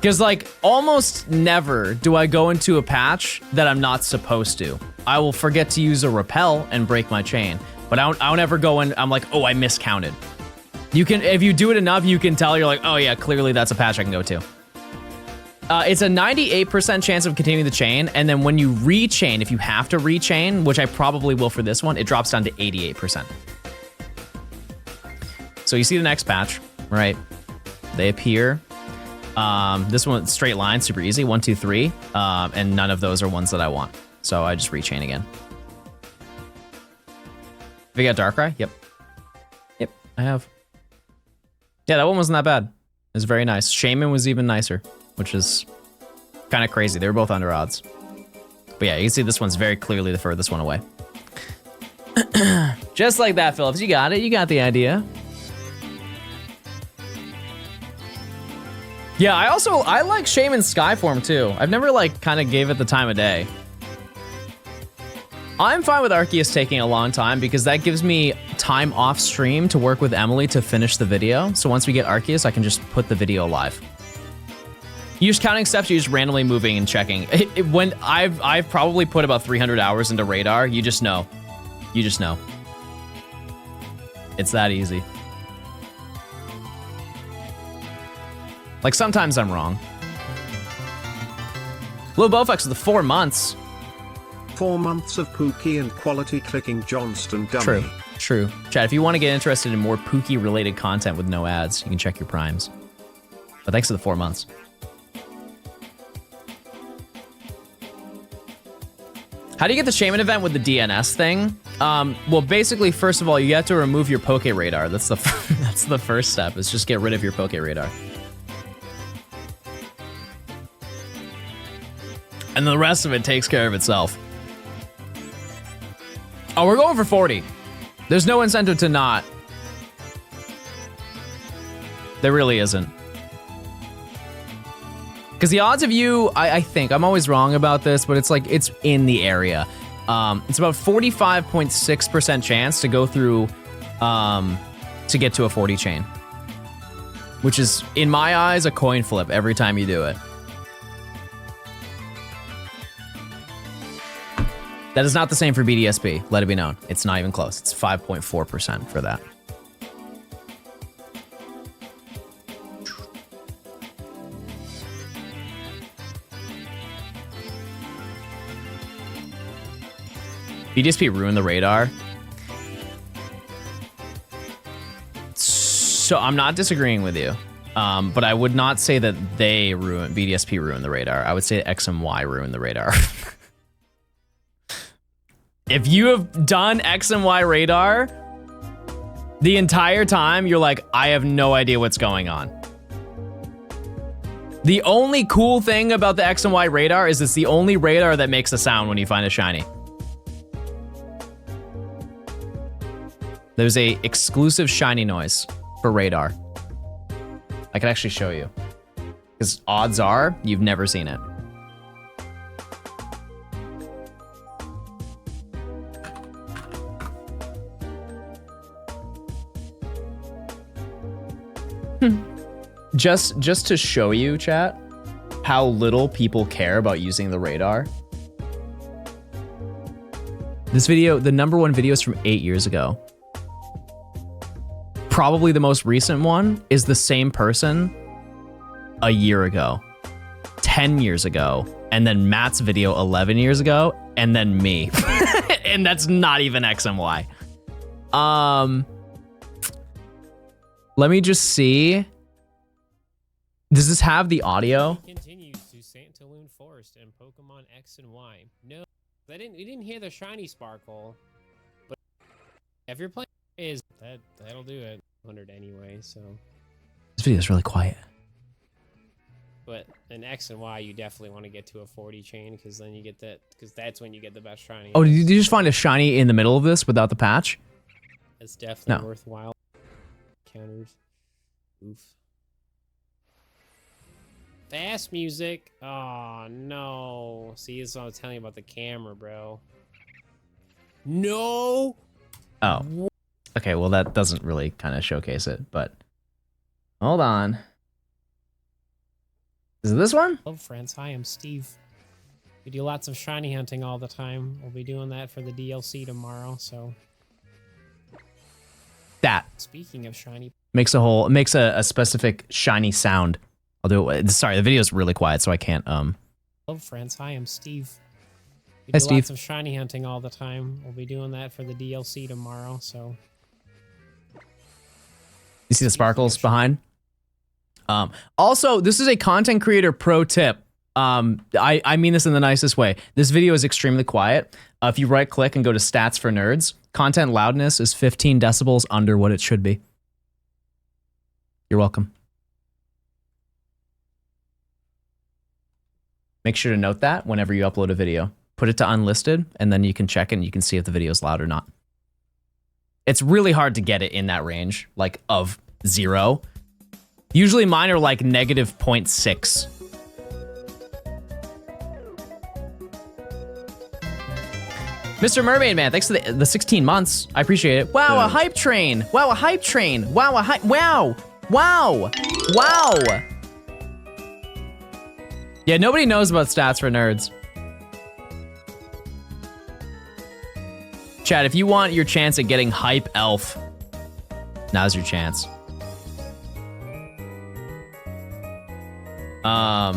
Because, like, almost never do I go into a patch that I'm not supposed to. I will forget to use a repel and break my chain. But I don't ever go in, I'm like, oh, I miscounted. You can, if you do it enough, you can tell, you're like, oh yeah, clearly that's a patch I can go to. It's a 98% chance of continuing the chain, and then when you rechain, if you have to rechain, which I probably will for this one, it drops down to 88%. So you see the next patch, right? They appear. This one, straight line, super easy, 1, 2, 3, and none of those are ones that I want. So I just rechain again. Have you got Darkrai? Yep. Yep, I have. Yeah, that one wasn't that bad. It was very nice. Shaman was even nicer, which is kind of crazy. They were both under odds. But yeah, you can see this one's very clearly the furthest one away. Just like that, Phillips. You got it. You got the idea. Yeah, I like Shaman Skyform too. I've never like kind of gave it the time of day. I'm fine with Arceus taking a long time because that gives me time off stream to work with Emily to finish the video. So once we get Arceus, I can just put the video live. You're just counting steps, you're just randomly moving and checking. When I've probably put about 300 hours into Radar, you just know. You just know. It's that easy. Like, sometimes I'm wrong. Lil Bowflex with the 4 months. 4 months of Pooky and quality clicking Johnstone dummy. True, true. Chad, if you want to get interested in more Pooky related content with no ads, you can check your primes. But thanks for the 4 months. How do you get the Shaman event with the DNS thing? Well, basically, first of all, you have to remove your Poke Radar. That's the that's the first step. Is just get rid of your Poke Radar. And the rest of it takes care of itself. Oh, we're going for 40. There's no incentive to not. There really isn't. Because the odds of you, I think, I'm always wrong about this, but it's like, it's in the area. It's about 45.6% chance to go through, to get to a 40 chain. Which is, in my eyes, a coin flip every time you do it. That is not the same for BDSP, let it be known. It's not even close. It's 5.4% for that. BDSP ruined the radar. So I'm not disagreeing with you, but I would not say that BDSP ruined the radar. I would say X and Y ruined the radar. If you have done X and Y radar the entire time, you're like, I have no idea what's going on. The only cool thing about the X and Y radar is it's the only radar that makes a sound when you find a shiny. There's a exclusive shiny noise for radar. I can actually show you. Because odds are, you've never seen it. Just to show you, chat, how little people care about using the radar. This video, the #1 video is from 8 years ago. Probably the most recent one is the same person a year ago, 10 years ago, and then Matt's video 11 years ago, and then me. And that's not even X and Y. Let me just see. Does this have the audio? Continues to Santaloon Forest and Pokemon X and Y. No, we didn't hear the shiny sparkle, but if you're playing that'll do it. 100 anyway, so. This video is really quiet. But in X and Y, you definitely want to get to a 40 chain because then you get that, because that's when you get the best shiny. Oh, did you just find a shiny in the middle of this without the patch? It's definitely worthwhile. Counters. Oof. Fast music. Oh, no. See, this is what I was telling you about the camera, bro. No! Oh. Okay, well, that doesn't really kind of showcase it, but... Hold on. Is it this one? Hello, friends. Hi, I'm Steve. We do lots of shiny hunting all the time. We'll be doing that for the DLC tomorrow, so... That. Speaking of shiny... Makes a specific shiny sound. I'll do it. Sorry, the video's really quiet, so I can't, Hello, friends. Hi, I'm Steve. We Hi, do Steve. lots of shiny hunting all the time. We'll be doing that for the DLC tomorrow, so... You see the sparkles behind? Also, this is a content creator pro tip. I mean this in the nicest way. This video is extremely quiet. If you right click and go to stats for nerds, content loudness is 15 decibels under what it should be. You're welcome. Make sure to note that whenever you upload a video. Put it to unlisted, and then you can check it and you can see if the video is loud or not. It's really hard to get it in that range, like of 0. Usually mine are like -0.6. Mr. Mermaid Man, thanks for the 16 months. I appreciate it. Wow, a hype train. Wow, a hype train. Wow, a hype. Wow. Wow. Wow. Yeah, nobody knows about stats for nerds. Chad, if you want your chance at getting hype elf, now's your chance. But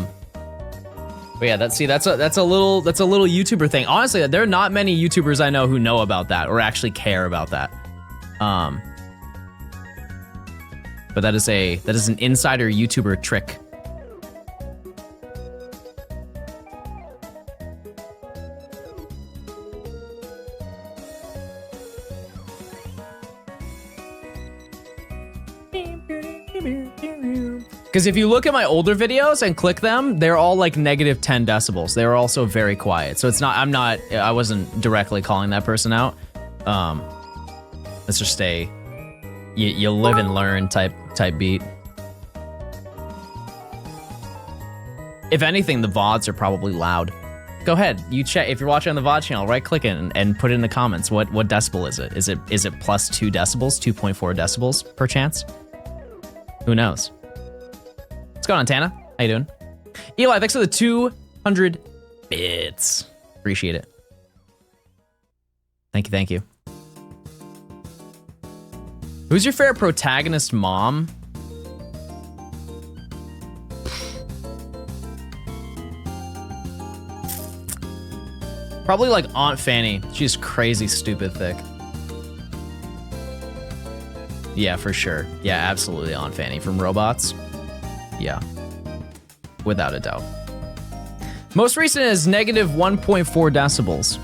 yeah, that's a little YouTuber thing. Honestly, there are not many YouTubers I know who know about that or actually care about that. But that is an insider YouTuber trick. Because if you look at my older videos and click them, they're all like negative 10 decibels. They're also very quiet. So it's not, I wasn't directly calling that person out. Let's just stay, you live and learn type beat. If anything, the VODs are probably loud. Go ahead, you check, if you're watching on the VOD channel, right click it and put it in the comments. What decibel is it? Is it plus 2 decibels, 2.4 decibels per chance? Who knows? What's going on, Tana? How you doing? Eli, thanks for the 200 bits. Appreciate it. Thank you. Who's your favorite protagonist mom? Probably like Aunt Fanny. She's crazy stupid thick. Yeah, for sure. Yeah, absolutely Aunt Fanny from Robots. Yeah, without a doubt. Most recent is negative 1.4 decibels.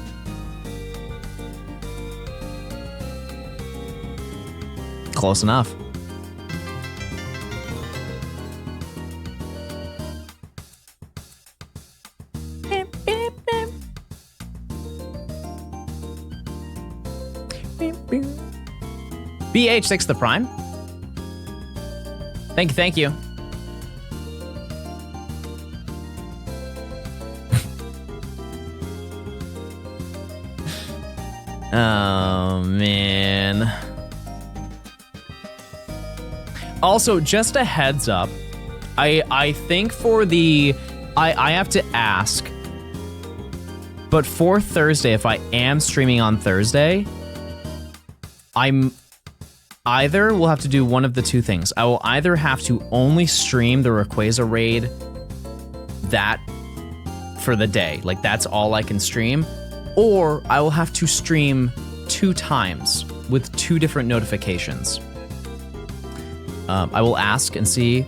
Close enough. BH6 the Prime. Thank you. Oh, man. Also, just a heads up, I think for the, I have to ask, but for Thursday, if I am streaming on Thursday, I'm either will have to do one of the two things. I will either have to only stream the Rayquaza raid that for the day, like that's all I can stream, or I will have to stream 2 times with 2 different notifications. I will ask and see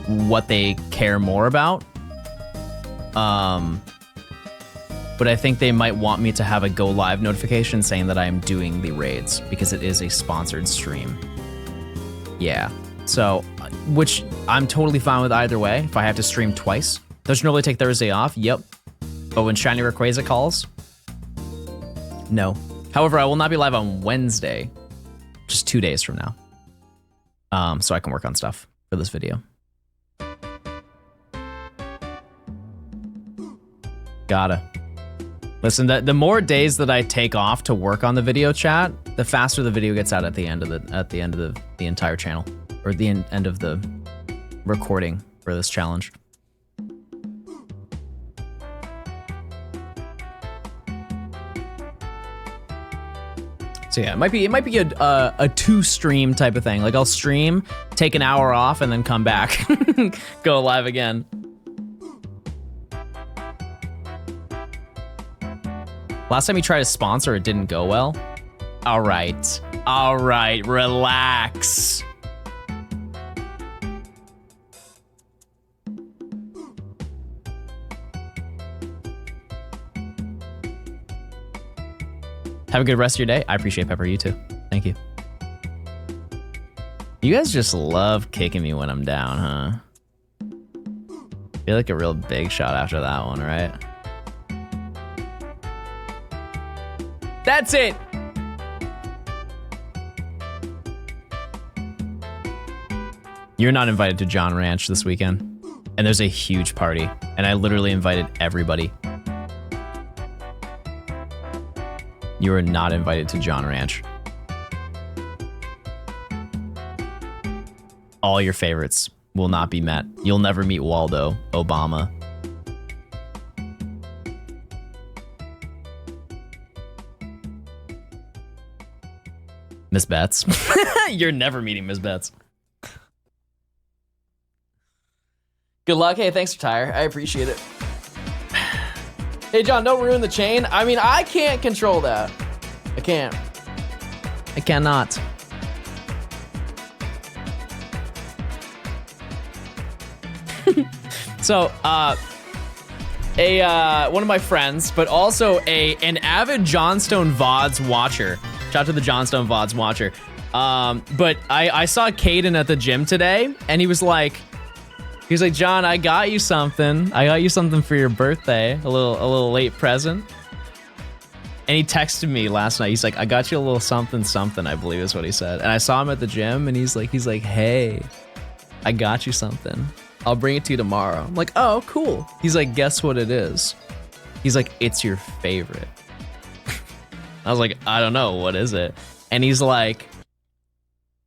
what they care more about. But I think they might want me to have a go live notification saying that I am doing the raids because it is a sponsored stream. Yeah, so, which I'm totally fine with either way. If I have to stream twice, doesn't normally take Thursday off. Yep. But when Shiny Rayquaza calls, no. However, I will not be live on Wednesday, just 2 days from now. So I can work on stuff for this video. Gotta. Listen, the more days that I take off to work on the video chat, the faster the video gets out at the end of the entire channel, or the end of the recording for this challenge. So yeah, it might be a 2 stream type of thing. Like I'll stream, take an hour off, and then come back, go live again. Last time you tried to sponsor, it didn't go well. All right, relax. Have a good rest of your day. I appreciate Pepper, you too. Thank you. You guys just love kicking me when I'm down, huh? Feel like a real big shot after that one, right? That's it. You're not invited to John Ranch this weekend. And there's a huge party. And I literally invited everybody. You are not invited to John Ranch. All your favorites will not be met. You'll never meet Waldo, Obama. Miss Betts. You're never meeting Miss Betts. Good luck. Hey, thanks for Tyre. I appreciate it. Hey, John, don't ruin the chain. I mean, I can't control that. I can't. I cannot. So, one of my friends, but also an avid Johnstone VODs watcher. Shout out to the Johnstone VODs watcher. But I saw Caden at the gym today, and he was like, John, I got you something. I got you something for your birthday, a little late present. And he texted me last night. He's like, I got you a little something, I believe is what he said. And I saw him at the gym, and he's like, hey, I got you something. I'll bring it to you tomorrow. I'm like, oh, cool. He's like, guess what it is? He's like, it's your favorite. I was like, I don't know, what is it? And he's like,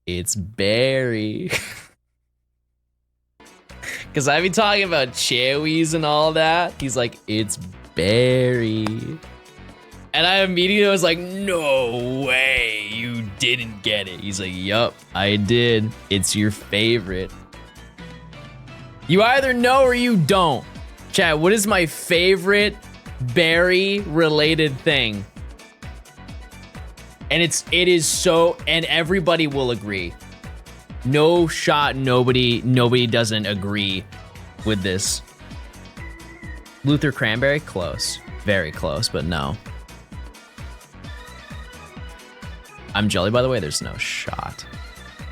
it's berry. Because I be talking about cherries and all that. He's like, it's berry. And I immediately was like, no way, you didn't get it. He's like, yup, I did. It's your favorite. You either know or you don't. Chat, what is my favorite berry-related thing? And it is so, and everybody will agree. No shot, nobody doesn't agree with this. Luther Cranberry, close. Very close, but no. I'm jelly, by the way, there's no shot.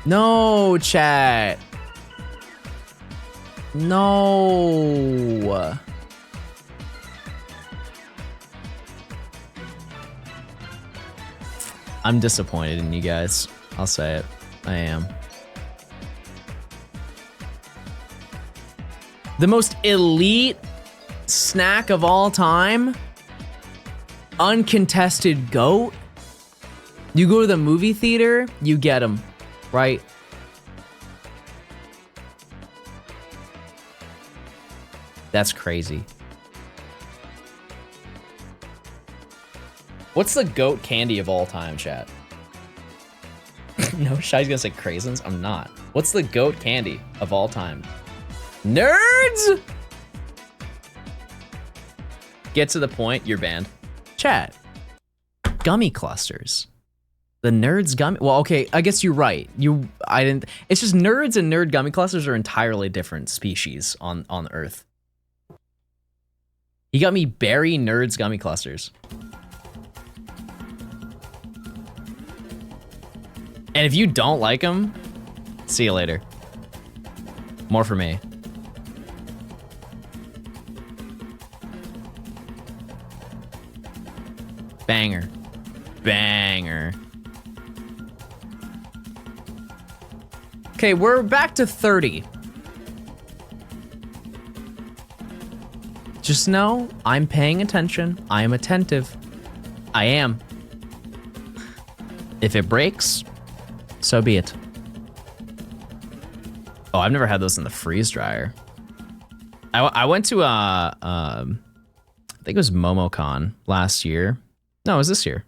No, chat. No. I'm disappointed in you guys. I'll say it. I am. The most elite snack of all time? Uncontested GOAT? You go to the movie theater, you get them, right? That's crazy. What's the GOAT candy of all time, chat? No, Shy's gonna say craisins. I'm not. What's the GOAT candy of all time? Nerds! Get to the point, you're banned. Chat. Gummy clusters. The Nerds gummy. Well, okay, I guess you're right. It's just Nerds and Nerd gummy clusters are entirely different species on Earth. He got me berry Nerds gummy clusters. And if you don't like them, see you later. More for me. Banger. Banger. Okay, we're back to 30. Just know I'm paying attention. I am attentive. I am. If it breaks, so be it. Oh, I've never had those in the freeze dryer. I went to I think it was MomoCon last year. No, it was this year.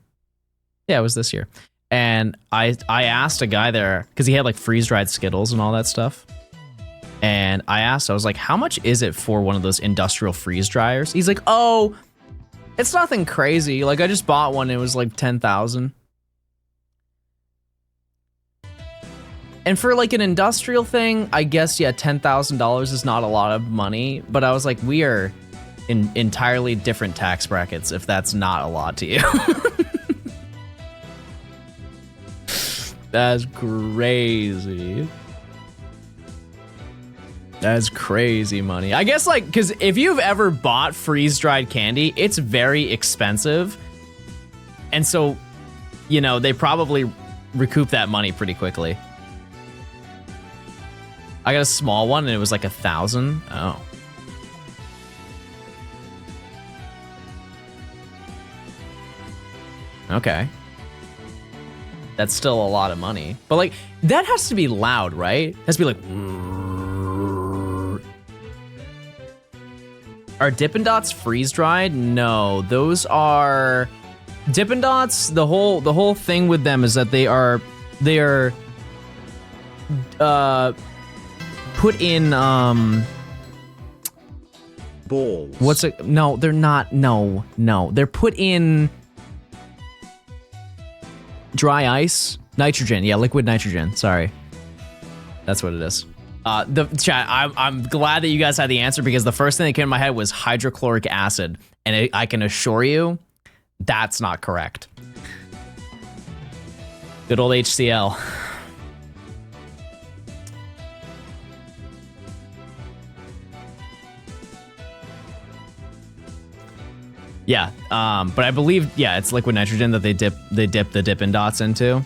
Yeah, it was this year. And I asked a guy there, because he had like freeze-dried Skittles and all that stuff. And I was like, how much is it for one of those industrial freeze dryers? He's like, oh, it's nothing crazy. Like, I just bought one. It was like 10,000. And for like an industrial thing, I guess, yeah, $10,000 is not a lot of money. But I was like, we are in entirely different tax brackets if that's not a lot to you. That's crazy. That's crazy money. I guess, like, because if you've ever bought freeze-dried candy, it's very expensive. And so, you know, they probably recoup that money pretty quickly. I got a small one and it was like 1,000. Oh. Okay. That's still a lot of money. But like, that has to be loud, right? It has to be like... Are Dippin Dots freeze-dried? No, those are... Dippin Dots, the whole thing with them is that they are put in, balls. What's it? No, they're not. No. They're put in dry ice, nitrogen. Yeah, liquid nitrogen. Sorry, that's what it is. The chat. I'm glad that you guys had the answer, because the first thing that came to my head was hydrochloric acid, and I can assure you, that's not correct. Good old HCL. Yeah, but I believe, yeah, it's liquid nitrogen that they dip the Dippin Dots into.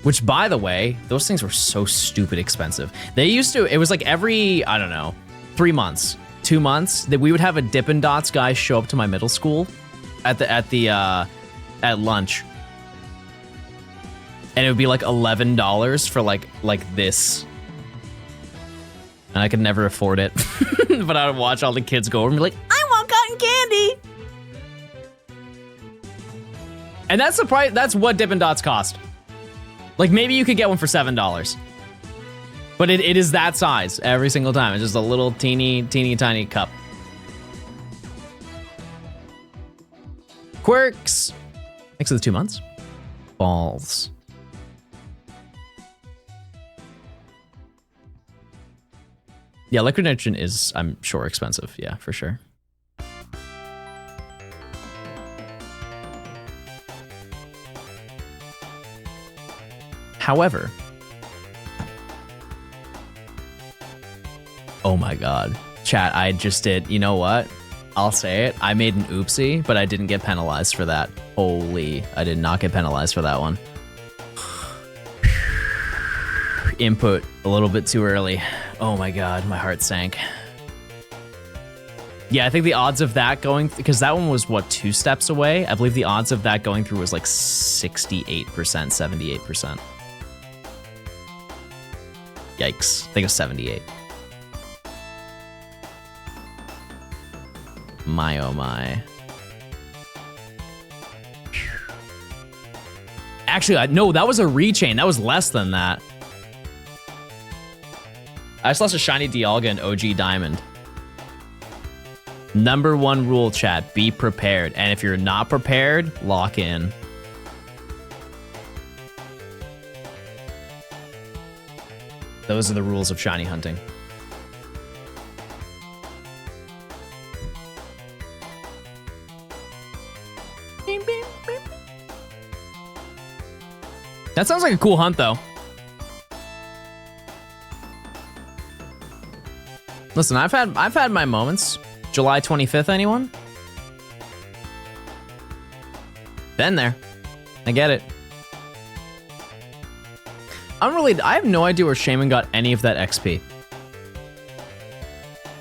Which, by the way, those things were so stupid expensive. They used to, it was like every, I don't know, 3 months, 2 months, that we would have a Dippin Dots guy show up to my middle school at lunch. And it would be like $11 for like this. And I could never afford it. But I would watch all the kids go over and be like, I want cotton candy. And that's the price, that's what Dippin Dots cost. Like maybe you could get one for $7. But it is that size every single time. It's just a little teeny tiny cup. Quirks. Thanks for the 2 months. Balls. Yeah, liquid nitrogen is, I'm sure, expensive. Yeah, for sure. However, oh my god, chat, I just did, you know what? I'll say it, I made an oopsie, but I didn't get penalized for that. Holy, I did not get penalized for that one. Input a little bit too early. Oh my god, my heart sank. Yeah, I think the odds of that going, because that one was, what, 2 steps away? I believe the odds of that going through was like 68%, 78%. Yikes, I think it was 78. My oh my. Actually, no, that was a rechain. That was less than that. I just lost a shiny Dialga and OG Diamond. Number 1 rule, chat, be prepared. And if you're not prepared, lock in. Those are the rules of shiny hunting. That sounds like a cool hunt, though. Listen, I've had my moments. July 25th, anyone? Been there. I get it. I have no idea where Shaman got any of that XP.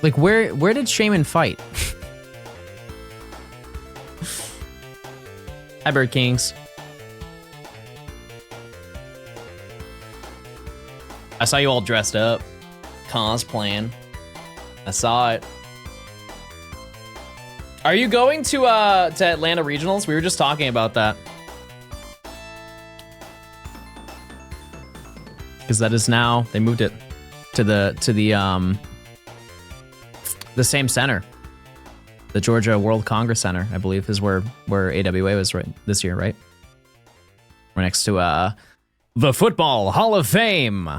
Like, where did Shaman fight? Hi, Bird Kings. I saw you all dressed up, cosplaying. I saw it. Are you going to Atlanta Regionals? We were just talking about that. Because that is now, they moved it to the same center. The Georgia World Congress Center, I believe, is where AWA was right this year, right? We're next to the Football Hall of Fame.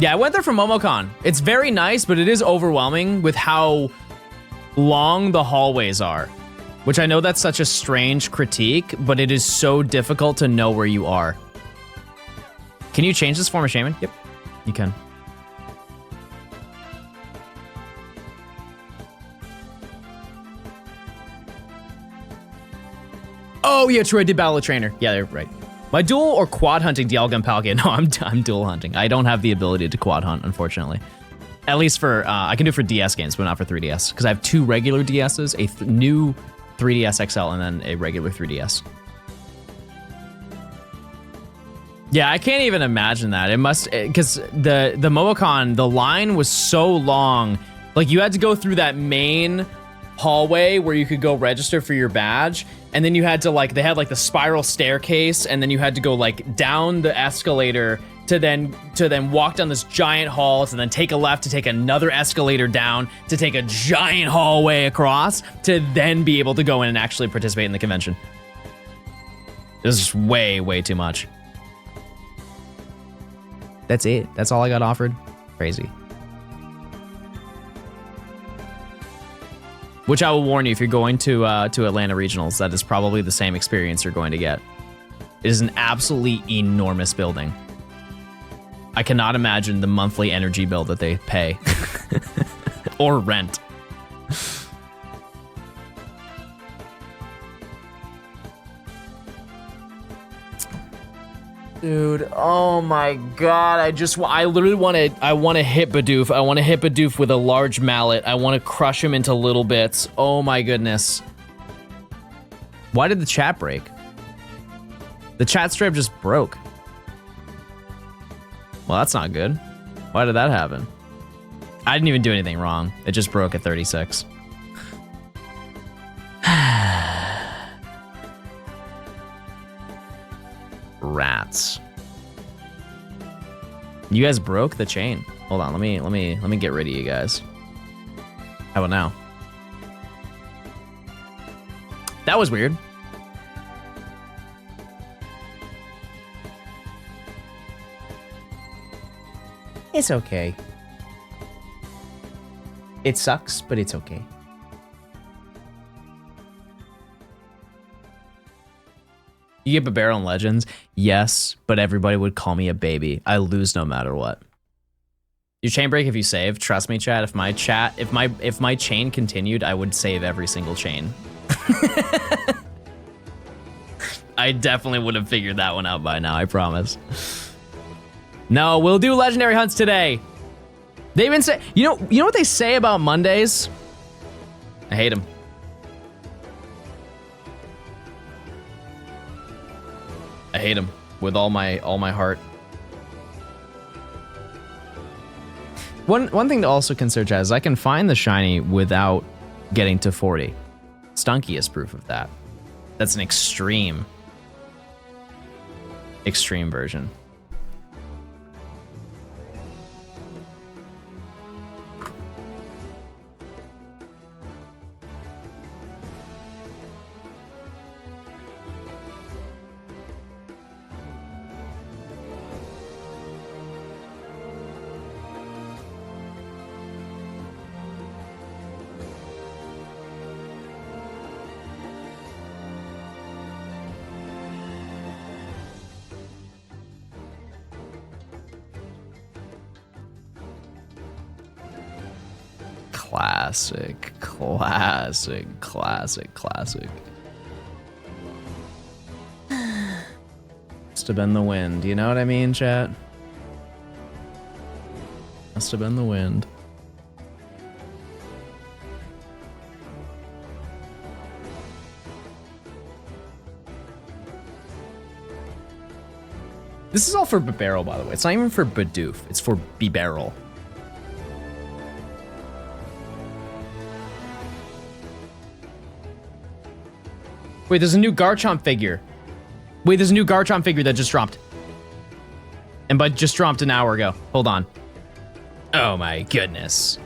Yeah, I went there for MomoCon. It's very nice, but it is overwhelming with how long the hallways are. Which I know that's such a strange critique, but it is so difficult to know where you are. Can you change this form of Shaman? Yep, you can. Oh yeah, true, I did battle a trainer. Yeah, they're right. My dual or quad hunting Dialga and Palkia? No, I'm dual hunting. I don't have the ability to quad hunt, unfortunately. At least for, I can do it for DS games, but not for 3DS. Because I have 2 regular DSs, a new 3DS XL, and then a regular 3DS. Yeah, I can't even imagine that. It must, because the MomoCon, the line was so long. Like, you had to go through that main hallway where you could go register for your badge, and then you had to, like, they had like the spiral staircase, and then you had to go like down the escalator to then walk down this giant hall, to then take a left to take another escalator down, to take a giant hallway across, to then be able to go in and actually participate in the convention. It was just way too much. That's it. That's all I got offered. Crazy. Which I will warn you, if you're going to Atlanta Regionals, that is probably the same experience you're going to get. It is an absolutely enormous building. I cannot imagine the monthly energy bill that they pay. Or rent. Dude, oh my god, I literally want to hit Bidoof. I want to hit Bidoof with a large mallet. I want to crush him into little bits. Oh my goodness. Why did the chat break? The chat strip just broke. Well, that's not good. Why did that happen? I didn't even do anything wrong. It just broke at 36. Rats. You guys broke the chain. Hold on, let me get rid of you guys. How about now? That was weird. It's okay. It sucks, but it's okay. You get a barrel in Legends? Yes, but everybody would call me a baby. I lose no matter what. You chain break if you save. Trust me, chat. If my chain continued, I would save every single chain. I definitely would have figured that one out by now, I promise. No, we'll do legendary hunts today. They've been saying, you know what they say about Mondays? I hate them. I hate him with all my heart. One thing to also consider, chat, is I can find the shiny without getting to 40. Stunky is proof of that. That's an extreme version. Classic. Must have been the wind, you know what I mean, chat? Must have been the wind. This is all for Bibarel, by the way. It's not even for Bidoof. It's for Bibarel. Wait, there's a new Garchomp figure. Wait, there's a new Garchomp figure that just dropped. And but just dropped an hour ago. Hold on. Oh my goodness.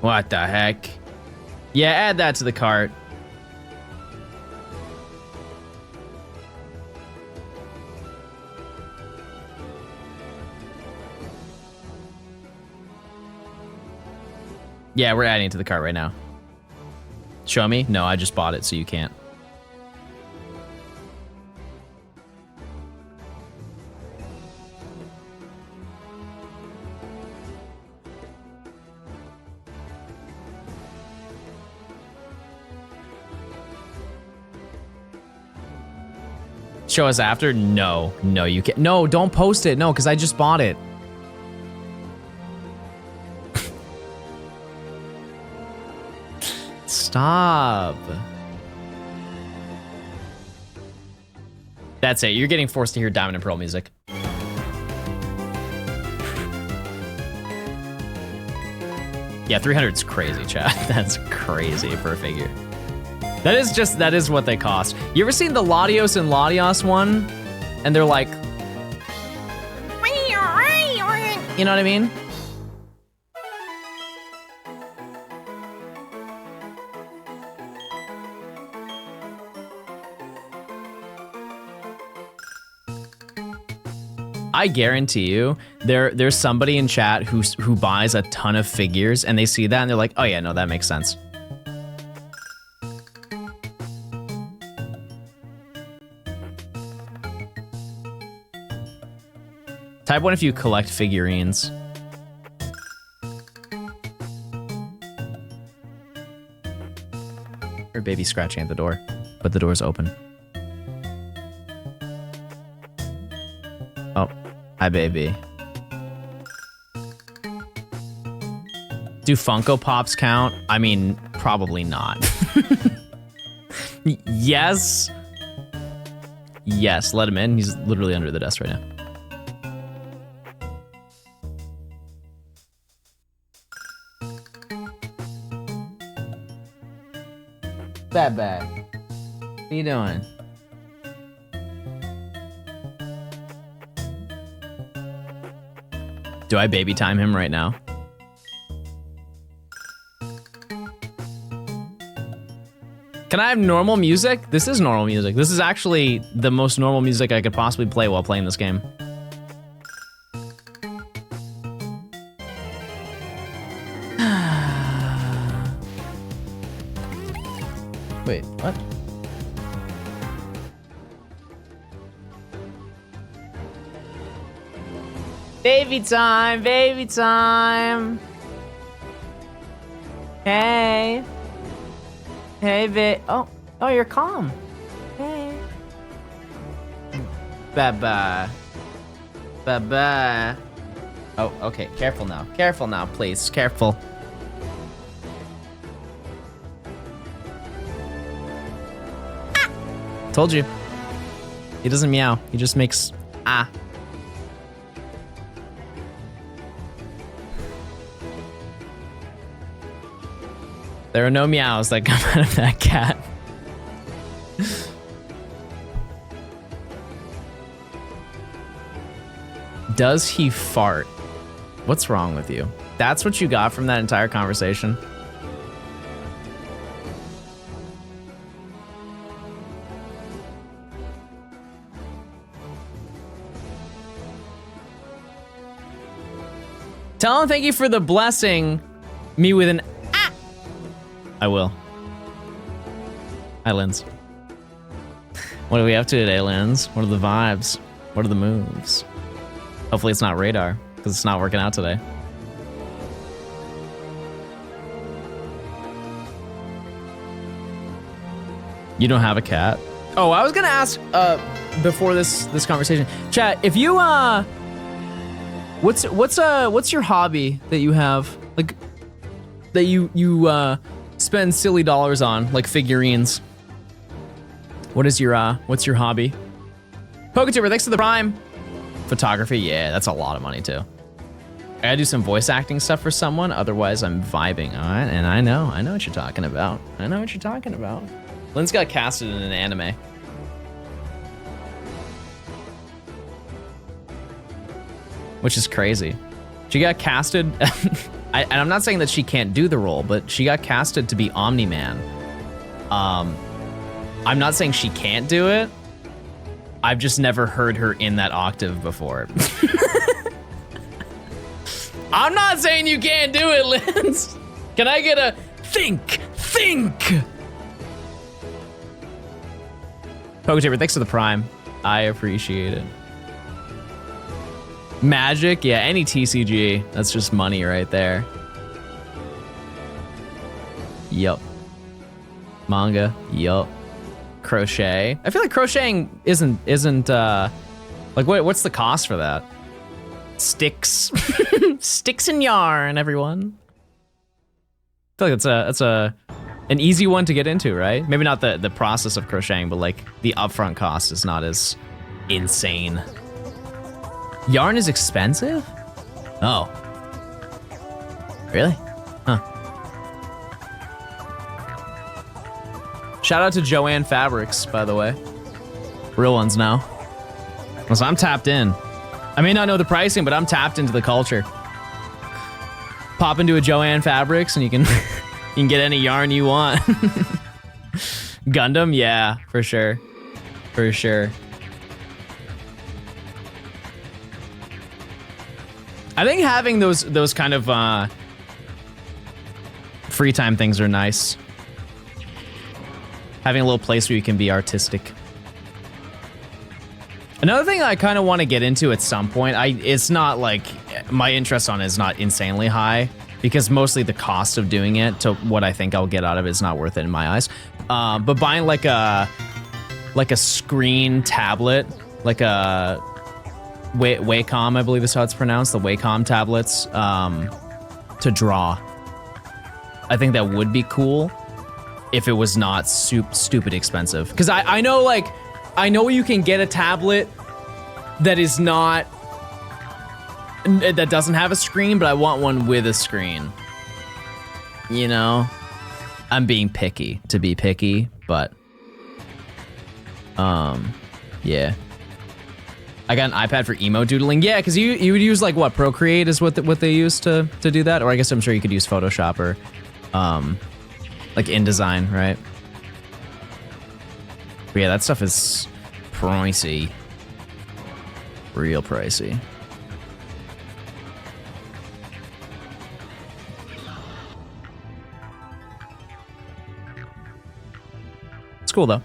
What the heck? Yeah, add that to the cart. Yeah, we're adding it to the cart right now. Show me? No, I just bought it, so you can't. Show us after? No, you can't. No, don't post it. No, because I just bought it. Stop. That's it. You're getting forced to hear Diamond and Pearl music. Yeah, 300 is crazy, chat. That's crazy for a figure. That is what they cost. You ever seen the Latios and Latios one? And they're like, you know what I mean? I guarantee you, there's somebody in chat who buys a ton of figures and they see that and they're like, oh yeah, no, that makes sense. Type 1 if you collect figurines. Or baby scratching at the door, but the door's open. Oh, hi baby. Do Funko Pops count? I mean, probably not. Yes. Yes, let him in. He's literally under the desk right now. Bad. What are you doing? Do I baby time him right now? Can I have normal music? This is normal music. This is actually the most normal music I could possibly play while playing this game. Wait, what? Baby time, baby time. Hey. Hey, oh, you're calm. Hey. Bye-bye. Bye-bye. Oh, okay, careful now. Careful now, please, careful. Told you. He doesn't meow. He just makes ah. There are no meows that come out of that cat. Does he fart? What's wrong with you? That's what you got from that entire conversation? Tell him thank you for the blessing me with an ah. I will. Hi, Linz. What are we up to today, Linz? What are the vibes? What are the moves? Hopefully it's not radar, because it's not working out today. You don't have a cat? Oh, I was gonna ask before this conversation. Chat, if you what's your hobby that you have, like, that you spend silly dollars on, like figurines? What is your what's your hobby? Poketuber, thanks for the prime. Photography, yeah, that's a lot of money too. I gotta do some voice acting stuff for someone, otherwise I'm vibing. All right, and I know what you're talking about. I know what you're talking about. Lynn's got casted in an anime. Which is crazy. She got casted, and I'm not saying that she can't do the role, but she got casted to be Omni-Man. I'm not saying she can't do it. I've just never heard her in that octave before. I'm not saying you can't do it, Linz. Can I get a think? Poketaper, thanks for the prime. I appreciate it. Magic, yeah, any TCG. That's just money right there. Yup. Manga, yup. Crochet. I feel like crocheting isn't like what's the cost for that? Sticks. Sticks and yarn, everyone. I feel like that's an easy one to get into, right? Maybe not the process of crocheting, but like the upfront cost is not as insane. Yarn is expensive? Oh. Really? Huh. Shout out to Joanne Fabrics, by the way. Real ones now. So I'm tapped in. I may not know the pricing, but I'm tapped into the culture. Pop into a Joanne Fabrics and you can you can get any yarn you want. Gundam, yeah, for sure. For sure. I think having those kind of free time things are nice. Having a little place where you can be artistic. Another thing I kind of want to get into at some point, it's not like, my interest on it is not insanely high, because mostly the cost of doing it to what I think I'll get out of it is not worth it in my eyes. But buying like a screen tablet, like a Wacom, I believe is how it's pronounced, the Wacom tablets, to draw. I think that would be cool if it was not stupid expensive. Because I know you can get a tablet that is not, that doesn't have a screen, but I want one with a screen. You know? I'm being picky to be picky, but yeah. I got an iPad for emo doodling. Yeah, because you would use like what, Procreate is what they use to do that? Or I guess I'm sure you could use Photoshop or like InDesign, right? But yeah, that stuff is pricey. Real pricey. It's cool though.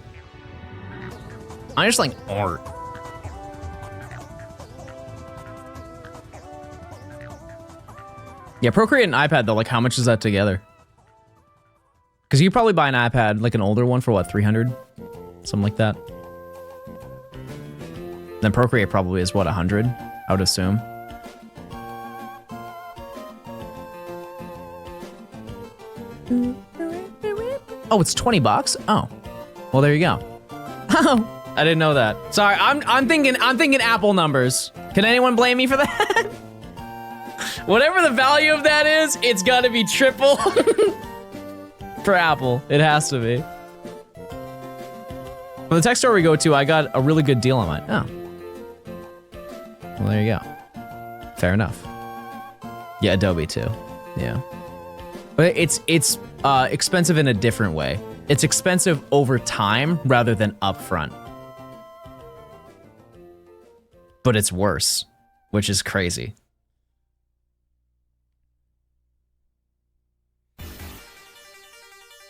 I just like art. Yeah, Procreate and iPad though, like how much is that together? Because you probably buy an iPad, like an older one for what, 300? Something like that. Then Procreate probably is what, 100? I would assume. Oh, it's 20 bucks? Oh. Well, there you go. Oh, I didn't know that. Sorry, I'm thinking Apple numbers. Can anyone blame me for that? Whatever the value of that is, it's gotta be triple. For Apple, it has to be. From the tech store we go to, I got a really good deal on mine. Oh. Well, there you go. Fair enough. Yeah, Adobe too. Yeah. But it's expensive in a different way. It's expensive over time rather than upfront. But it's worse, which is crazy.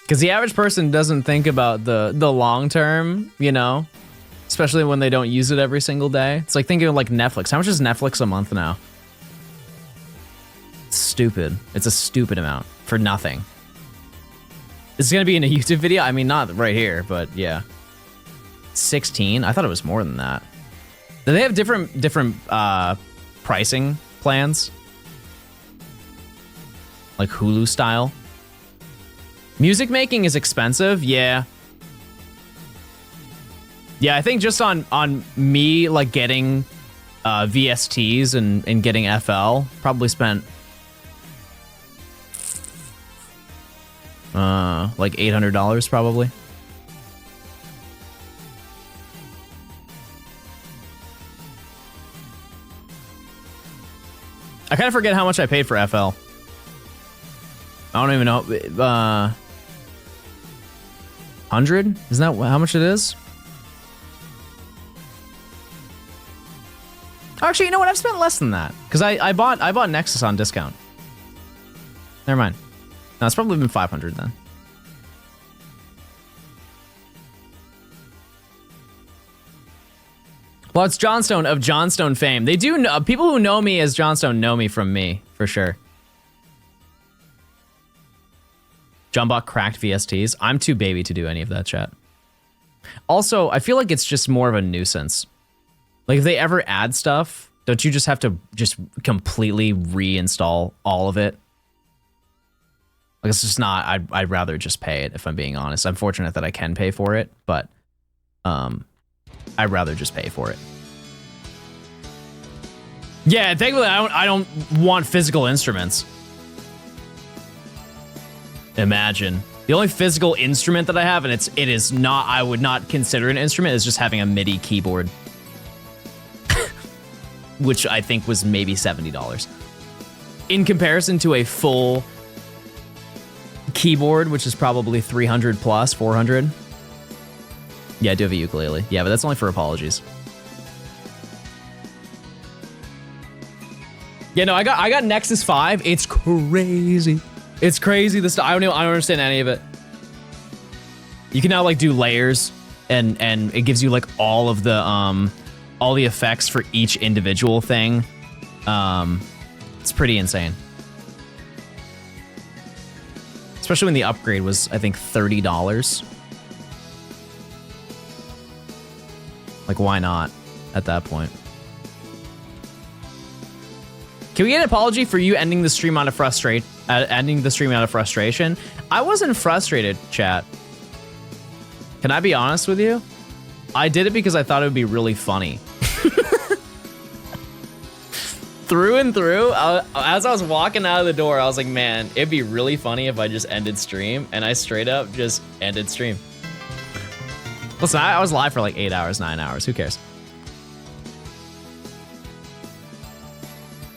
Because the average person doesn't think about the long term, you know? Especially when they don't use it every single day. It's like thinking of like Netflix. How much is Netflix a month now? It's stupid. It's a stupid amount for nothing. This is gonna be in a YouTube video? I mean, not right here, but yeah. 16? I thought it was more than that. Do they have different pricing plans? Like Hulu style? Music making is expensive, yeah. Yeah, I think just on me like getting VSTs and getting FL, probably spent like $800 probably. I kind of forget how much I paid for FL. I don't even know. 100? Isn't that how much it is? Actually, you know what? I've spent less than that because I bought Nexus on discount. Never mind. No, it's probably been 500 then. Well, it's Johnstone of Johnstone fame. They do know, people who know me as Johnstone know me from me for sure. Jumbot cracked VSTs. I'm too baby to do any of that, chat. Also, I feel like it's just more of a nuisance. Like if they ever add stuff, don't you just have to just completely reinstall all of it? Like it's just not, I'd rather just pay it if I'm being honest. I'm fortunate that I can pay for it, but I'd rather just pay for it. Yeah, thankfully I don't want physical instruments. Imagine. The only physical instrument that I have, and it is not, I would not consider an instrument, is just having a MIDI keyboard. Which I think was maybe $70. In comparison to a full keyboard, which is probably 300 plus, 400. Yeah, I do have a ukulele. Yeah, but that's only for apologies. Yeah, no, I got Nexus 5. It's crazy. It's crazy. This I don't understand any of it. You can now like do layers, and it gives you like all the effects for each individual thing. It's pretty insane. Especially when the upgrade was, I think, $30. Like, why not at that point? Can we get an apology for you ending the stream out of frustration? I wasn't frustrated, chat. Can I be honest with you? I did it because I thought it would be really funny. Through and through, as I was walking out of the door, I was like, man, it'd be really funny if I just ended stream, and I straight up just ended stream. Listen, I was live for like 8 hours, 9 hours, who cares?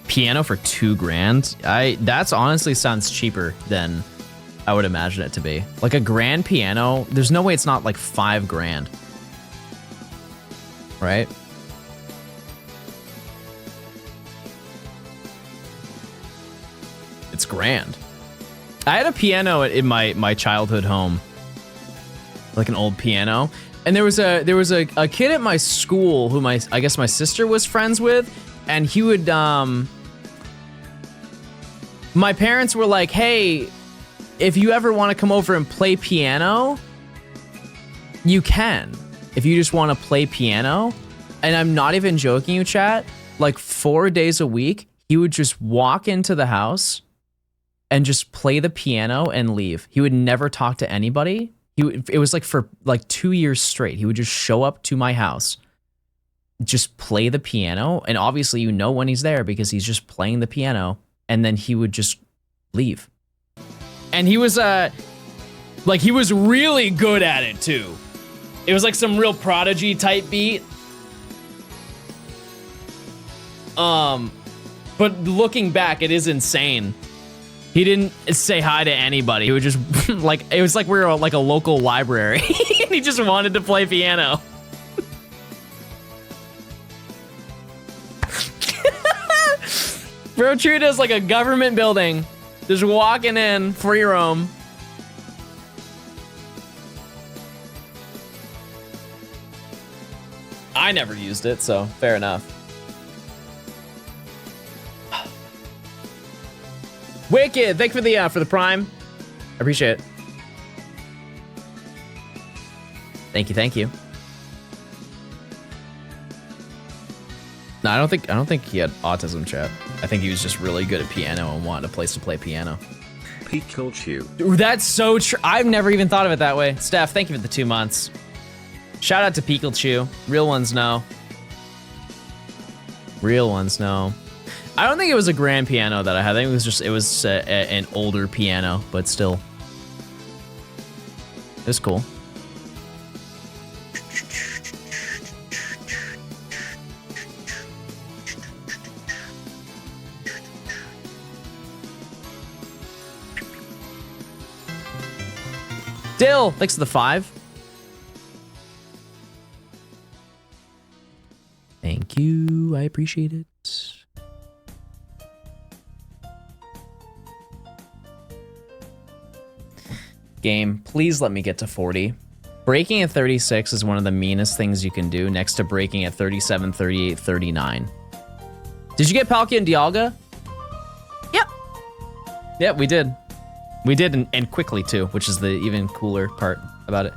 Piano for $2 grand? That's honestly sounds cheaper than I would imagine it to be. Like a grand piano, there's no way it's not like $5 grand. Right? It's grand. I had a piano in my childhood home. Like an old piano. And there was a kid at my school who I guess my sister was friends with, and he would my parents were like, hey, if you ever want to come over and play piano, you can. If you just want to play piano. And I'm not even joking you, chat. Like 4 days a week, he would just walk into the house and just play the piano and leave. He would never talk to anybody. It was like for like 2 years straight. He would just show up to my house, just play the piano. And obviously you know when he's there because he's just playing the piano. And then he would just leave. And he was like he was really good at it too. It was like some real Prodigy type beat. But looking back, it is insane. He didn't say hi to anybody. He would just like, it was like we were like a local library. And he just wanted to play piano. Bro, treat it as like a government building. Just walking in for your own. I never used it, so fair enough. Wicked, thank you for the prime. I appreciate it. Thank you. No, I don't think he had autism, chat. I think he was just really good at piano and wanted a place to play piano. Pikachu. That's so true. I've never even thought of it that way. Steph, thank you for the 2 months. Shout out to Pikachu. Real ones know. Real ones know. I don't think it was a grand piano that I had. I think it was an older piano, but still. It was cool. Dill, thanks for the 5. Thank you, I appreciate it. Game, please let me get to 40. Breaking at 36 is one of the meanest things you can do, next to breaking at 37, 38, 39. Did you get Palkia and Dialga? Yep. Yep, we did. We did, and quickly too, which is the even cooler part about it.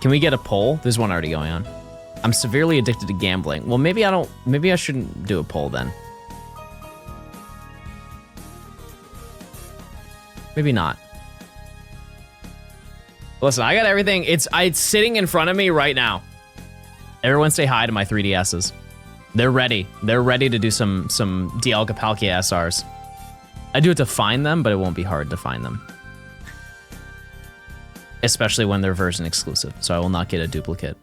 Can we get a poll? There's one already going on. I'm severely addicted to gambling. Well, maybe I shouldn't do a poll then. Maybe not. Listen, I got everything. It's sitting in front of me right now. Everyone say hi to my 3DSs. They're ready. They're ready to do some Dialga Palkia SRs. I do it to find them, but it won't be hard to find them. Especially when they're version exclusive, so I will not get a duplicate.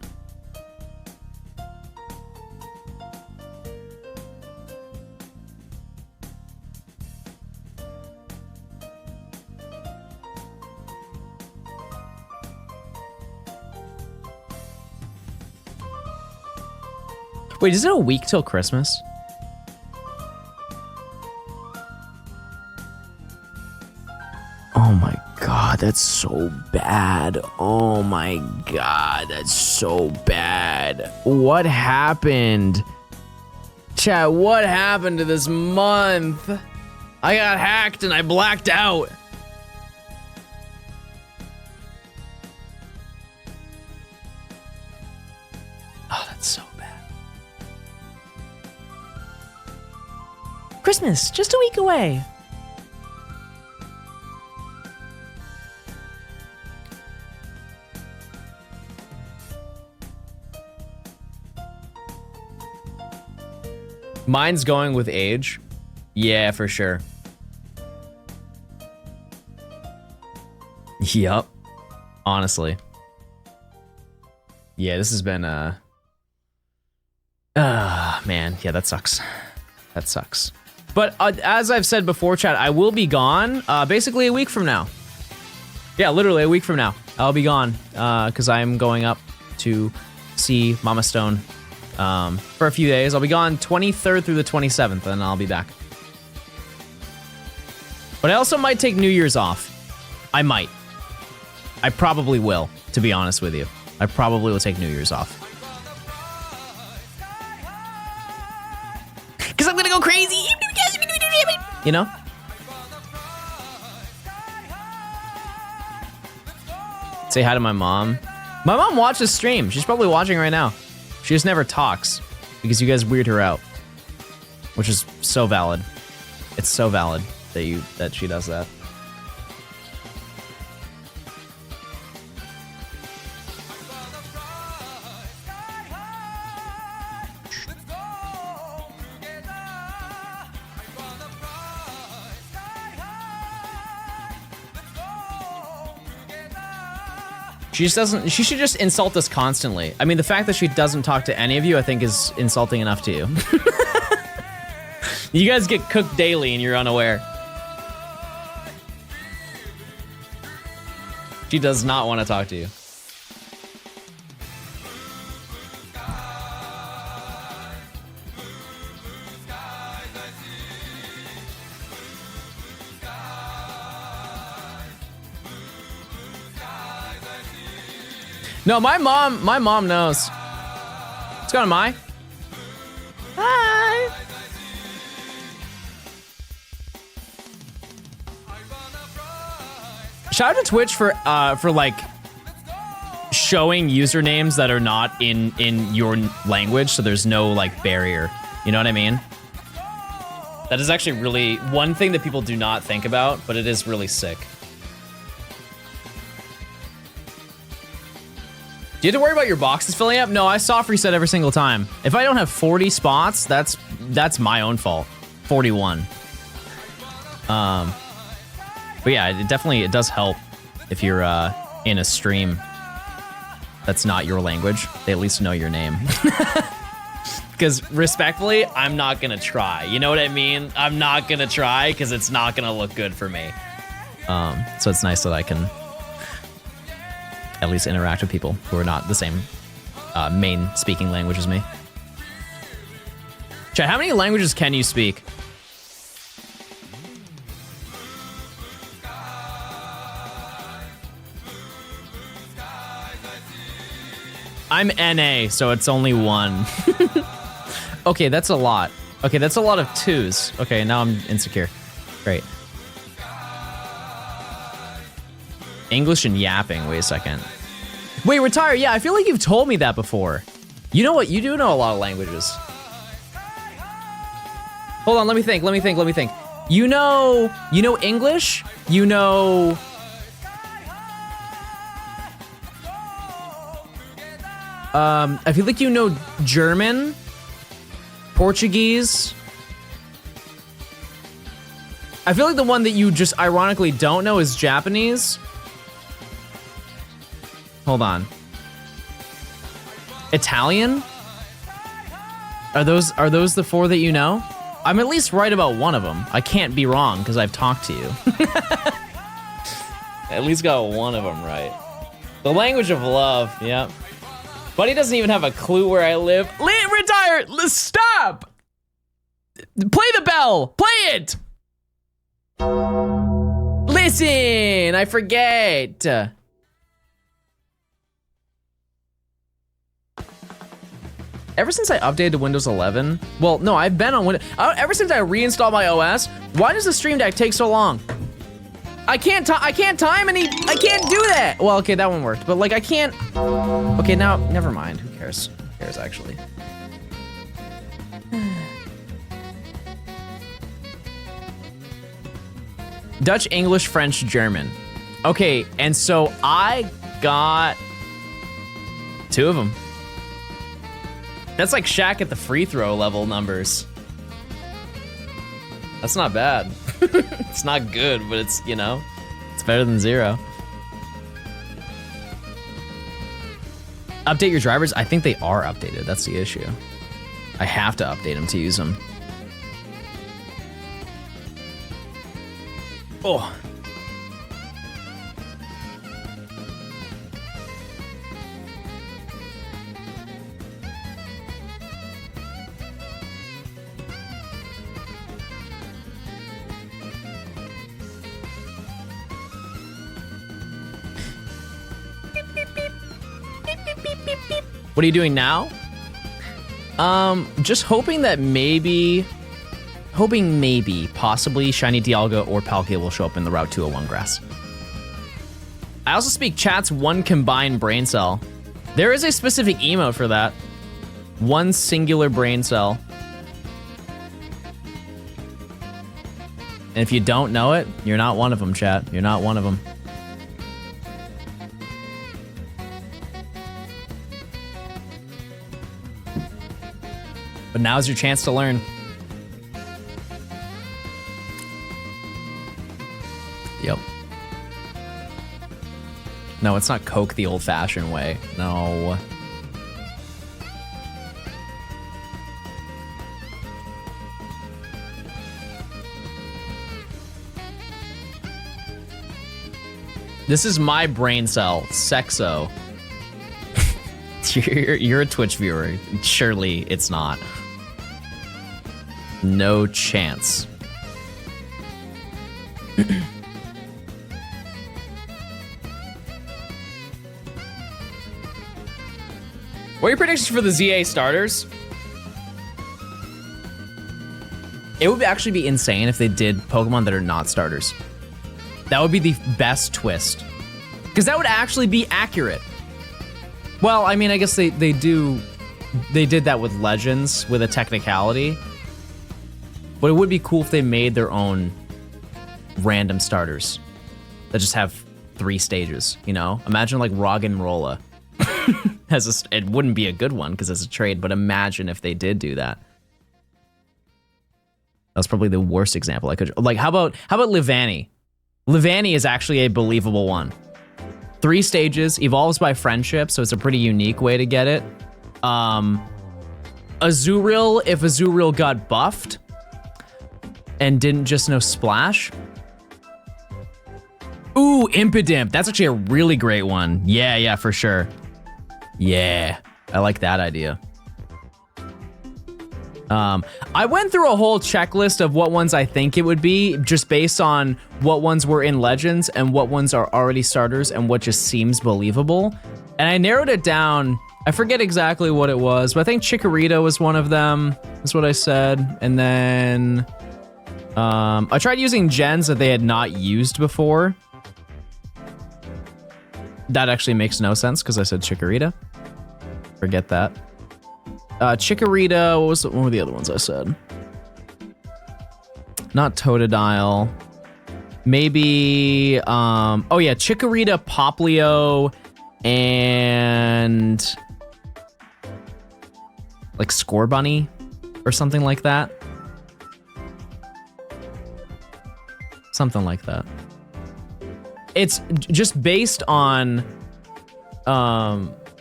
Wait, is it a week till Christmas? Oh my god, that's so bad. Oh my god, that's so bad. What happened? Chat, what happened to this month? I got hacked and I blacked out. Oh, that's so bad. Christmas, just a week away. Mine's going with age. Yeah, for sure. Yup. Honestly. Yeah, this has been, man. Yeah, that sucks. That sucks. But as I've said before, chat, I will be gone basically a week from now. Yeah, literally a week from now. I'll be gone because I'm going up to see Mama Stone for a few days. I'll be gone 23rd through the 27th, and I'll be back. But I also might take New Year's off. I might. I probably will, to be honest with you. I probably will take New Year's off. Because I'm going to go crazy. You know? Say hi to my mom. My mom watches stream. She's probably watching right now. She just never talks because you guys weird her out, which is so valid. It's so valid that she does that. She just doesn't, she should just insult us constantly. I mean, the fact that she doesn't talk to any of you, I think is insulting enough to you. You guys get cooked daily and you're unaware. She does not want to talk to you. No, my mom knows. What's going on, Mai? Hi. Shout out to Twitch for like showing usernames that are not in your language, so there's no like barrier. You know what I mean? That is actually really one thing that people do not think about, but it is really sick. Do you have to worry about your boxes filling up? No, I soft reset every single time. If I don't have 40 spots, that's my own fault. 41. But yeah, it does help if you're in a stream that's not your language. They at least know your name. Because respectfully, I'm not gonna try. You know what I mean? I'm not gonna try because it's not gonna look good for me. So it's nice that I can at least interact with people who are not the same main speaking language as me. Chat, how many languages can you speak? I'm NA, so it's only one. Okay, that's a lot. Okay, that's a lot of twos. Okay, now I'm insecure. Great. English and yapping. Wait a second. Wait, retire. Yeah, I feel like you've told me that before. You know what? You do know a lot of languages. Hold on, let me think. You know English? You know... I feel like you know German, Portuguese. I feel like the one that you just ironically don't know is Japanese. Hold on. Italian? Are those the four that you know? I'm at least right about one of them. I can't be wrong because I've talked to you. At least got one of them right. The language of love, yep. Buddy doesn't even have a clue where I live. Retire! Stop! Play the bell! Play it! Listen! I forget! Ever since I updated to Windows 11, well, no, I've been on Windows, ever since I reinstalled my OS, why does the Stream Deck take so long? I can't time I can't do that! Well, okay, that one worked, but like I can't, okay, now, never mind, who cares? Who cares, actually? Dutch, English, French, German. Okay, and so I got 2 of them. That's like Shaq at the free throw level numbers. That's not bad. It's not good, but it's, you know, it's better than 0. Update your drivers? I think they are updated. That's the issue. I have to update them to use them. Oh. What are you doing now? Just hoping that maybe, possibly Shiny Dialga or Palkia will show up in the Route 201 grass. I also speak chat's 1 combined brain cell. There is a specific emote for that. 1 singular brain cell. And if you don't know it, you're not one of them, chat. You're not one of them. But now's your chance to learn. Yep. No, it's not Coke the old-fashioned way. No. This is my brain cell, Sexo. You're a Twitch viewer. Surely it's not. No chance. What are your predictions for the ZA starters? It would actually be insane if they did Pokemon that are not starters. That would be the best twist. Because that would actually be accurate. Well, I mean, I guess they did that with Legends, with a technicality. But it would be cool if they made their own random starters that just have 3 stages, you know? Imagine like Roggenrola. It wouldn't be a good one because it's a trade, but imagine if they did do that. That's probably the worst example I could, like, how about Livani? Livani is actually a believable one. 3 stages, evolves by friendship, so it's a pretty unique way to get it. Azurill, if Azurill got buffed and didn't just know Splash. Ooh, Impidimp, that's actually a really great one. Yeah, for sure. Yeah, I like that idea. I went through a whole checklist of what ones I think it would be, just based on what ones were in Legends and what ones are already starters and what just seems believable. And I narrowed it down. I forget exactly what it was, but I think Chikorita was one of them. That's what I said. And then I tried using gens that they had not used before. That actually makes no sense because I said Chikorita. Forget that. Chikorita, what were the other ones I said? Not Totodile. Maybe, oh yeah, Chikorita, Poplio, and like Scorbunny or something like that. Something like that. It's just based on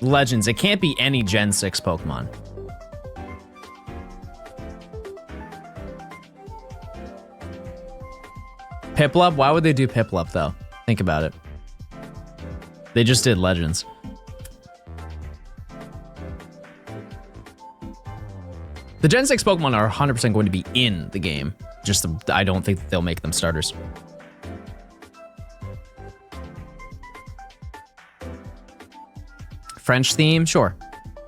Legends. It can't be any Gen 6 Pokemon. Piplup? Why would they do Piplup though? Think about it. They just did Legends. The Gen 6 Pokemon are 100% going to be in the game. Just I don't think they'll make them starters. French theme, sure.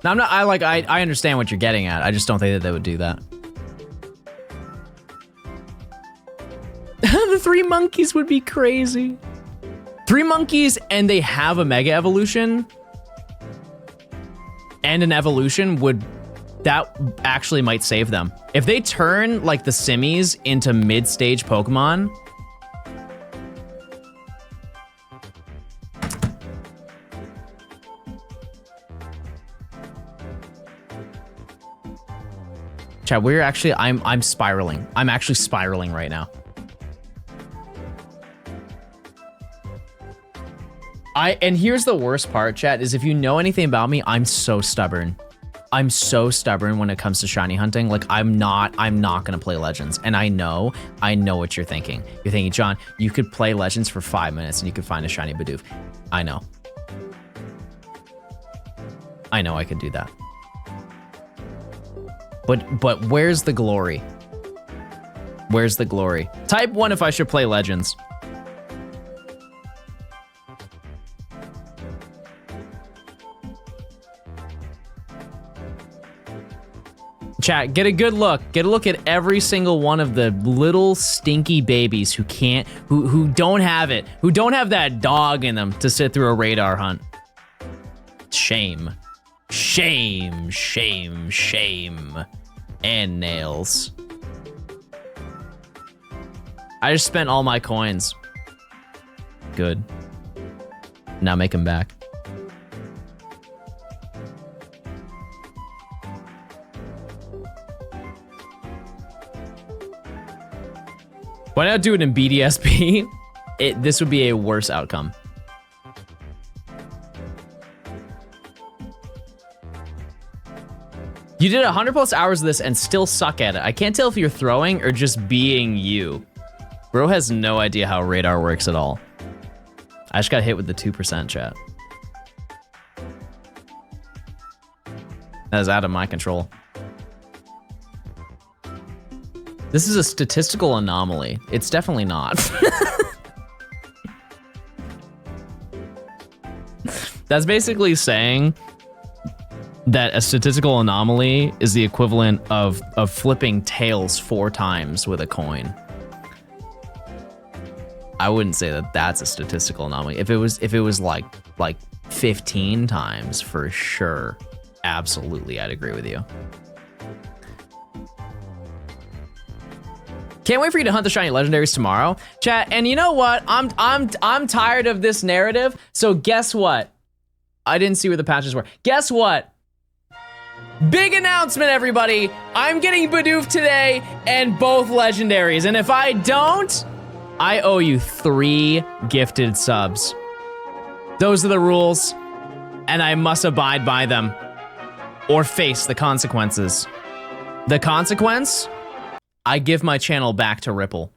No, I'm not. I understand what you're getting at. I just don't think that they would do that. The 3 monkeys would be crazy. 3 monkeys, and they have a Mega Evolution and an evolution that actually might save them. If they turn like the Simmies into mid-stage Pokemon, chat, we're actually, I'm spiraling. I'm actually spiraling right now. And here's the worst part, chat, is if you know anything about me, I'm so stubborn. I'm so stubborn when it comes to shiny hunting. Like, I'm not gonna play Legends. And I know what you're thinking. You're thinking, John, you could play Legends for 5 minutes and you could find a shiny Bidoof. I know. I know I could do that. But where's the glory? Where's the glory? Type 1 if I should play Legends. Chat, get a good look. Get a look at every single one of the little stinky babies who don't have it, who don't have that dog in them to sit through a radar hunt. Shame. Shame, shame, shame. And nails. I just spent all my coins. Good. Now make them back. Why not do it in BDSP? This would be a worse outcome. You did 100 plus hours of this and still suck at it. I can't tell if you're throwing or just being you. Bro has no idea how radar works at all. I just got hit with the 2% chat. That is out of my control. This is a statistical anomaly. It's definitely not. That's basically saying that a statistical anomaly is the equivalent of flipping tails 4 times with a coin. I wouldn't say that that's a statistical anomaly. If it was like 15 times for sure, absolutely, I'd agree with you. Can't wait for you to hunt the shiny legendaries tomorrow, chat. And you know what? I'm tired of this narrative. So guess what? I didn't see where the patches were. Guess what? Big announcement, everybody. I'm getting Bidoof today and both legendaries. And if I don't, I owe you 3 gifted subs. Those are the rules, and I must abide by them or face the consequences. The consequence? I give my channel back to Ripple.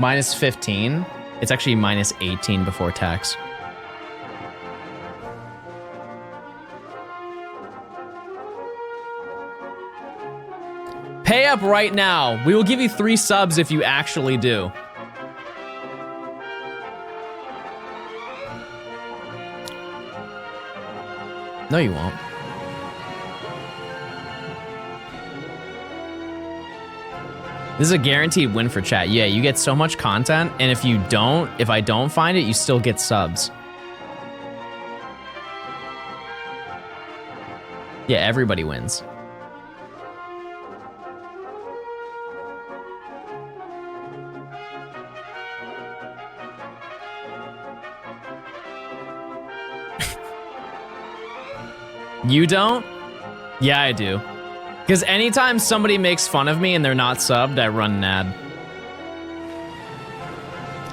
Minus 15. It's actually minus 18 before tax. Pay up right now. We will give you 3 subs if you actually do. No, you won't. This is a guaranteed win for chat. Yeah, you get so much content, and if I don't find it, you still get subs. Yeah, everybody wins. You don't? Yeah, I do. Because anytime somebody makes fun of me and they're not subbed, I run an ad.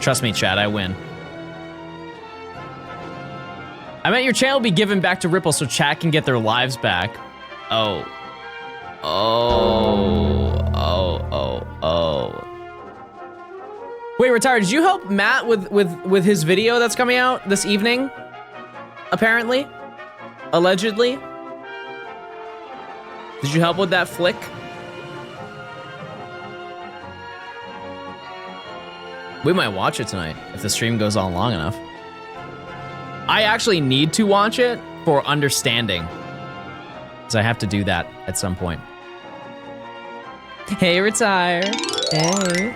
Trust me, chat, I win. I meant your channel be given back to Ripple so chat can get their lives back. Oh. oh. Wait, Retired, did you help Matt with his video that's coming out this evening? Apparently? Allegedly? Did you help with that flick? We might watch it tonight if the stream goes on long enough. I actually need to watch it for understanding, because I have to do that at some point. Hey, Retire. Hey.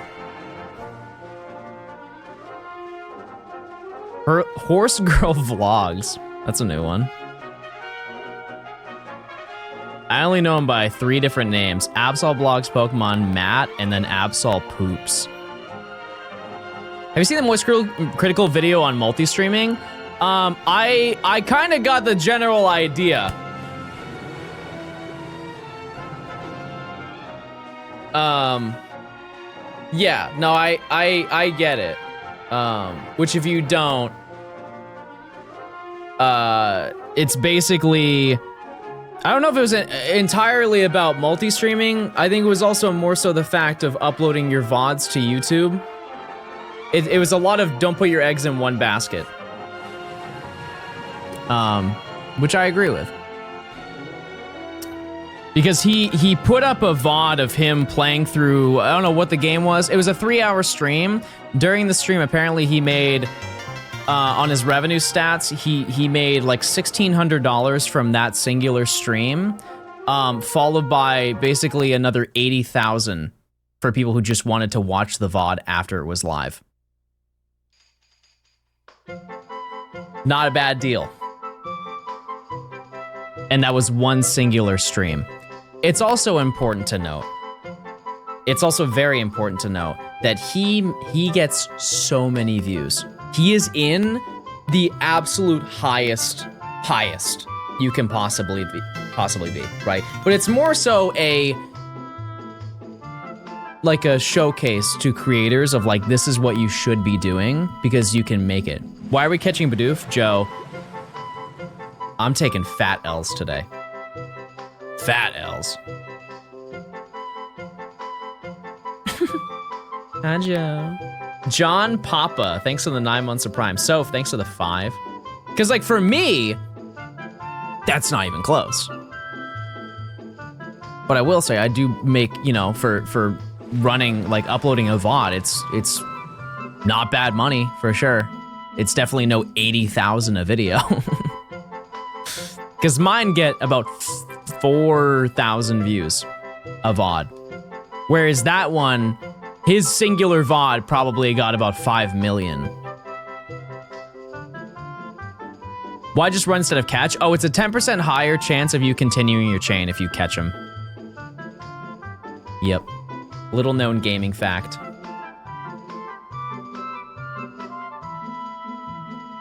Her Horse Girl Vlogs. That's a new one. I only know him by 3 different names. Absol Blogs Pokemon, Matt, and then Absol Poops. Have you seen the Moist Critical video on multi-streaming? I kind of got the general idea. Yeah, no, I get it. Which if you don't, it's basically, I don't know if it was entirely about multi-streaming. I think it was also more so the fact of uploading your VODs to YouTube. It was a lot of don't put your eggs in one basket. Which I agree with. Because he put up a VOD of him playing through, I don't know what the game was. It was a 3-hour stream. During the stream, apparently he made, on his revenue stats, he made like $1,600 from that singular stream, followed by basically another 80,000 for people who just wanted to watch the VOD after it was live. Not a bad deal. And that was one singular stream. It's also important to note, it's also very important to note that he gets so many views. He is in the absolute highest you can possibly be, right? But it's more so like a showcase to creators of like, this is what you should be doing because you can make it. Why are we catching Bidoof? Joe, I'm taking fat L's today. Fat L's. Hi, Joe. John Papa, thanks for the 9 months of Prime. Soph, thanks for the 5. Because, like, for me, that's not even close. But I will say, I do make, you know, for running, like, uploading a VOD, it's not bad money, for sure. It's definitely no 80,000 a video. Because mine get about 4,000 views a VOD. Whereas that one, his singular VOD probably got about 5 million. Why just run instead of catch? Oh, it's a 10% higher chance of you continuing your chain if you catch him. Yep. Little known gaming fact.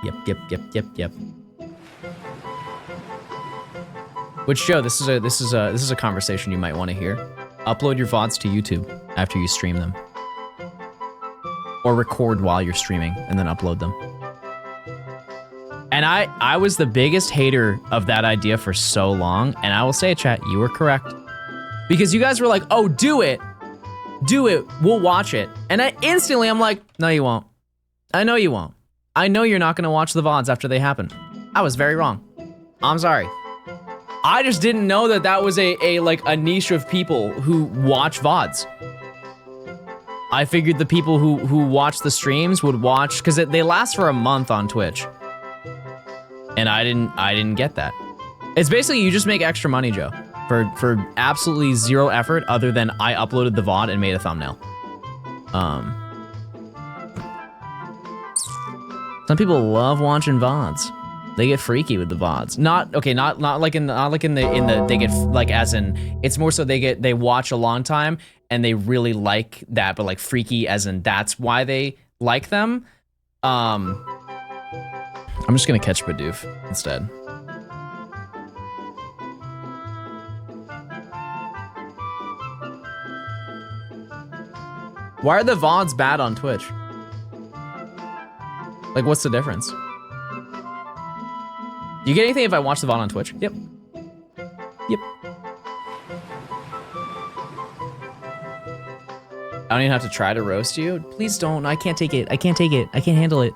Yep. Which, Joe, this is a conversation you might want to hear. Upload your VODs to YouTube after you stream them. Or record while you're streaming and then upload them. And I was the biggest hater of that idea for so long, and I will say, chat, you were correct. Because you guys were like, oh, do it, we'll watch it. And I'm like, no, you won't. I know you won't. I know you're not gonna watch the VODs after they happen. I was very wrong. I'm sorry. I just didn't know that was a niche of people who watch VODs. I figured the people who watch the streams would watch, because they last for a month on Twitch. And I didn't get that. It's basically you just make extra money, Joe, for absolutely zero effort other than I uploaded the VOD and made a thumbnail. Some people love watching VODs. They get freaky with the VODs. Not like in the they get like as in, it's more so they watch a long time and they really like that, but like freaky as in that's why they like them. I'm just gonna catch Bidoof instead. Why are the VODs bad on Twitch? Like, what's the difference? Do you get anything if I watch the VOD on Twitch? Yep. I don't even have to try to roast you. Please don't. I can't take it. I can't take it. I can't handle it.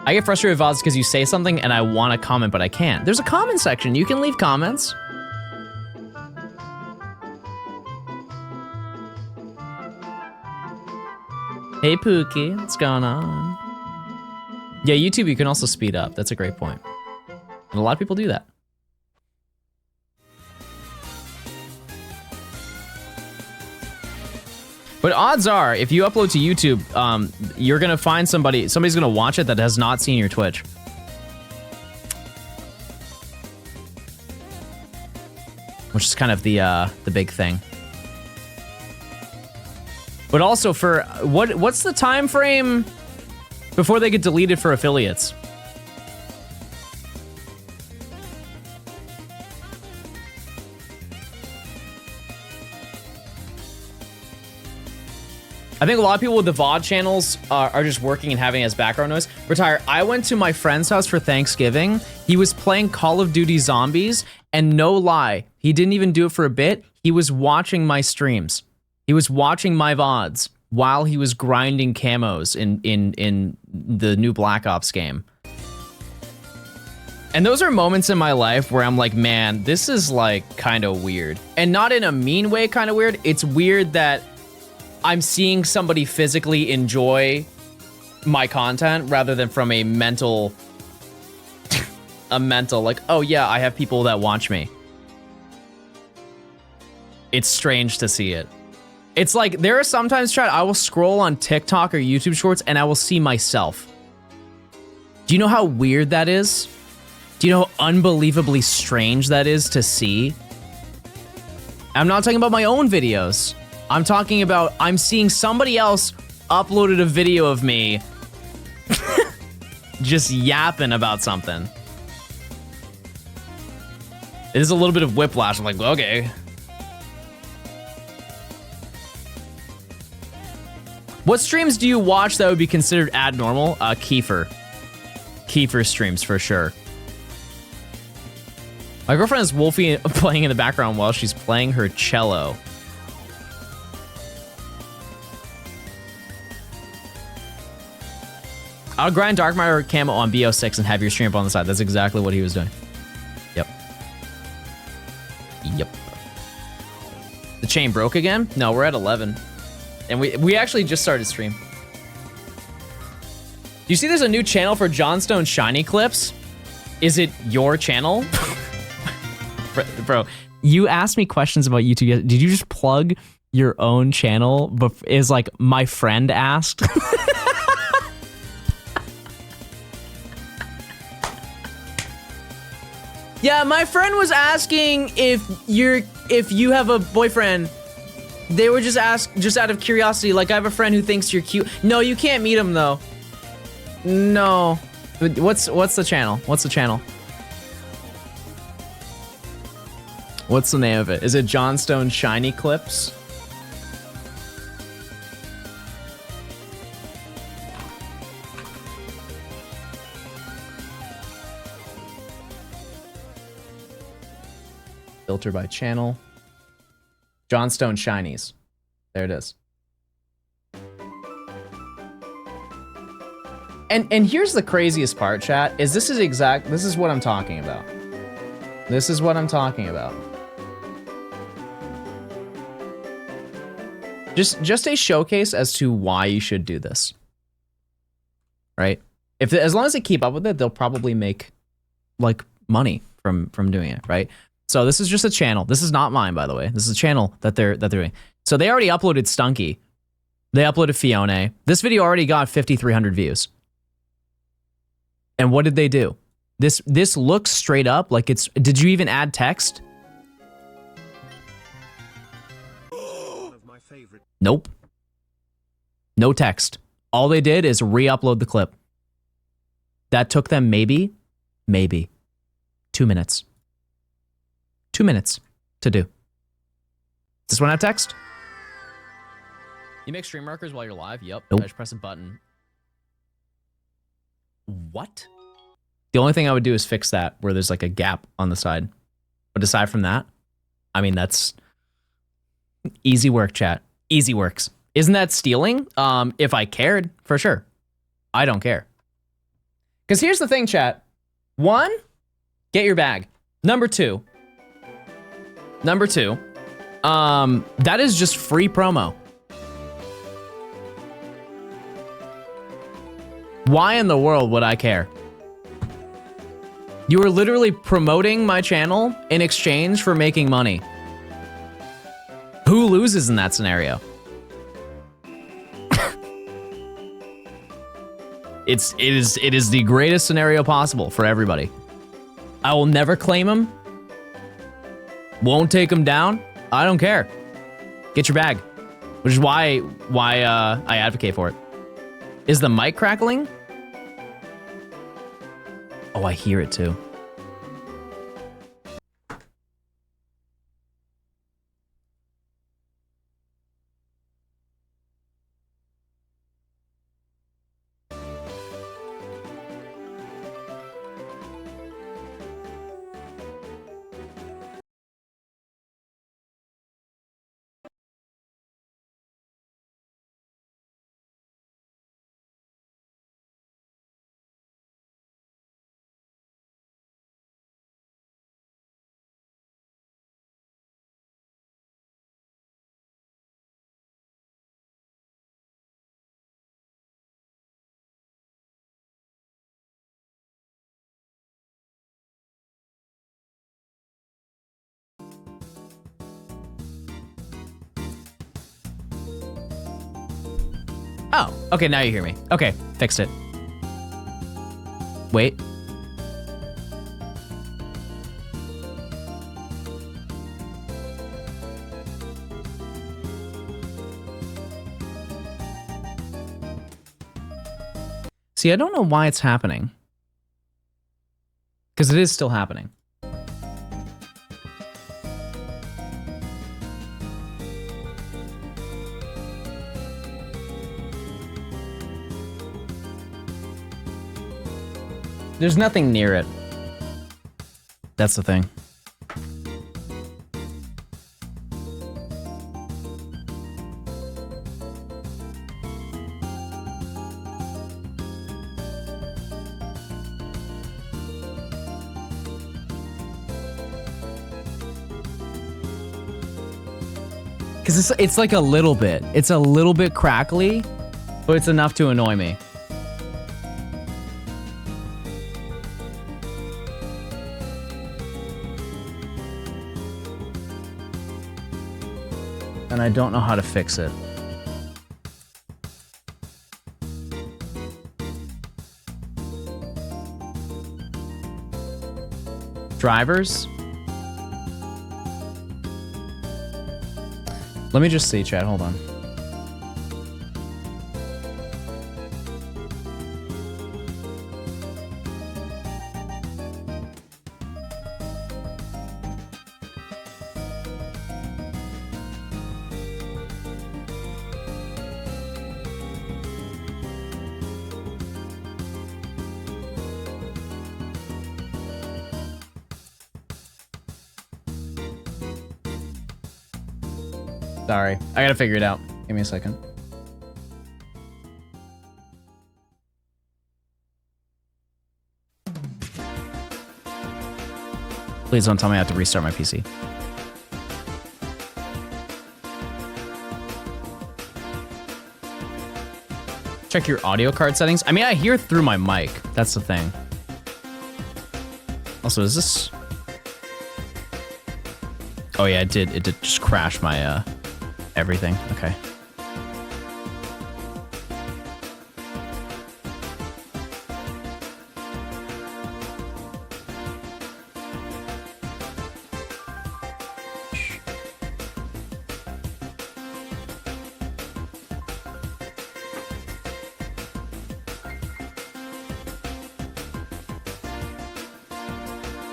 I get frustrated with VODs because you say something and I want to comment, but I can't. There's a comment section. You can leave comments. Hey, Pooky. What's going on? Yeah, YouTube, you can also speed up. That's a great point. And a lot of people do that. But odds are, if you upload to YouTube, you're gonna find somebody's gonna watch it that has not seen your Twitch. Which is kind of the big thing. But also for, what's the time frame before they get deleted for affiliates? I think a lot of people with the VOD channels are just working and having it as background noise. Retire. I went to my friend's house for Thanksgiving. He was playing Call of Duty Zombies, and no lie, he didn't even do it for a bit. He was watching my streams. He was watching my VODs while he was grinding camos in the new Black Ops game. And those are moments in my life where I'm like, man, this is like kind of weird. And not in a mean way kind of weird. It's weird that I'm seeing somebody physically enjoy my content rather than from a mental, like, oh yeah, I have people that watch me. It's strange to see it. It's like, there are sometimes, chat, I will scroll on TikTok or YouTube Shorts and I will see myself. Do you know how weird that is? Do you know how unbelievably strange that is to see? I'm not talking about my own videos. I'm talking about, I'm seeing somebody else uploaded a video of me just yapping about something. It is a little bit of whiplash. I'm like, okay. What streams do you watch that would be considered abnormal? Kiefer. Kiefer streams for sure. My girlfriend is Wolfie playing in the background while she's playing her cello. I'll grind Dark Matter camo on BO6 and have your stream up on the side. That's exactly what he was doing. Yep. Yep. The chain broke again? No, we're at 11. And we actually just started stream. Do you see there's a new channel for Johnstone shiny clips? Is it your channel? Bro, you asked me questions about YouTube. Did you just plug your own channel? But is like my friend asked? Yeah, my friend was asking if you have a boyfriend. They were just out of curiosity. Like, I have a friend who thinks you're cute. No, you can't meet him though. No. What's the channel? What's the channel? What's the name of it? Is it Johnstone Shiny Clips? Filter by channel. Johnstone Shinies. There it is. And here's the craziest part, chat, is this is what I'm talking about. This is what I'm talking about. Just a showcase as to why you should do this. Right? As long as they keep up with it, they'll probably make like money from doing it, right? So this is just a channel. This is not mine, by the way. This is a channel that they're doing. So they already uploaded Stunky. They uploaded Fiona. This video already got 5,300 views. And what did they do? This looks straight up like it's. Did you even add text? Nope. No text. All they did is re-upload the clip. That took them maybe 2 minutes. 2 minutes to do. Does this one have text? You make stream markers while you're live? Yep. Nope. I just press a button. What? The only thing I would do is fix that where there's like a gap on the side. But aside from that, I mean, that's easy work, chat. Easy works. Isn't that stealing? If I cared, for sure. I don't care. Because here's the thing, chat. 1, get your bag. Number 2, that is just free promo. Why in the world would I care? You are literally promoting my channel in exchange for making money. Who loses in that scenario? It is the greatest scenario possible for everybody. I will never claim him. Won't take him down. I don't care. Get your bag, which is why I advocate for it. Is the mic crackling? Oh, I hear it too. Oh, okay, now you hear me. Okay, fixed it. Wait. See, I don't know why it's happening. Because it is still happening. There's nothing near it. That's the thing. Because it's like a little bit. It's a little bit crackly, but it's enough to annoy me. And I don't know how to fix it. Drivers? Let me just see, chat. Hold on. Sorry, I gotta figure it out. Give me a second. Please don't tell me I have to restart my PC. Check your audio card settings. I mean, I hear through my mic. That's the thing. Also, is this... Oh yeah, it did just crash my, everything. Okay.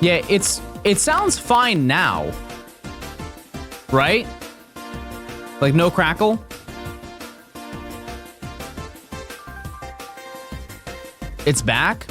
Yeah, it sounds fine now. Right? Like no crackle? It's back?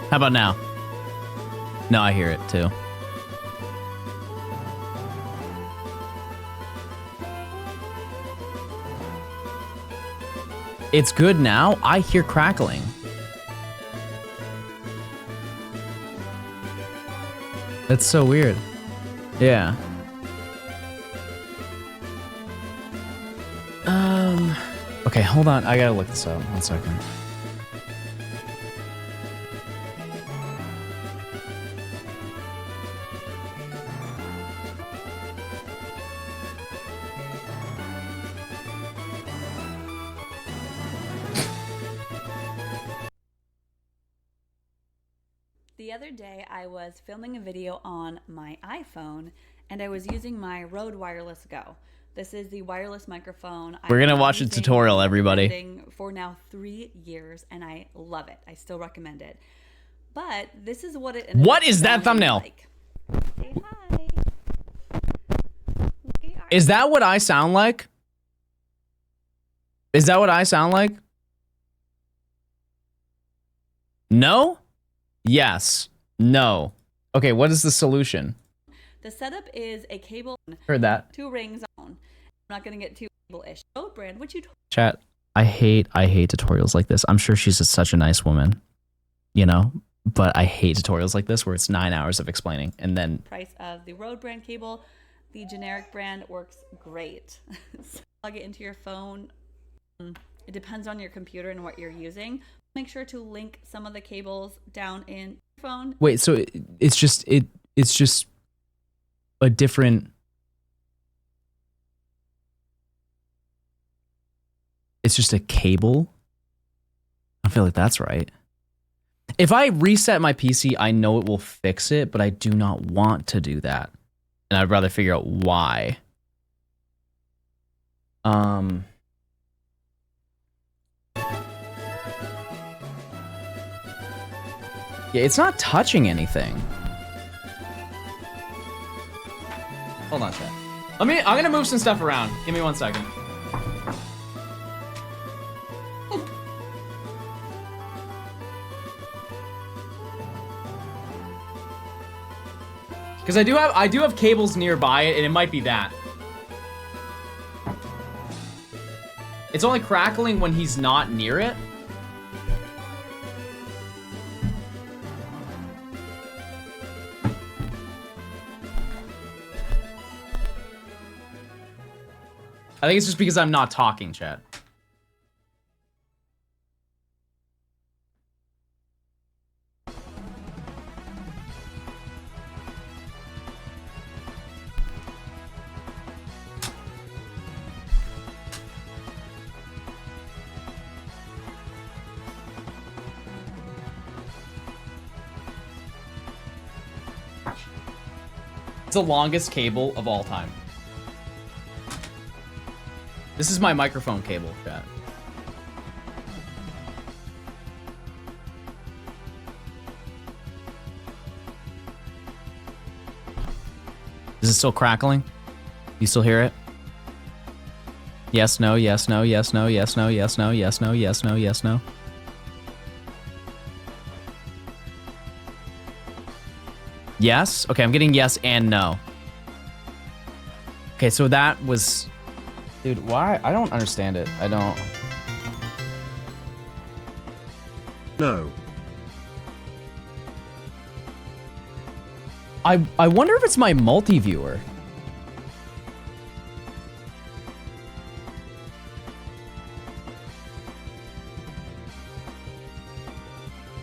How about now? No, I hear it too. It's good now? I hear crackling. That's so weird. Yeah. Okay, hold on. I gotta look this up. 1 second. The other day I was filming a video on my iPhone and I was using my Rode Wireless Go. This is the wireless microphone. We're gonna watch a tutorial, everybody. For now 3 years and I love it. I still recommend it. But this is what it ended What up is that sounding thumbnail? like. Say hi. Is that what I sound like? Is that what I sound like? No? Yes. No. Okay, what is the solution? The setup is a cable, Heard that. 2 rings on. I'm not gonna get too cable-ish. Rode brand, which you Chat. I hate tutorials like this. I'm sure she's such a nice woman, you know, but I hate tutorials like this where it's 9 hours of explaining and then price of the Rode brand cable. The generic brand works great. So plug it into your phone. It depends on your computer and what you're using. Make sure to link some of the cables down in your phone. wait, so it's just a different. It's just a cable. I feel like that's right. If I reset my PC, I know it will fix it, but I do not want to do that. And I'd rather figure out why. Yeah, it's not touching anything. Hold on, chat. I'm gonna move some stuff around. Give me 1 second. Because I do have cables nearby it, and it might be that. It's only crackling when he's not near it. I think it's just because I'm not talking, chat. It's the longest cable of all time. This is my microphone cable, chat. Is it still crackling? You still hear it? Yes, no, yes, no, yes, no, yes, no, yes, no, yes, no, yes, no, yes, no. Yes? Okay, I'm getting yes and no. Okay, so that was... Dude, why? I don't understand it. I don't... No. I wonder if it's my multi-viewer.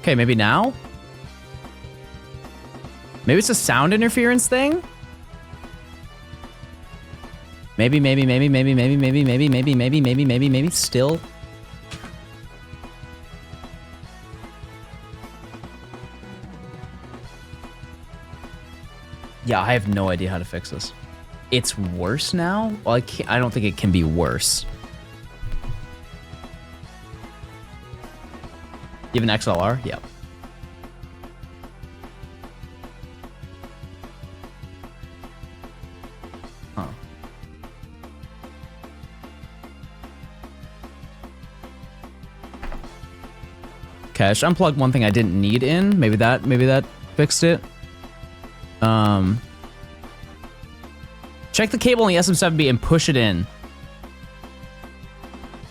Okay, maybe now? Maybe it's a sound interference thing? Maybe, still. Yeah, I have no idea how to fix this. It's worse now? Well, I don't think it can be worse. You have an XLR? Yep. Huh. Okay, I should unplug one thing I didn't need in. Maybe that fixed it. Check the cable on the SM7B and push it in.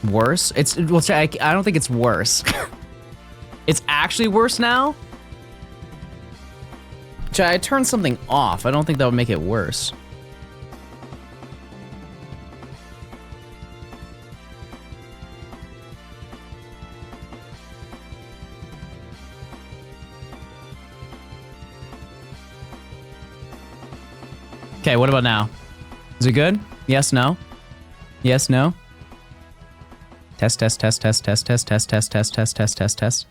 Worse? Well, I don't think it's worse. It's actually worse now? I turned something off. I don't think that would make it worse. Okay, what about now? Is it good? Yes, no? Yes, no? Test, test, test, test, test, test, test, test, test, test, test, test, test.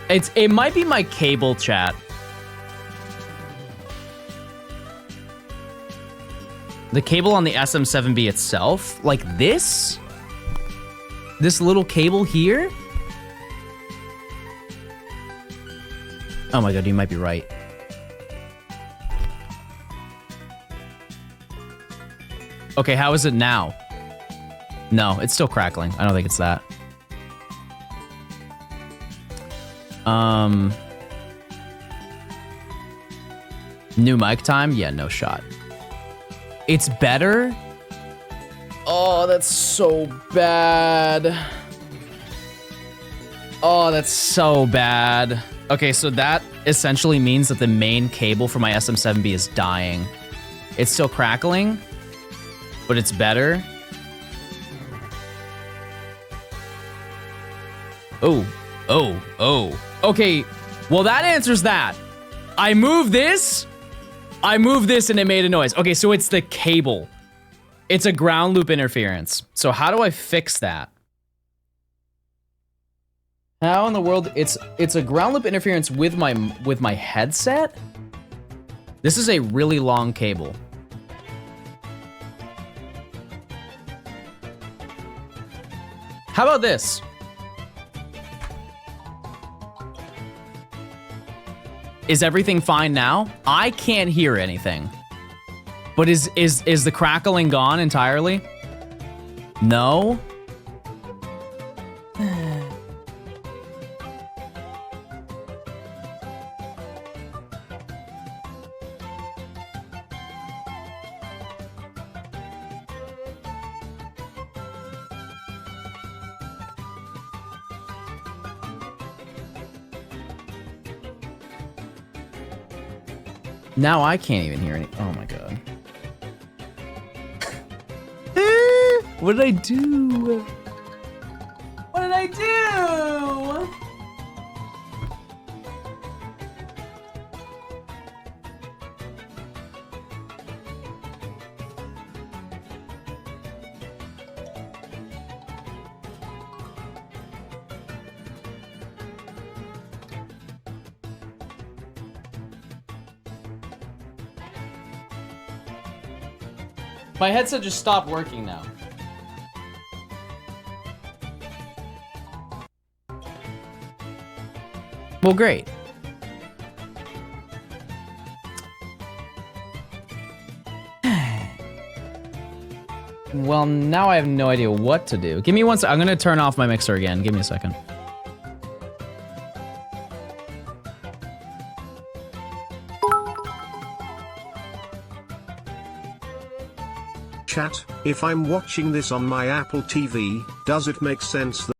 It might be my cable, chat. The cable on the SM7B itself, like this little cable here. Oh my god, you might be right. Okay, how is it now? No, it's still crackling. I don't think it's that. New mic time? Yeah, no shot. It's better? Oh, that's so bad. Oh, that's so bad. Okay, so that essentially means that the main cable for my SM7B is dying. It's still crackling, but it's better. Oh. Okay, well that answers that. I move this and it made a noise. Okay, so it's the cable. It's a ground loop interference. So how do I fix that? How in the world? It's a ground loop interference with my headset? This is a really long cable. How about this? Is everything fine now? I can't hear anything. But is the crackling gone entirely? No? Now I can't even hear any. Oh my god. What did I do? What did I do? My headset just stopped working now. Well, great. Well, now I have no idea what to do. Give me one second. I'm gonna turn off my mixer again. Give me a second. Chat, if I'm watching this on my Apple TV, does it make sense that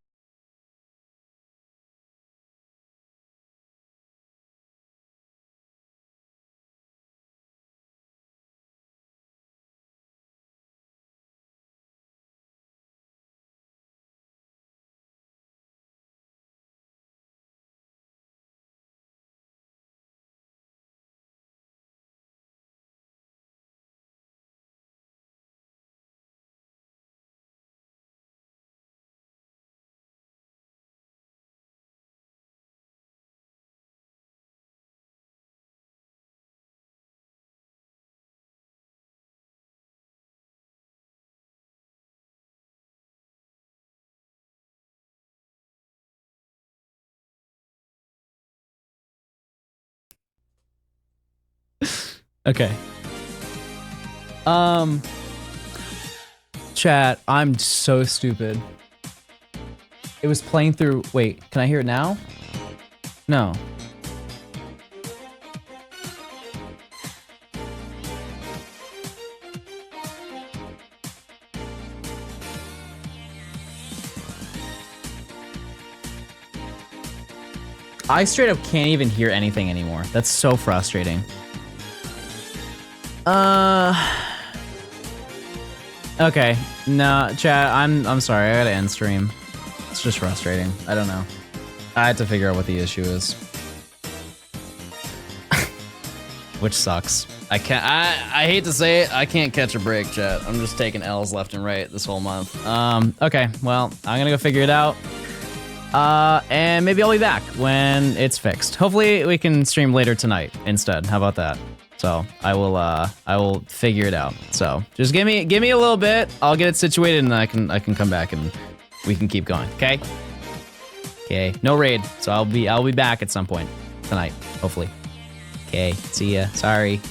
Okay. Chat, I'm so stupid. It was playing through. Wait, can I hear it now? No. I straight up can't even hear anything anymore. That's so frustrating. Okay. No, chat, I'm sorry. I gotta end stream. It's just frustrating. I don't know. I had to figure out what the issue is. Which sucks. I can't. I hate to say it. I can't catch a break, chat. I'm just taking L's left and right this whole month. Okay. Well, I'm gonna go figure it out. And maybe I'll be back when it's fixed. Hopefully we can stream later tonight instead. How about that? So I will figure it out. So just give me a little bit. I'll get it situated and I can come back and we can keep going. Okay. Okay. No raid. So I'll be back at some point tonight. Hopefully. Okay. See ya. Sorry.